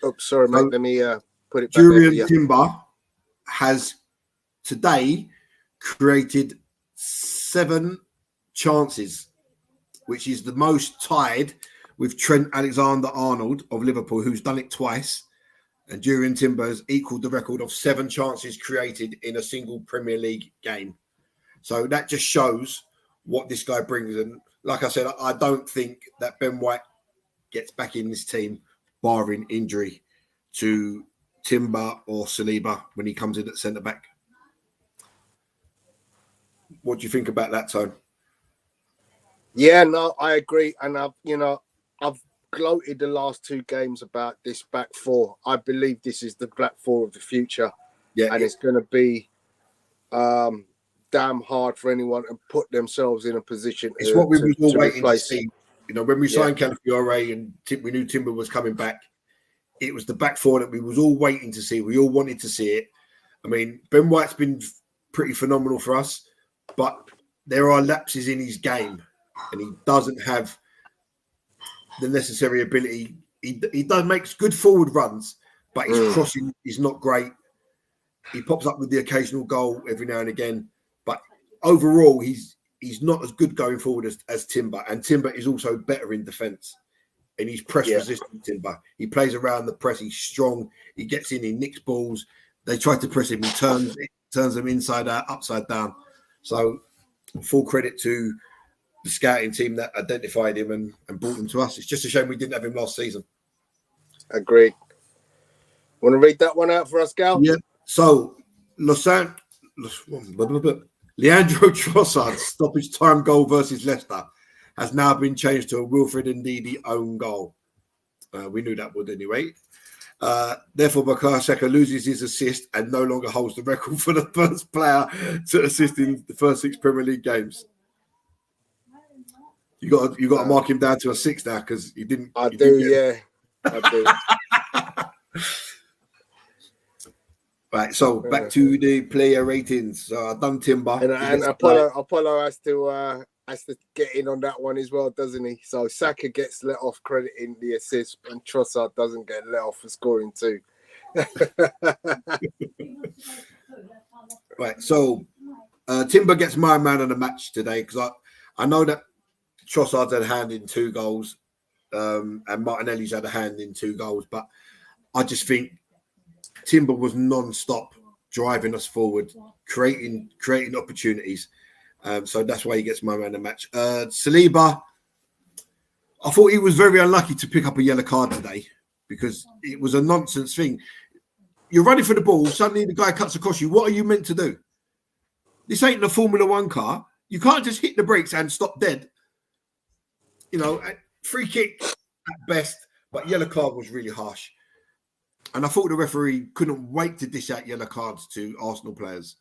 but sorry, mate. Let me put it back. Jurriën Timber has today created 7 chances, which is the most tied with Trent Alexander-Arnold of Liverpool, who's done it twice. And Jurriën Timber has equaled the record of 7 chances created in a single Premier League game. So that just shows what this guy brings. And like I said, I don't think that Ben White gets back in this team, barring injury to Timber or Saliba when he comes in at centre-back. What do you think about that, Tone? Yeah, no, I agree. And I've gloated the last 2 games about this back 4. I believe this is the back 4 of the future. Yeah, and it's going to be damn hard for anyone to put themselves in a position. It's what we were all waiting to see. When we signed Calafiore and we knew Timber was coming back, it was the back 4 that we was all waiting to see. We all wanted to see it. I mean, Ben White's been pretty phenomenal for us, but there are lapses in his game, and he doesn't have the necessary ability. He does makes good forward runs, but his crossing is not great. He pops up with the occasional goal every now and again, but overall, he's not as good going forward as Timber. And Timber is also better in defence, and he's press resistant. Timber, he plays around the press. He's strong. He gets in. He nicks balls. They try to press him. He turns them inside out, upside down. So, full credit to the scouting team that identified him and brought him to us. It's just a shame we didn't have him last season. Agreed. Want to read that one out for us, Gal? Yeah. So, Leandro Trossard's stoppage time goal versus Leicester has now been changed to a Wilfred Ndidi own goal. We knew that would anyway. Therefore, Bukayo Saka loses his assist and no longer holds the record for the first player to assist in the first 6 Premier League games. You got to mark him down to a 6 now because he didn't. I do. Right, so back to the player ratings. So I've done Timber, and Apollo has to get in on that one as well, doesn't he? So Saka gets let off crediting the assist, and Trossard doesn't get let off for scoring 2. Right, so Timber gets my man of the match today because I know that Trossard's had a hand in 2 goals, and Martinelli's had a hand in 2 goals, but I just think Timber was non-stop driving us forward, creating opportunities. So that's why he gets my man of the match. Saliba, I thought he was very unlucky to pick up a yellow card today because it was a nonsense thing. You're running for the ball, suddenly the guy cuts across you. What are you meant to do? This ain't the Formula 1 car. You can't just hit the brakes and stop dead. Free kick at best, but yellow card was really harsh. And I thought the referee couldn't wait to dish out yellow cards to Arsenal players.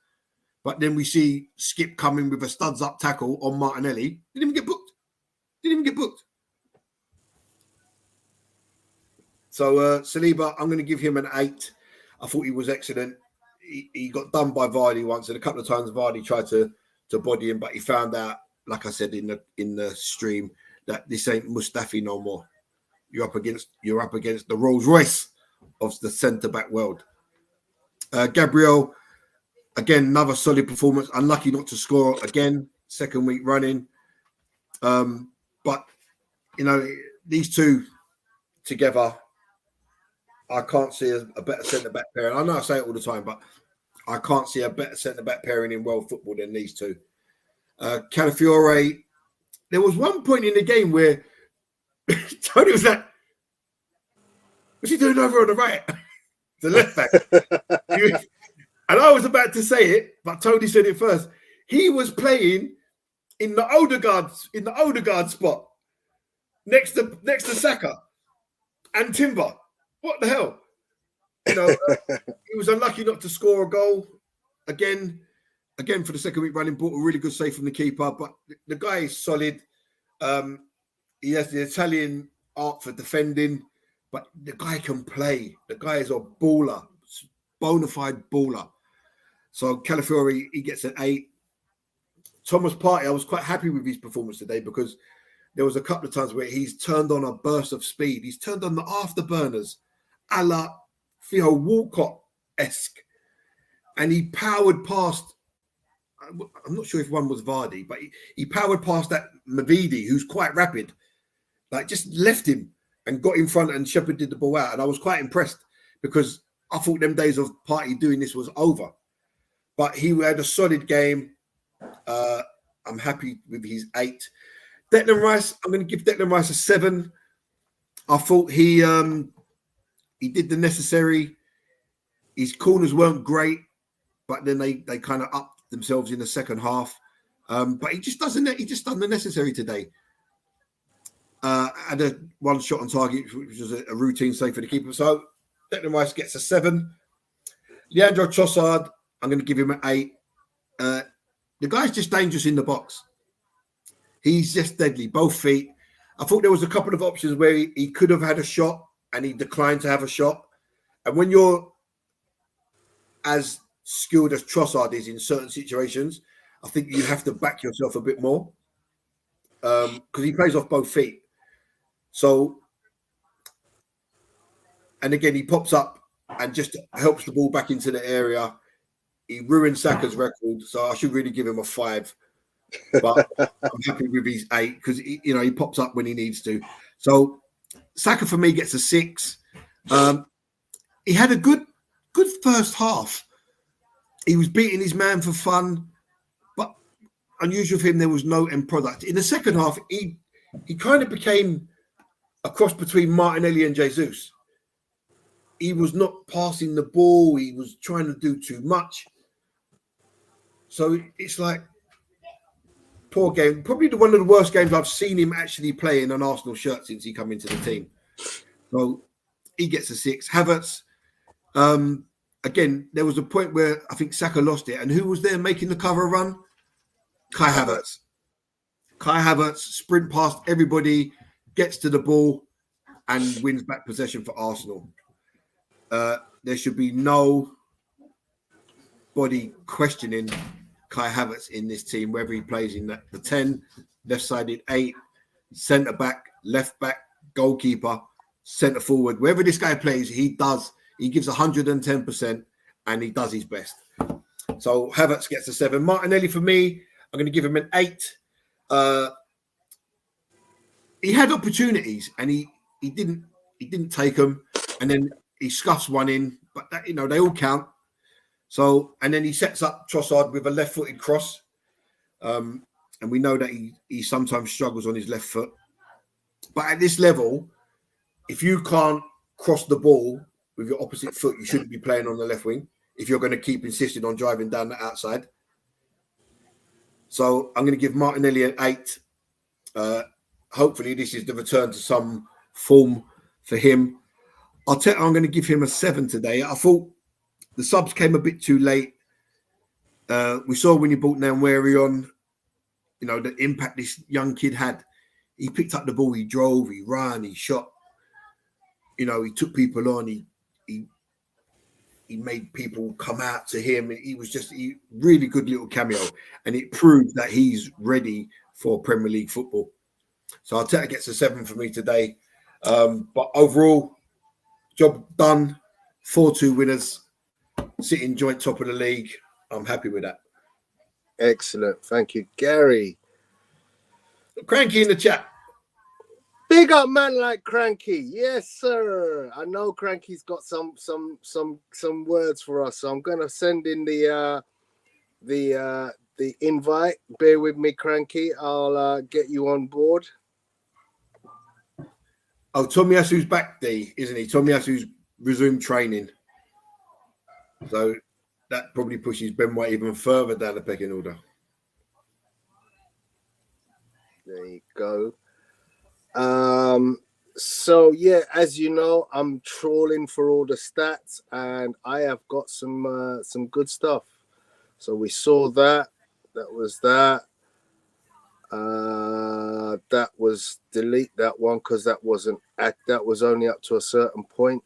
But then we see Skip coming with a studs up tackle on Martinelli. Didn't even get booked. So Saliba, I'm going to give him an 8. I thought he was excellent. He got done by Vardy once, and a couple of times Vardy tried to body him, but he found out, like I said in the stream, that this ain't Mustafi no more. You're up against the Rolls Royce of the centre back world. Gabriel, again, another solid performance. Unlucky not to score again, second week running. But these two together, I can't see a better centre back pairing. I know I say it all the time, but I can't see a better centre back pairing in world football than these two. Calafiore, there was one point in the game where Tony was like, what's he doing over on the right? The left back. And I was about to say it, but Tony said it first. He was playing in the Odegaard spot next to Saka and Timber. What the hell? He was unlucky not to score a goal. Again for the second week running, brought a really good save from the keeper. But the guy is solid. He has the Italian art for defending, but the guy can play. The guy is a baller, bona fide baller. So Calafiore, he gets an 8. Thomas Partey, I was quite happy with his performance today because there was a couple of times where he's turned on a burst of speed. He's turned on the afterburners, a la Theo Walcott-esque. And he powered past, I'm not sure if one was Vardy, but he powered past that Mavidi, who's quite rapid. Like, just left him and got in front, and shepherded the ball out. And I was quite impressed because I thought them days of Partey doing this was over. But he had a solid game. I'm happy with his 8. Declan Rice, I'm going to give Declan Rice a 7. I thought he did the necessary. His corners weren't great, but then they kind of upped themselves in the second half. But he just done the necessary today. Had a one shot on target, which was a routine save for the keeper. So Declan Rice gets a 7. Leandro Trossard, I'm going to give him an 8. The guy's just dangerous in the box. He's just deadly, both feet. I thought there was a couple of options where he could have had a shot and he declined to have a shot. And when you're as skilled as Trossard is in certain situations, I think you have to back yourself a bit more because he plays off both feet. So, and again, he pops up and just helps the ball back into the area. He ruined Saka's record, so I should really give him a 5. But I'm happy with his 8 because he pops up when he needs to. So Saka for me gets a 6. He had a good first half. He was beating his man for fun, but unusual for him, there was no end product. In the second half, he kind of became a cross between Martinelli and Jesus. He was not passing the ball. He was trying to do too much. So it's like, poor game. Probably one of the worst games I've seen him actually play in an Arsenal shirt since he come into the team. So he gets a 6. Havertz, again, there was a point where I think Saka lost it. And who was there making the cover run? Kai Havertz. Kai Havertz sprint past everybody, gets to the ball, and wins back possession for Arsenal. There should be nobody questioning Kai Havertz in this team, whether he plays in the 10, left-sided 8, centre-back, left-back, goalkeeper, centre-forward. Wherever this guy plays, he gives 110% and he does his best. So Havertz gets a 7. Martinelli, for me, I'm going to give him an 8. He had opportunities and he didn't take them, and then he scuffs one in, but that, they all count. So, and then he sets up Trossard with a left-footed cross. And we know that he sometimes struggles on his left foot. But at this level, if you can't cross the ball with your opposite foot, you shouldn't be playing on the left wing if you're going to keep insisting on driving down the outside. So I'm going to give Martinelli an 8. Hopefully this is the return to some form for him. I'm going to give him a 7 today. I thought the subs came a bit too late. We saw when you brought Nwaneri on, the impact this young kid had. He picked up the ball, he drove, he ran, he shot. He took people on. He made people come out to him. He was just a really good little cameo, and it proved that he's ready for Premier League football. So Arteta gets a 7 for me today. But overall, job done. 4-2 winners, sitting joint top of the league. I'm happy with that. Excellent. Thank you, Gary. Cranky in the chat. Big up man like Cranky. Yes, sir. I know Cranky's got some words for us. So I'm gonna send in the invite. Bear with me, Cranky. I'll get you on board. Oh, Tomiyasu's back, D, isn't he? Tomiyasu's resumed training. So that probably pushes Ben White even further down the pecking order. There you go. So yeah, as you know, I'm trawling for all the stats, and I have got some good stuff. So we saw that. That was that. That was delete that one because that was only up to a certain point.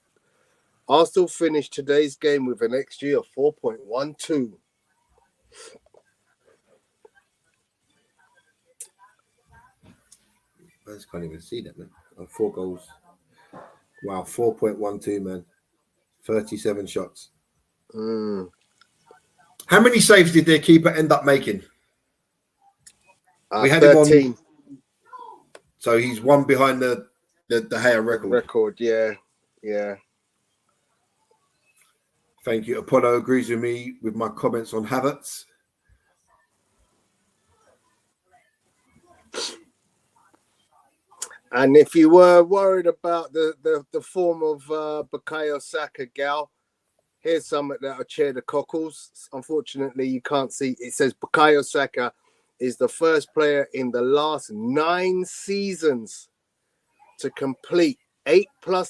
Arsenal finished today's game with an XG of 4.12. I just can't even see that, man. 4 goals. Wow, 4.12, man. 37 shots. How many saves did their keeper end up making? We had 13. him on. So he's one behind the Gea record. Yeah. Thank you. Apollo agrees with me with my comments on Havertz. And if you were worried about the form of Bukayo Saka, Gal, here's something that'll cheer the cockles. Unfortunately, you can't see. It says Bukayo Saka is the first player in the last 9 seasons to complete 8+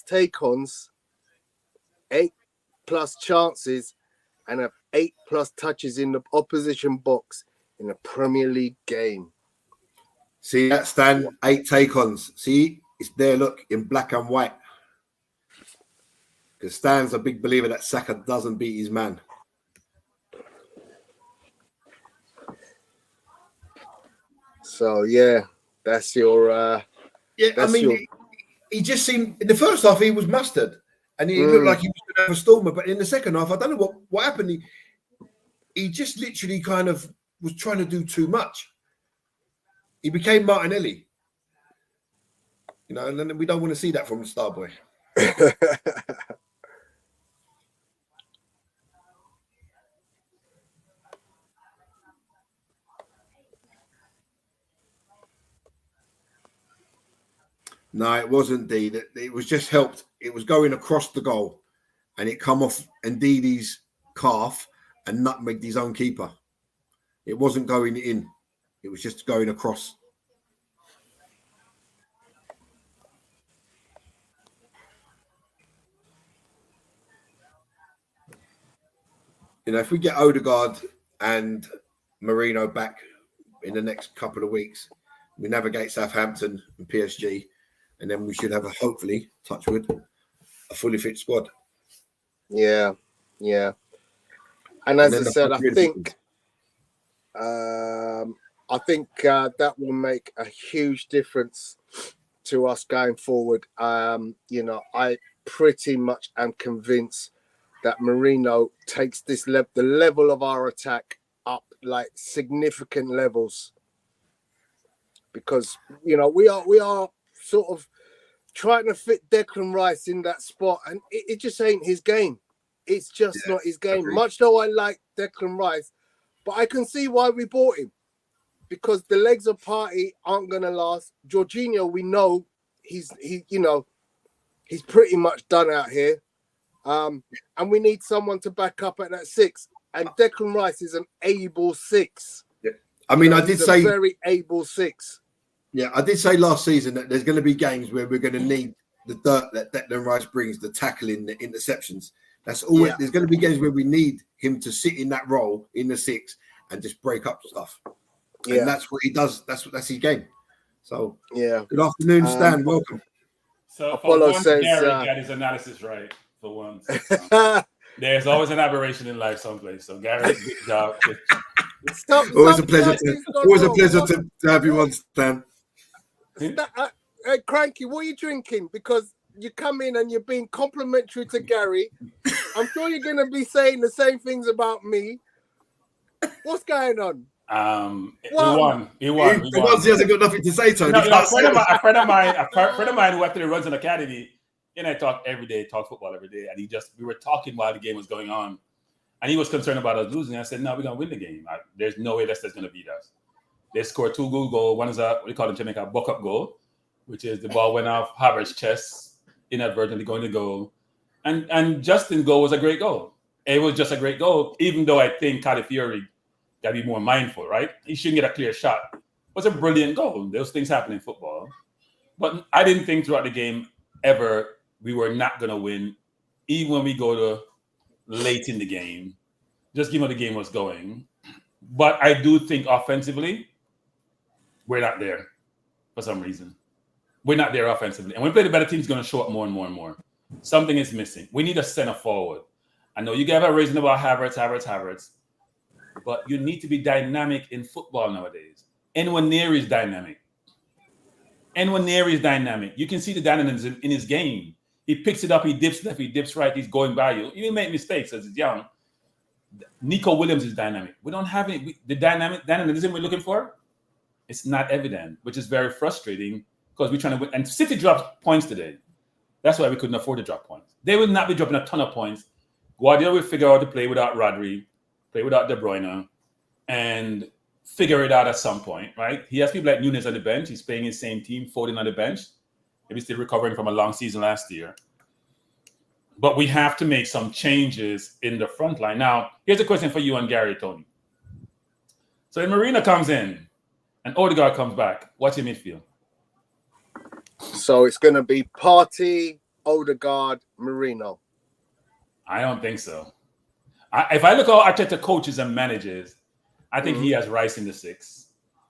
take-ons, 8+ chances, and have 8+ touches in the opposition box in a Premier League game. See that, Stan? 8 take-ons. See, it's there, look, in black and white. Because Stan's a big believer that Saka doesn't beat his man. So, yeah, that's your... He just seemed... In the first half, he was mustard. And he looked like he was going to have a stormer. But in the second half, I don't know what happened. He just literally kind of was trying to do too much. He became Martinelli. And then we don't want to see that from the star boy. No, it wasn't D. It was just helped. It was going across the goal, and it come off Ndidi's calf and nutmegged his own keeper. It wasn't going in. It was just going across. If we get Odegaard and Marino back in the next couple of weeks, we navigate Southampton and PSG, and then we should have hopefully, touch wood, a fully fit squad. Yeah. And as I said, I think that will make a huge difference to us going forward. I pretty much am convinced that Marino takes the level of our attack up like significant levels, because we are sort of trying to fit Declan Rice in that spot, and it just ain't his game. It's just not his game. Agreed. Much though I like Declan Rice, but I can see why we bought him, because the legs of party aren't gonna last. Jorginho, we know he's pretty much done out here. And we need someone to back up at that 6. And Declan Rice is an able 6. Yeah. I mean, I did say a very able 6. Yeah, I did say last season that there's going to be games where we're going to need the dirt that Declan Rice brings, the tackling, the interceptions. That's always there's going to be games where we need him to sit in that role in the 6 and just break up stuff. And that's what he does. That's his game. So good afternoon, Stan. Welcome. So Apollo for once, says, Gary got his analysis right. For once, there's always an aberration in life someplace. So Gary, good job. Always a pleasure to have you on, Stan. Cranky, what are you drinking? Because you come in and you're being complimentary to Gary. I'm sure you're going to be saying the same things about me. What's going on? He won. He won. He hasn't got nothing to say, Tony. A friend of mine who actually runs an academy, and I talk every day, talk football every day, and we were talking while the game was going on, and he was concerned about us losing. I said, no, we're going to win the game. There's no way Leicester's going to beat us. They scored 2 good goals. One is what we call in Jamaica a buck-up goal, which is the ball went off Havertz's chest, inadvertently going to goal. And Justin's goal was a great goal. It was just a great goal, even though I think Calafiori got to be more mindful, right? He shouldn't get a clear shot. It was a brilliant goal. Those things happen in football. But I didn't think throughout the game ever we were not going to win, even when we go to late in the game, just given how the game was going. But I do think offensively, we're not there for some reason. We're not there offensively. And when we play the better team, it's going to show up more and more and more. Something is missing. We need a center forward. I know you guys are raising about Havertz, but you need to be dynamic in football nowadays. Anyone near is dynamic. You can see the dynamism in his game. He picks it up, he dips left, he dips right, he's going by you. You make mistakes as he's young. Nico Williams is dynamic. We don't have any. The dynamism we're looking for, it's not evident, which is very frustrating because we're trying to win. And City dropped points today. That's why we couldn't afford to drop points. They will not be dropping a ton of points. Guardiola will figure out to play without Rodri, play without De Bruyne, and figure it out at some point, right? He has people like Nunes on the bench. He's playing his same team, Foden on the bench. Maybe still recovering from a long season last year. But we have to make some changes in the front line. Now, here's a question for you and Gary, Tony. So if Marina comes in and Odegaard comes back, what's your midfield? So it's going to be Partey, Odegaard, Marino. I don't think so. If I look at Arteta coaches and managers, I think he has Rice in the 6,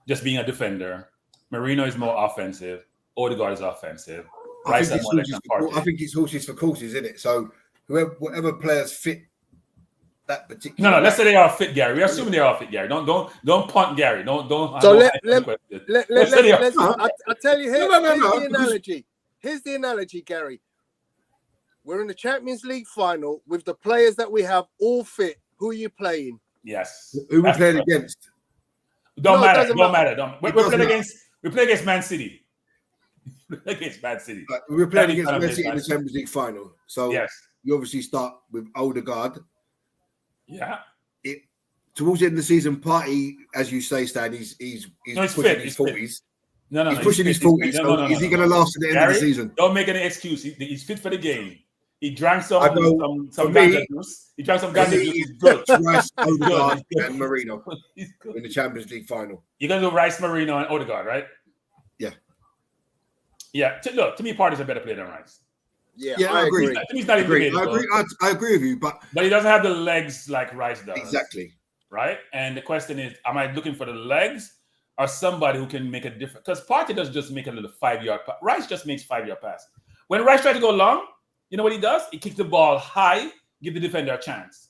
just being a defender. Marino is more offensive. Odegaard is offensive. I think it's horses for courses, isn't it? So whatever players fit that particular. No. Let's say they are fit, Gary. We're assuming they are fit, Gary. Don't punt Gary. Don't. So I'll tell you. Here's the analogy. Here's the analogy, Gary. We're in the Champions League final with the players that we have all fit. Who are you playing? Yes. Who we playing against? Don't matter. We play against Man City. Against Man City. We're playing against Man City in the Champions League final. So you obviously start with Odegaard. Yeah. Towards the end of the season, Partey, as you say, Stan, he's pushing his 40s. No. He's pushing his 40s. So is he going to last at the end of the season? Don't make any excuse. He's fit for the game. He drank some ganja juice. He drank some ganja juice. He's good. Rice, Odegaard, and Marino in the Champions League final. You're going to do Rice, Marino, and Odegaard, right? Yeah. Yeah. Look, to me, Partey's a better player than Rice. Yeah, I agree. To me, it's not even debatable. I agree with you, but he doesn't have the legs like Rice does. Exactly. Right? And the question is, am I looking for the legs or somebody who can make a difference? Because Partey doesn't just make a little 5-yard pass. Rice just makes 5-yard pass. When Rice tries to go long, you know what he does? He kicks the ball high, give the defender a chance.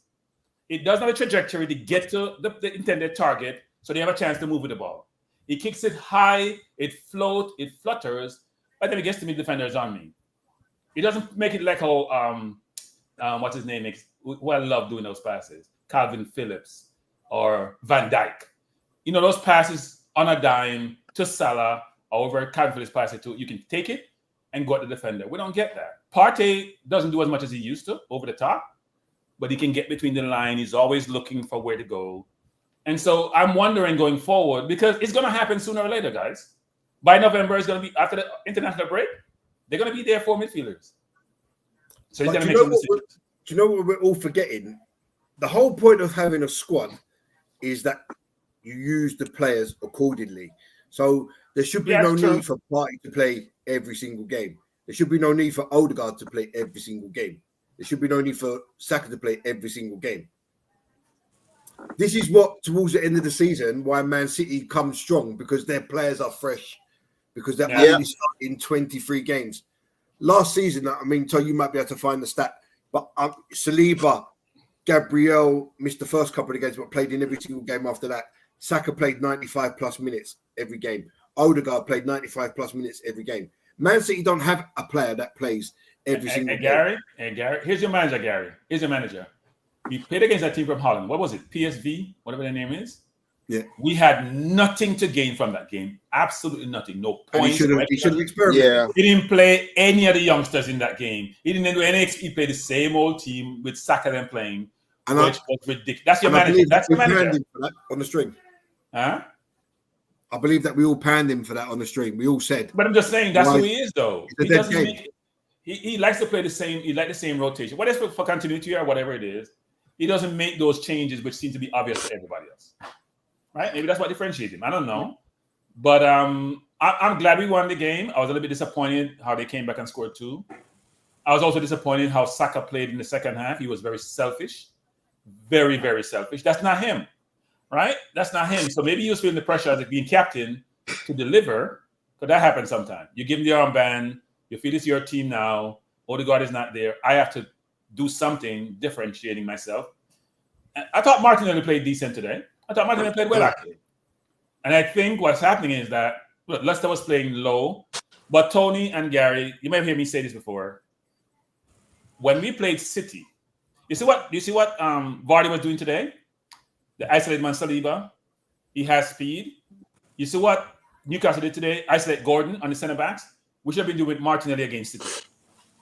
It doesn't have a trajectory to get to the intended target, so they have a chance to move with the ball. He kicks it high, it floats, it flutters. By the time it gets to me, the defender is on me. He doesn't make it like how what's his name makes. Who I love doing those passes. Calvin Phillips or Van Dijk. You know, those passes on a dime to Salah or over Calvin Phillips pass it to, you can take it and go at the defender. We don't get that. Partey doesn't do as much as he used to over the top, but he can get between the line. He's always looking for where to go. And so I'm wondering going forward, because it's going to happen sooner or later, guys. By November, it's going to be after the international break. They're going to be there for midfielders. So he's going to make some decisions. Do you know what we're all forgetting? The whole point of having a squad is that you use the players accordingly. So there should be no need for Partey to play every single game. There should be no need for Odegaard to play every single game. There should be no need for Saka to play every single game. This is what, towards the end of the season, why Man City comes strong, because their players are fresh, because they're only starting 23 games. Last season, I mean, so you might be able to find the stat, but Saliba, Gabriel missed the first couple of games, but played in every single game after that. Saka played 95 plus minutes every game. Odegaard played 95 plus minutes every game. Man City don't have a player that plays every single game. Gary, here's your manager, Gary. Here's your manager. We played against that team from Holland. What was it? PSV, whatever their name is. Yeah. We had nothing to gain from that game. Absolutely nothing. No points. And he should have experimented. Yeah. He didn't play any of the youngsters in that game. He didn't do any. He played the same old team with Saka then playing, which was ridiculous. That's your manager. That's your manager. For that on the string. Huh? I believe that we all panned him for that on the string. We all said. But I'm just saying that's who he is, though. He doesn't he likes to play the same. He likes the same rotation. Whether it's for continuity or whatever it is, he doesn't make those changes which seem to be obvious to everybody else. Right? Maybe that's what differentiates him. I don't know. But I'm glad we won the game. I was a little bit disappointed how they came back and scored 2. I was also disappointed how Saka played in the second half. He was very selfish. Very, very selfish. That's not him. Right? That's not him. So maybe he was feeling the pressure as being captain to deliver. Because that happens sometimes. You give him the armband. You feel it's your team now. Odegaard is not there. I have to do something differentiating myself. And I thought Martinelli played decent today. I thought Martinelli played well, actually. And I think what's happening is that Leicester was playing low. But Tony and Gary, you might hear me say this before. When we played City, you see what Vardy was doing today? The isolated man Saliba. He has speed. You see what Newcastle did today? Isolate Gordon on the centre backs. We should have been doing with Martinelli against City.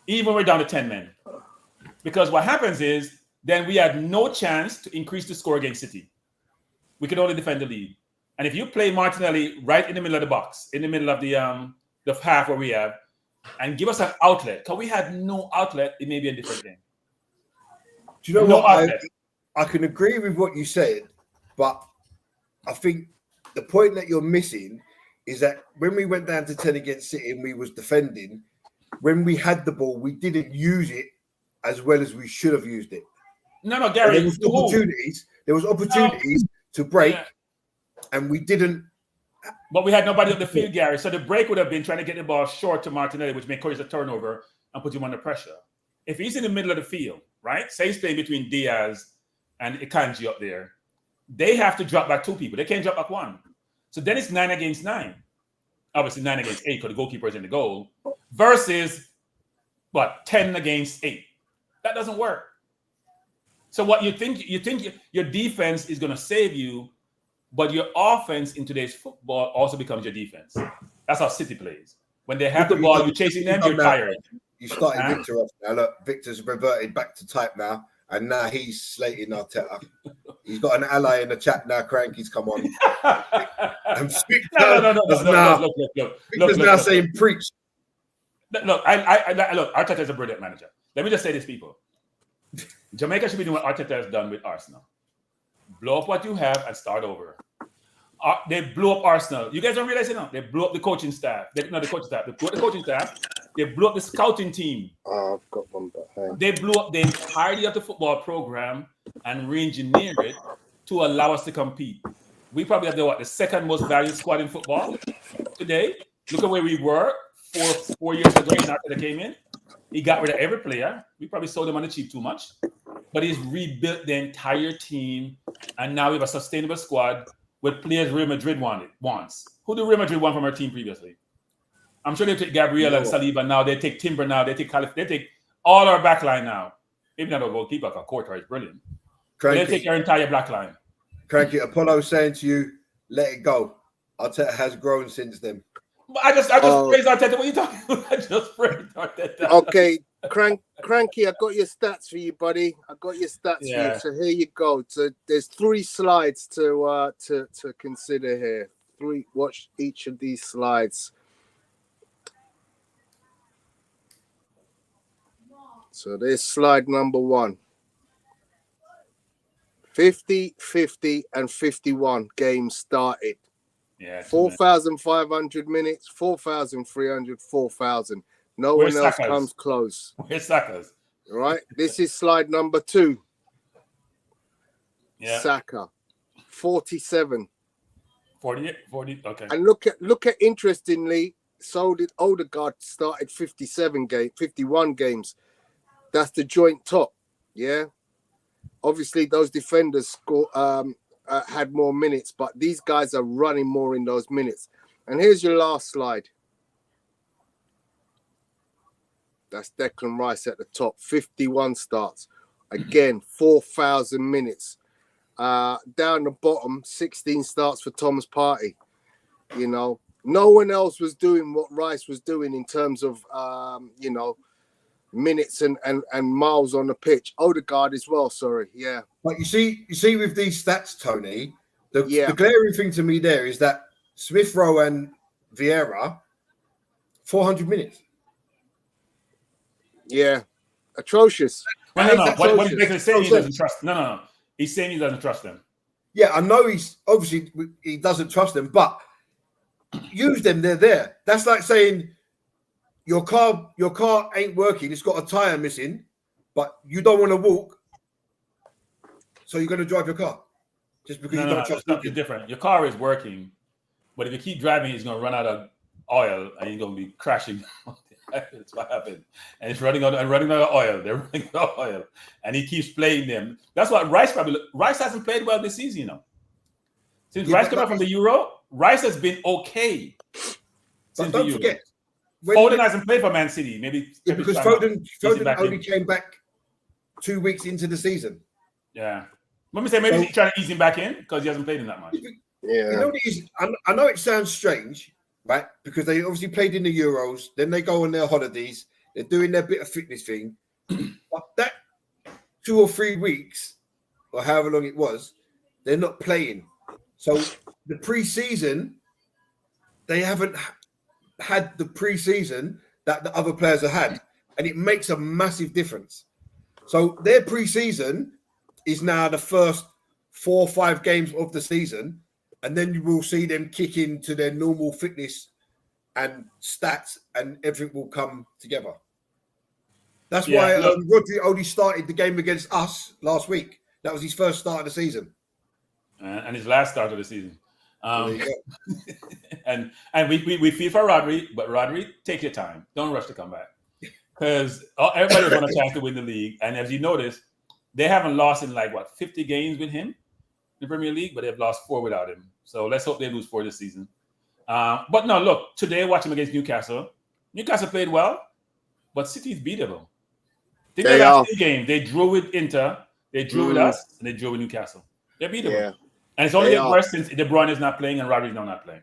Even we're down to 10 men. Because what happens is then we had no chance to increase the score against City. We could only defend the lead. And if you play Martinelli right in the middle of the box, in the middle of the half where we have, and give us an outlet, because we had no outlet, it may be a different game. Do you know what? I can agree with what you said, but I think the point that you're missing is that when we went down to 10 against City and we was defending, when we had the ball, we didn't use it as well as we should have used it. No, Gary. There was opportunities to break, and we didn't. But we had nobody on the field, Gary. So the break would have been trying to get the ball short to Martinelli, which may cause a turnover and put him under pressure. If he's in the middle of the field, right? Say he's playing between Diaz and Ikanji up there, they have to drop back 2 people. They can't drop back 1. So then it's 9 against 9. Obviously 9 against 8 because the goalkeeper is in the goal. Versus, 10 against 8. That doesn't work. So what you think your defense is going to save you, but your offense in today's football also becomes your defense. That's how City plays. When they have the ball, you're chasing them, you're tired. You started Victor off now. Look, Victor's reverted back to type now, and now he's slating Arteta. He's got an ally in the chat now. Cranky's come on. And Victor's now saying preach. Look, Arteta is a brilliant manager. Let me just say this, people. Jamaica should be doing what Arteta has done with Arsenal. Blow up what you have and start over. They blew up Arsenal. You guys don't realize it now. They blew up the coaching staff. They blew up the coaching staff. They blew up the scouting team. Oh, I've got one behind. They blew up the entirety of the football program and re-engineered it to allow us to compete. We probably have the second most valued squad in football today. Look at where we were 4 years ago after they came in. He got rid of every player. We probably sold them on the cheap too much. But he's rebuilt the entire team. And now we have a sustainable squad with players Real Madrid wants. Who do Real Madrid want from our team previously? I'm sure they take Gabriel and Saliba now. They take Timber now. They take Calif. They take all our back line now. Maybe not our goalkeeper, because Courtois is brilliant. They take our entire black line. Cranky, Apollo saying to you, let it go. Arteta has grown since then. I just praise Arteta. What are you talking about? I just praise Arteta. Okay, Cranky, I got your stats for you, buddy. I got your stats for you. So here you go. So there's 3 slides to consider here. 3. Watch each of these slides. So there's slide number 1. 50, 50, and 51 games started. Yeah, 4,500 minutes, 4,300, 4,000. No Where's one else Saka's? comes close. Where's Saka's? Right? This is slide number 2. Yeah. Saka, 47. 40, okay. And look at interestingly, so did Odegaard started 51 games. That's the joint top. Yeah. Obviously, those defenders had more minutes, but these guys are running more in those minutes. And here's your last slide. That's Declan Rice at the top, 51 starts. Again, 4,000 minutes. Down the bottom, 16 starts for Thomas Partey. You know, no one else was doing what Rice was doing in terms of, minutes and miles on the pitch. Odegaard as well, sorry. Yeah. But you see with these stats, Tony, the Yeah. glaring thing to me there is that Smith Rowe and Vieira, 400 minutes. Yeah. Atrocious. No. What he's atrocious. basically saying he doesn't trust. No. He's saying he doesn't trust them. Yeah, I know he doesn't trust them, but use them, they're there. That's like saying your car ain't working, it's got a tire missing, but you don't want to walk, so you're going to drive your car just because you don't trust it. It's different. Your car is working, but if you keep driving, it's going to run out of oil and you're going to be crashing. That's what happened. And it's running out of oil. They're running out of oil. And he keeps playing them. That's what Rice hasn't played well this season, you know. Since Rice came out from the Euro, Rice has been okay. But don't forget, Foden hasn't played for Man City. Because Foden only came back 2 weeks into the season. Yeah. Let me say, maybe he's trying to ease him back in because he hasn't played him that much. Yeah. You know what it is? I know it sounds strange, right? Because they obviously played in the Euros, then they go on their holidays, they're doing their bit of fitness thing. But that 2 or 3 weeks, or however long it was, they're not playing. So the pre-season, they haven't had the pre-season that the other players have had. And it makes a massive difference. So their pre-season is now the first 4 or 5 games of the season. And then you will see them kick into their normal fitness and stats, and everything will come together. That's why Rodri only started the game against us last week. That was his first start of the season. And his last start of the season. And we feel for Rodri, but Rodri, take your time. Don't rush to come back. Because everybody wants a chance to win the league. And as you notice, they haven't lost in 50 games with him in the Premier League, but they've lost 4 without him. So let's hope they lose 4 this season. But no, look, today watch him against Newcastle. Newcastle played well, but City's beatable. Think the last 2 games, they drew with Inter, they drew with us, and they drew with Newcastle. They're beatable. Yeah. And it's only getting worse since De Bruyne is not playing and Rodri's now not playing.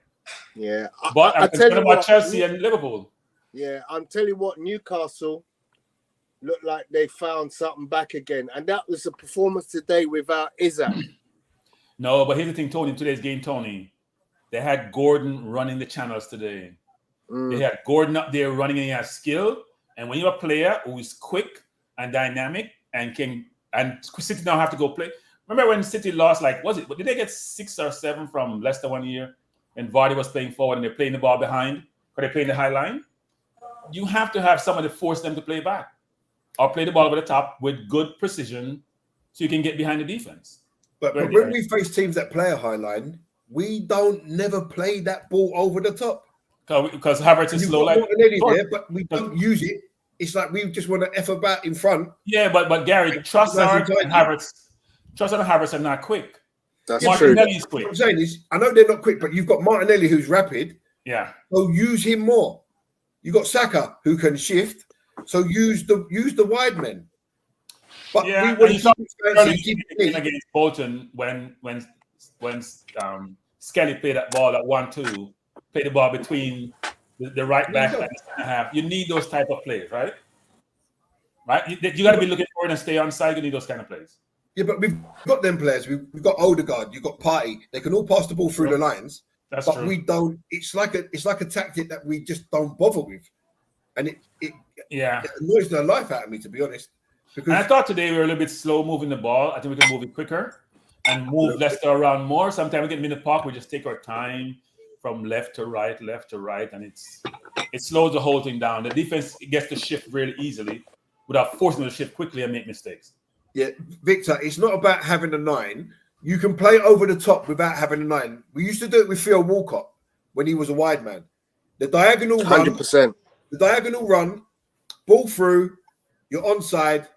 Yeah. But I'm concerned about Chelsea and Liverpool. Yeah, I'm telling you what, Newcastle looked like they found something back again. And that was the performance today without Isaac. No, but here's the thing, Tony, in today's game, Tony, they had Gordon running the channels today. They had Gordon up there running, and he has skill. And when you're a player who is quick and dynamic and City now have to go play. Remember when City lost, did they get 6 or 7 from Leicester one year? And Vardy was playing forward and they're playing the ball behind, or they're playing the high line? You have to have someone to force them to play back or play the ball over the top with good precision so you can get behind the defense. But when we face teams that play a high line, we don't never play that ball over the top. Because Havertz is slow. There, but we don't use it. It's like we just want to F about in front. Yeah, but Gary, Trossard and Havertz are not quick. That's Martinelli's quick. What I'm saying is, I know they're not quick, but you've got Martinelli who's rapid. Yeah. So use him more. You got Saka who can shift. So use the wide men. But yeah, we want to keep against Bolton when Skelly played that ball at 1-2, play the ball between the right back and the center half. You need those type of players, right? Right? You got to be looking forward and stay on side. You need those kind of players. Yeah, but we've got them players. We've got Odegaard. You've got Partey. They can all pass the ball through the lines. That's but true. We don't. It's like a tactic that we just don't bother with, and it annoys the life out of me, to be honest. Because I thought today we were a little bit slow moving the ball. I think we can move it quicker and move Leicester around more. Sometimes we get in the park, we just take our time from left to right, and it slows the whole thing down. The defense gets to shift really easily without forcing them to shift quickly and make mistakes. Yeah, Victor, it's not about having a 9. You can play over the top without having a 9. We used to do it with Theo Walcott when he was a wide man. The diagonal 100%. run, ball through, you're onside,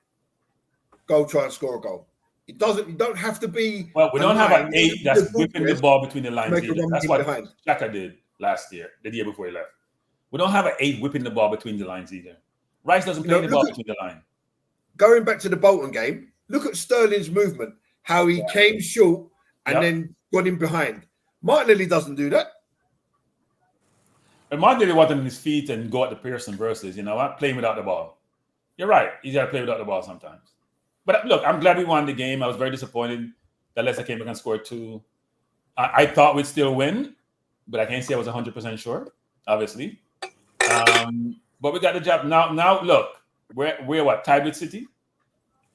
go try and score a goal. You don't have to be. Well, we don't have an 8 that's whipping the ball between the lines either. That's what Xhaka did last year, the year before he left. We don't have an 8 whipping the ball between the lines either. Rice doesn't play the ball between the line. Going back to the Bolton game, look at Sterling's movement, how he came short and then got in behind. Martinelli doesn't do that. But Martinelli wasn't on his feet and go at the Pearson versus, playing without the ball. You're right. He's got to play without the ball sometimes. But look, I'm glad we won the game. I was very disappointed that Leicester came back and scored 2. I thought we'd still win, but I can't say I was 100% sure, obviously. But we got the job. Now look, we're what, tied with City?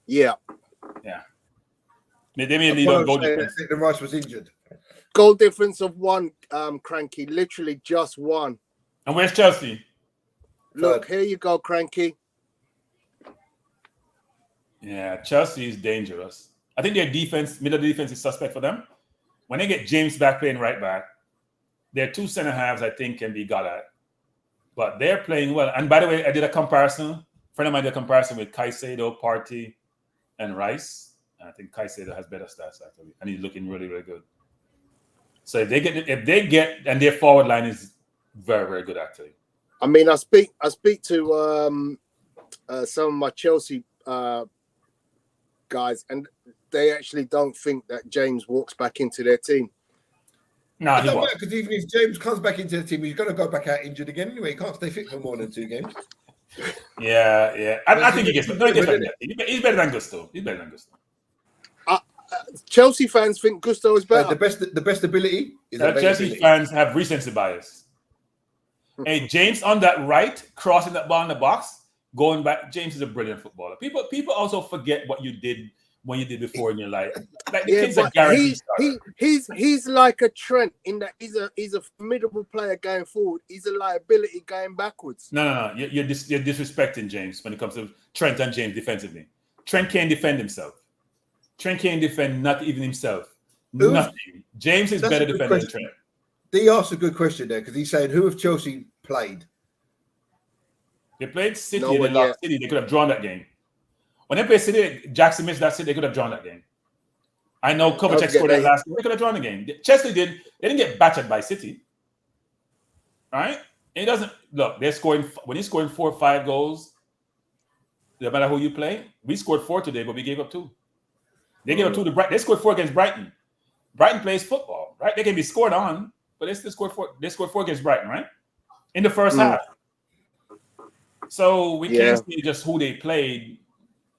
Yeah. They may need a goal difference. I think the Rice was injured. Goal difference of 1, Cranky. Literally just 1. And where's Chelsea? Look, here you go, Cranky. Yeah, Chelsea is dangerous. I think their middle defense is suspect for them. When they get James back playing right back, their 2 center halves, I think, can be got at. But they're playing well. And by the way, I did a comparison. A friend of mine did a comparison with Caicedo, Partey, and Rice. And I think Caicedo has better stats, actually. And he's looking really, really good. So if they get, and their forward line is very, very good, actually. I mean, I speak to some of my Chelsea guys, and they actually don't think that James walks back into their team. No, he won't. Because even if James comes back into the team, he's going to go back out injured again anyway. He can't stay fit for more than 2 games. Yeah. I think he gets better. He's better than Gusto. Chelsea fans think Gusto is better. The best ability is Chelsea fans have recency bias. Hey, James on that right, crossing that ball in the box, going back. James is a brilliant footballer. People also forget what you did when you did before in your life. Like the kid's a guarantee starter. He's like a Trent in that he's a formidable player going forward. He's a liability going backwards. No. You're disrespecting James when it comes to Trent and James defensively. Trent can't defend himself. Trent can't defend not even himself. Nothing. James is better defender than Trent. He asked a good question there because he's saying, who have Chelsea played? They played City and they lost City. They could have drawn that game. When they played City, Jackson missed that City. They could have drawn that game. I know Kovacic scored that last game. They could have drawn the game. Chelsea did. They didn't get battered by City. All right? It doesn't look. They're scoring when he's scoring 4 or 5 goals. No matter who you play, we scored 4 today, but we gave up 2. They gave up 2 to Brighton. They scored 4 against Brighton. Brighton plays football, right? They can be scored on, but they still scored 4. They scored 4 against Brighton, right? In the first half. So we can't see just who they played.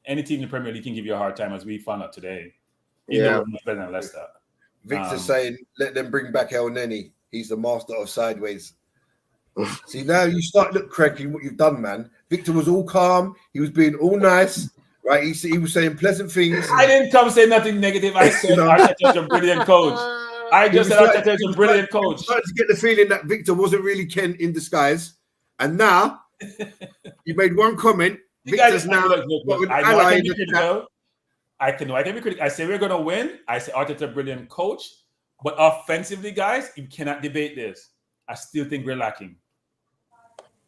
Any team in the Premier League can give you a hard time, as we found out today. Much better than Leicester. Victor's saying, let them bring back El Neni. He's the master of sideways. See, now you start look correctly what you've done, man. Victor was all calm. He was being all nice, right? He was saying pleasant things. I didn't come say nothing negative. I said Arteta's a brilliant coach. I just said Arteta's a brilliant coach. I started to get the feeling that Victor wasn't really Ken in disguise. And now, you made one comment. Victor's now look, I can be critical. I can be critical. I say we're going to win. I say Arteta, brilliant coach. But offensively, guys, you cannot debate this. I still think we're lacking.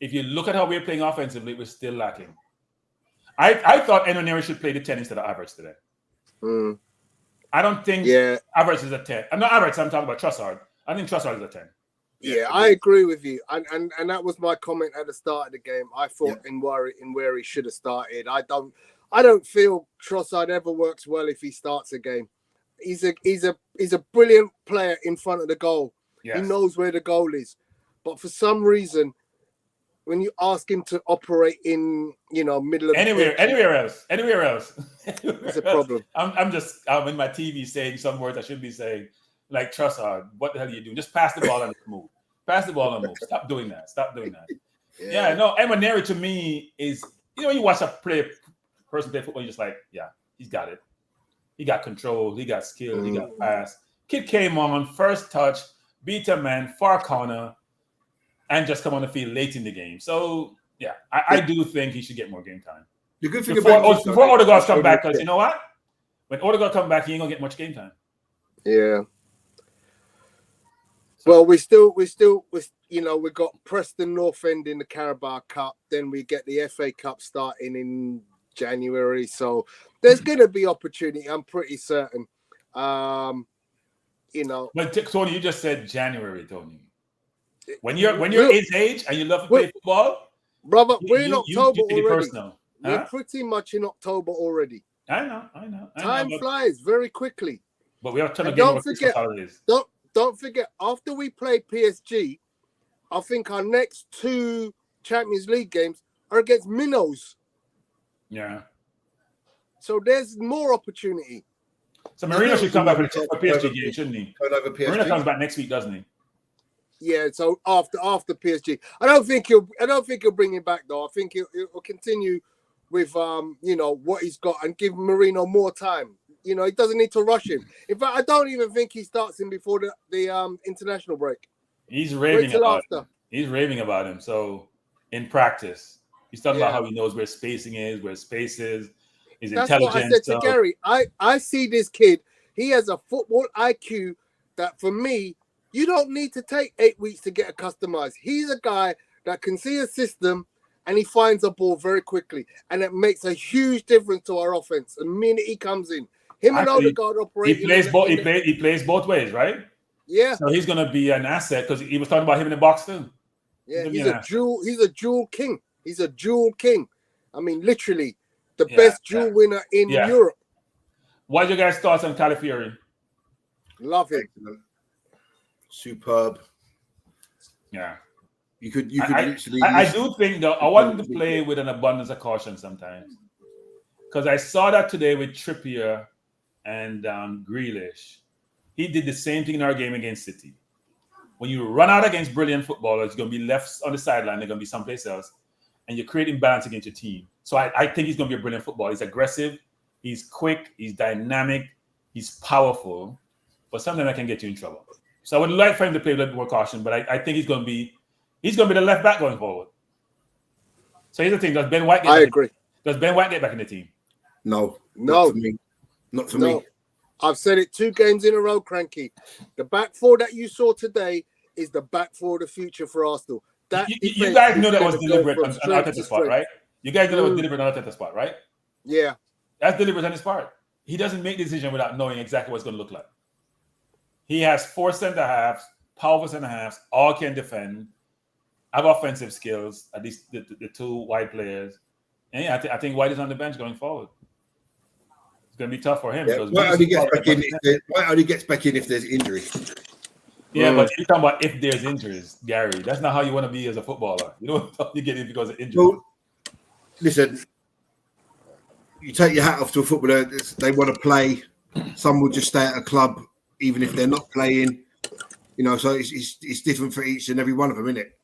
If you look at how we're playing offensively, we're still lacking. I thought Enoneri should play the 10 instead of Havertz today. I don't think Havertz is a 10. I'm not Havertz, I'm talking about Trossard. I think Trossard is a 10. Yeah, I agree with you. And that was my comment at the start of the game. I thought in where he should have started. I don't feel Trossard ever works well if he starts a game. He's a brilliant player in front of the goal. Yes. He knows where the goal is. But for some reason, when you ask him to operate in, middle of anywhere else, it's a problem. I'm in my TV saying some words I shouldn't be saying, like Trossard. What the hell are you doing? Just pass the ball and move. Pass the ball and move. Stop doing that. Enoneri to me is, when you watch a person play football, you're just like, yeah, he's got it. He got control. He got skill. He got pass. Kid came on, first touch, beat a man, far corner, and just come on the field late in the game. So, yeah, I do think he should get more game time. The good thing Before Odegaard's come back, because yeah. you know what? When Odegaard come back, he ain't going to get much game time. Yeah. Well, we got Preston North End in the Carabao Cup. Then we get the FA Cup starting in January. So there's going to be opportunity. I'm pretty certain. But Tony, you just said January, Tony. When you're his age and you love to play football, brother, we're in October already. We're Huh? pretty much in October already. I know. Time flies very quickly. But we have a ton of games over Christmas holidays. Don't forget, after we play PSG, I think our next 2 Champions League games are against minnows. Yeah. So there's more opportunity. So Marino should come back for the PSG game, shouldn't he? Marino comes back next week, doesn't he? Yeah. So after PSG, I don't think he'll bring him back though. I think he'll continue with what he's got and give Marino more time. He doesn't need to rush him. In fact, I don't even think he starts him before the international break. He's raving about him. He's raving about him. So in practice, he's talking about how he knows where spacing is, where space is, his intelligence. That's what I said to Gary. I see this kid. He has a football IQ that, for me, you don't need to take 8 weeks to get customized. He's a guy that can see a system and he finds a ball very quickly. And it makes a huge difference to our offense the minute he comes in. Him and Odegaard operate. He plays both ways, right? Yeah. So he's going to be an asset because he was talking about him in the box too. Yeah, he's a dual king. He's a dual king. I mean, literally the best dual winner in Europe. What are your guys' thoughts on Calafiori? Love it. Superb. Yeah. You could literally. I do think though, I want him to play with an abundance of caution sometimes. Because I saw that today with Trippier and Grealish. He did the same thing in our game against City. When you run out against brilliant footballers, you're going to be left on the sideline. They're going to be someplace else. And you're creating balance against your team. So I think he's going to be a brilliant footballer. He's aggressive. He's quick. He's dynamic. He's powerful. But sometimes I can get you in trouble. So I would like for him to play with a little bit more caution. But I think he's going to be the left back going forward. So here's the thing. Does Ben White get back in the team? No. Not for me. I've said it 2 games in a row, Cranky. The back 4 that you saw today is the back 4 of the future for Arsenal. You guys know that was deliberate on Arteta's spot, right? You guys know that was deliberate on Arteta's spot, right? Yeah. That's deliberate on his part. He doesn't make the decision without knowing exactly what it's going to look like. He has 4 centre-halves, powerful centre-halves, all can defend, have offensive skills, at least the 2 wide players. And I think White is on the bench going forward. It's going to be tough for him. White only gets back in if there's injury. Yeah, but you're talking about if there's injuries, Gary. That's not how you want to be as a footballer. You don't you get in because of injury. Well, listen, you take your hat off to a footballer. They want to play. Some will just stay at a club even if they're not playing. So it's different for each and every one of them, isn't it?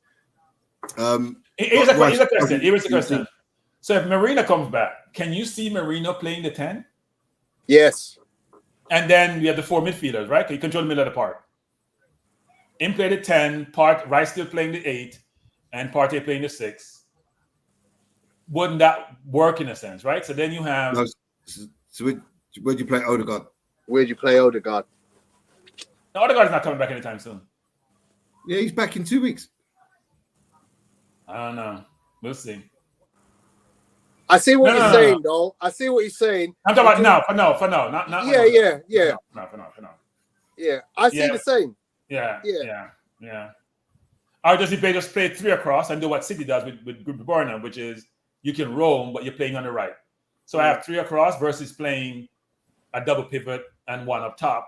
Here's a question. So if Marino comes back, can you see Marino playing the 10? Yes. And then we have the 4 midfielders, right? Can you control the middle of the park? Him play the 10, Rice still playing the 8, and Partey playing the 6. Wouldn't that work in a sense, right? So then you have... So where'd you play Odegaard? Where'd you play Odegaard? No, Odegaard's not coming back anytime soon. Yeah, he's back in 2 weeks. I don't know. We'll see. I see what you're saying, though. I see what you're saying. I'm talking about for now. Not Yeah. For now. Yeah, I see the same. Yeah. Or does he just play 3 across and do what City does with Burnham, which is you can roam, but you're playing on the right. So I have 3 across versus playing a double pivot and 1 up top,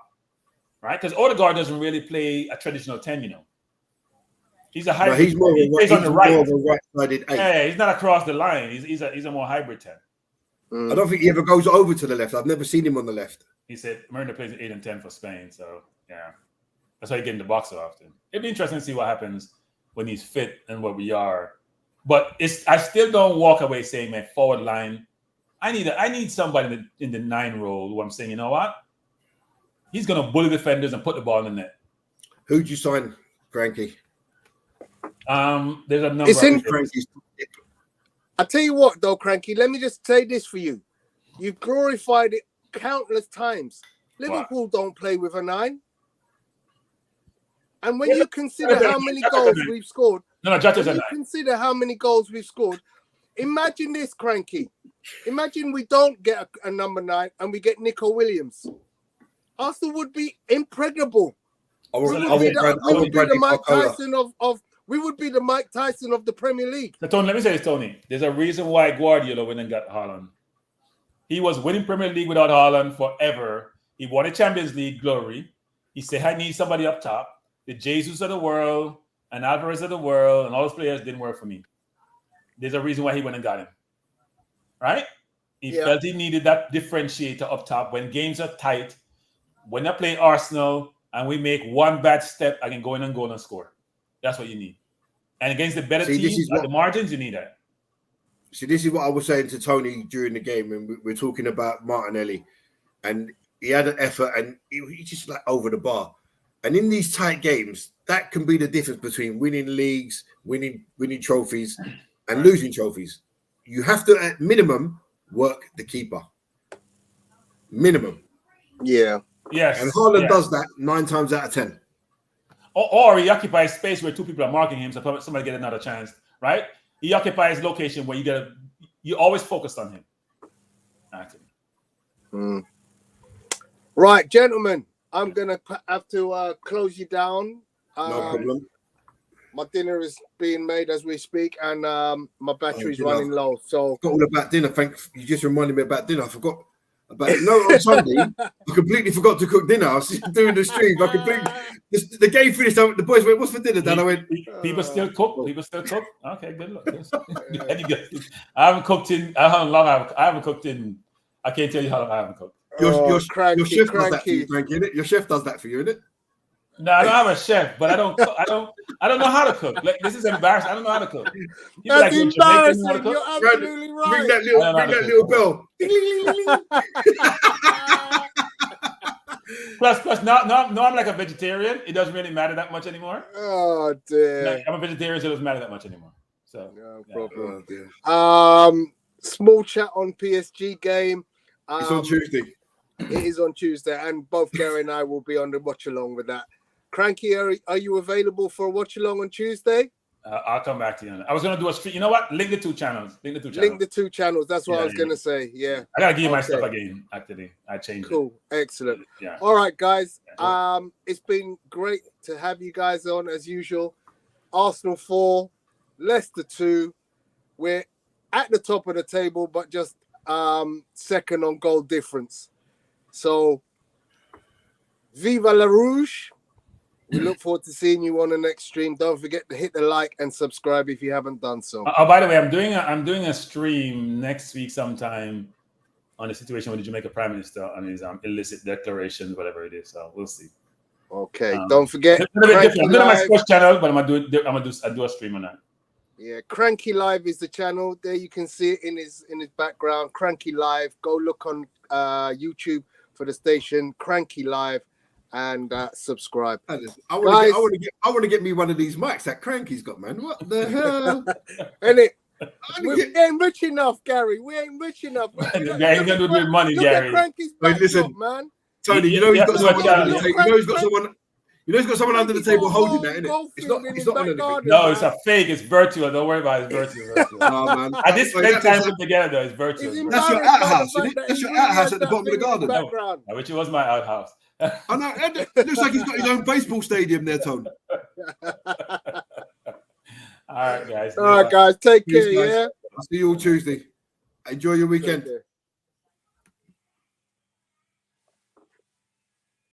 right? Because Odegaard doesn't really play a traditional 10, He's a hybrid. He's more of a right-sided 8. Yeah, he's not across the line. He's a more hybrid 10. I don't think he ever goes over to the left. I've never seen him on the left. He said Marino plays 8 and 10 for Spain, so yeah. That's why you get in the box so often. It'd be interesting to see what happens when he's fit and where we are. But I still don't walk away saying, man, forward line. I need somebody in the 9 role who I'm saying, you know what? He's gonna bully defenders and put the ball in the net. Who'd you sign, Cranky? There's a number. It's in- of players. I tell you what, though, Cranky, let me just say this for you. You've glorified it countless times. Liverpool don't play with a 9. And when you consider how many goals we've scored, consider how many goals we've scored, imagine this, Cranky. Imagine we don't get a number 9 and we get Nico Williams. Arsenal would be impregnable. We would be the Mike Tyson of the Premier League. So, Tony, let me say this, Tony. There's a reason why Guardiola went and got Haaland. He was winning Premier League without Haaland forever. He won a Champions League glory. He said, I need somebody up top. The Jesus of the world and Alvarez of the world and all those players didn't work for me. There's a reason why he went and got him. Right? He felt he needed that differentiator up top when games are tight. When I play Arsenal and we make one bad step, I can go in and goal and score. That's what you need. And against the better teams at the margins, you need that. See, this is what I was saying to Tony during the game when we're talking about Martinelli. And he had an effort and he just like over the bar. And in these tight games, that can be the difference between winning leagues, winning trophies, and losing trophies. You have to, at minimum, work the keeper. Minimum. Yeah. Yes. And Haaland does that 9 times out of 10. Or he occupies space where 2 people are marking him, so somebody get another chance, right? He occupies location where you always focused on him. Actually. Right, gentlemen, I'm gonna have to close you down. No problem. My dinner is being made as we speak, and my battery's running low. So, forgot all about dinner. Thanks, you just reminded me about dinner. I forgot about on Sunday. I completely forgot to cook dinner. I was doing the stream. The game finished. The boys went, "What's for dinner?" Then I went, "People still cook. People still cook." Okay, good luck. I haven't cooked in. I haven't cooked in. I can't tell you how long I haven't cooked. Your chef does that for you, Frank, innit? Your chef does that for you, innit? No, I don't have a chef, but I don't know how to cook. Like, this is embarrassing. I don't know how to cook. That's embarrassing. You're absolutely right. Bring that little bell. Plus, now I'm like a vegetarian. It doesn't really matter that much anymore. Oh dear. Like, I'm a vegetarian, so it doesn't matter that much anymore. So no problem. Small chat on PSG game. It's on Tuesday. It is on Tuesday, and both Gary and I will be on the watch along with that. Cranky, are you available for a watch along on Tuesday? I'll come back to you. I was gonna do a stream. You know what? Link the two channels. Link the two channels. That's what I was gonna say. Yeah. I gotta give you my stuff again. Actually, I changed it. Cool. Excellent. Yeah. All right, guys. It's been great to have you guys on as usual. Arsenal 4, Leicester 2. We're at the top of the table, but just second on goal difference. So, Viva la Rouge. We look forward to seeing you on the next stream. Don't forget to hit the like and subscribe if you haven't done so. Oh, by the way, I'm doing a stream next week sometime on the situation with the Jamaica Prime Minister and his illicit declarations, whatever it is. So we'll see. Okay, don't forget. I'm doing my sports channel, but I'm gonna do a stream on that. Yeah, Cranky Live is the channel. There you can see it in his background. Cranky Live. Go look on YouTube for the station Cranky Live and subscribe. I want to get me one of these mics that Cranky's got, man. What the hell? We ain't rich enough, Gary. We ain't rich enough. Ain't gonna do with money, Gary. Listen, man. Tony, you know he's got someone under the table. You know he's got someone under the table holding that, innit? It's not under the No, it's a fake. It's virtual. Don't worry about it. It's virtual. Oh, man. I just spend time put together, though. It's virtual. That's your outhouse, isn't it? That's your outhouse at the bottom of the garden. No, which was my outhouse. I know. It looks like he's got his own baseball stadium there, Tony. All right, guys. All right, guys. Take care, yeah? I'll see you all Tuesday. Enjoy your weekend.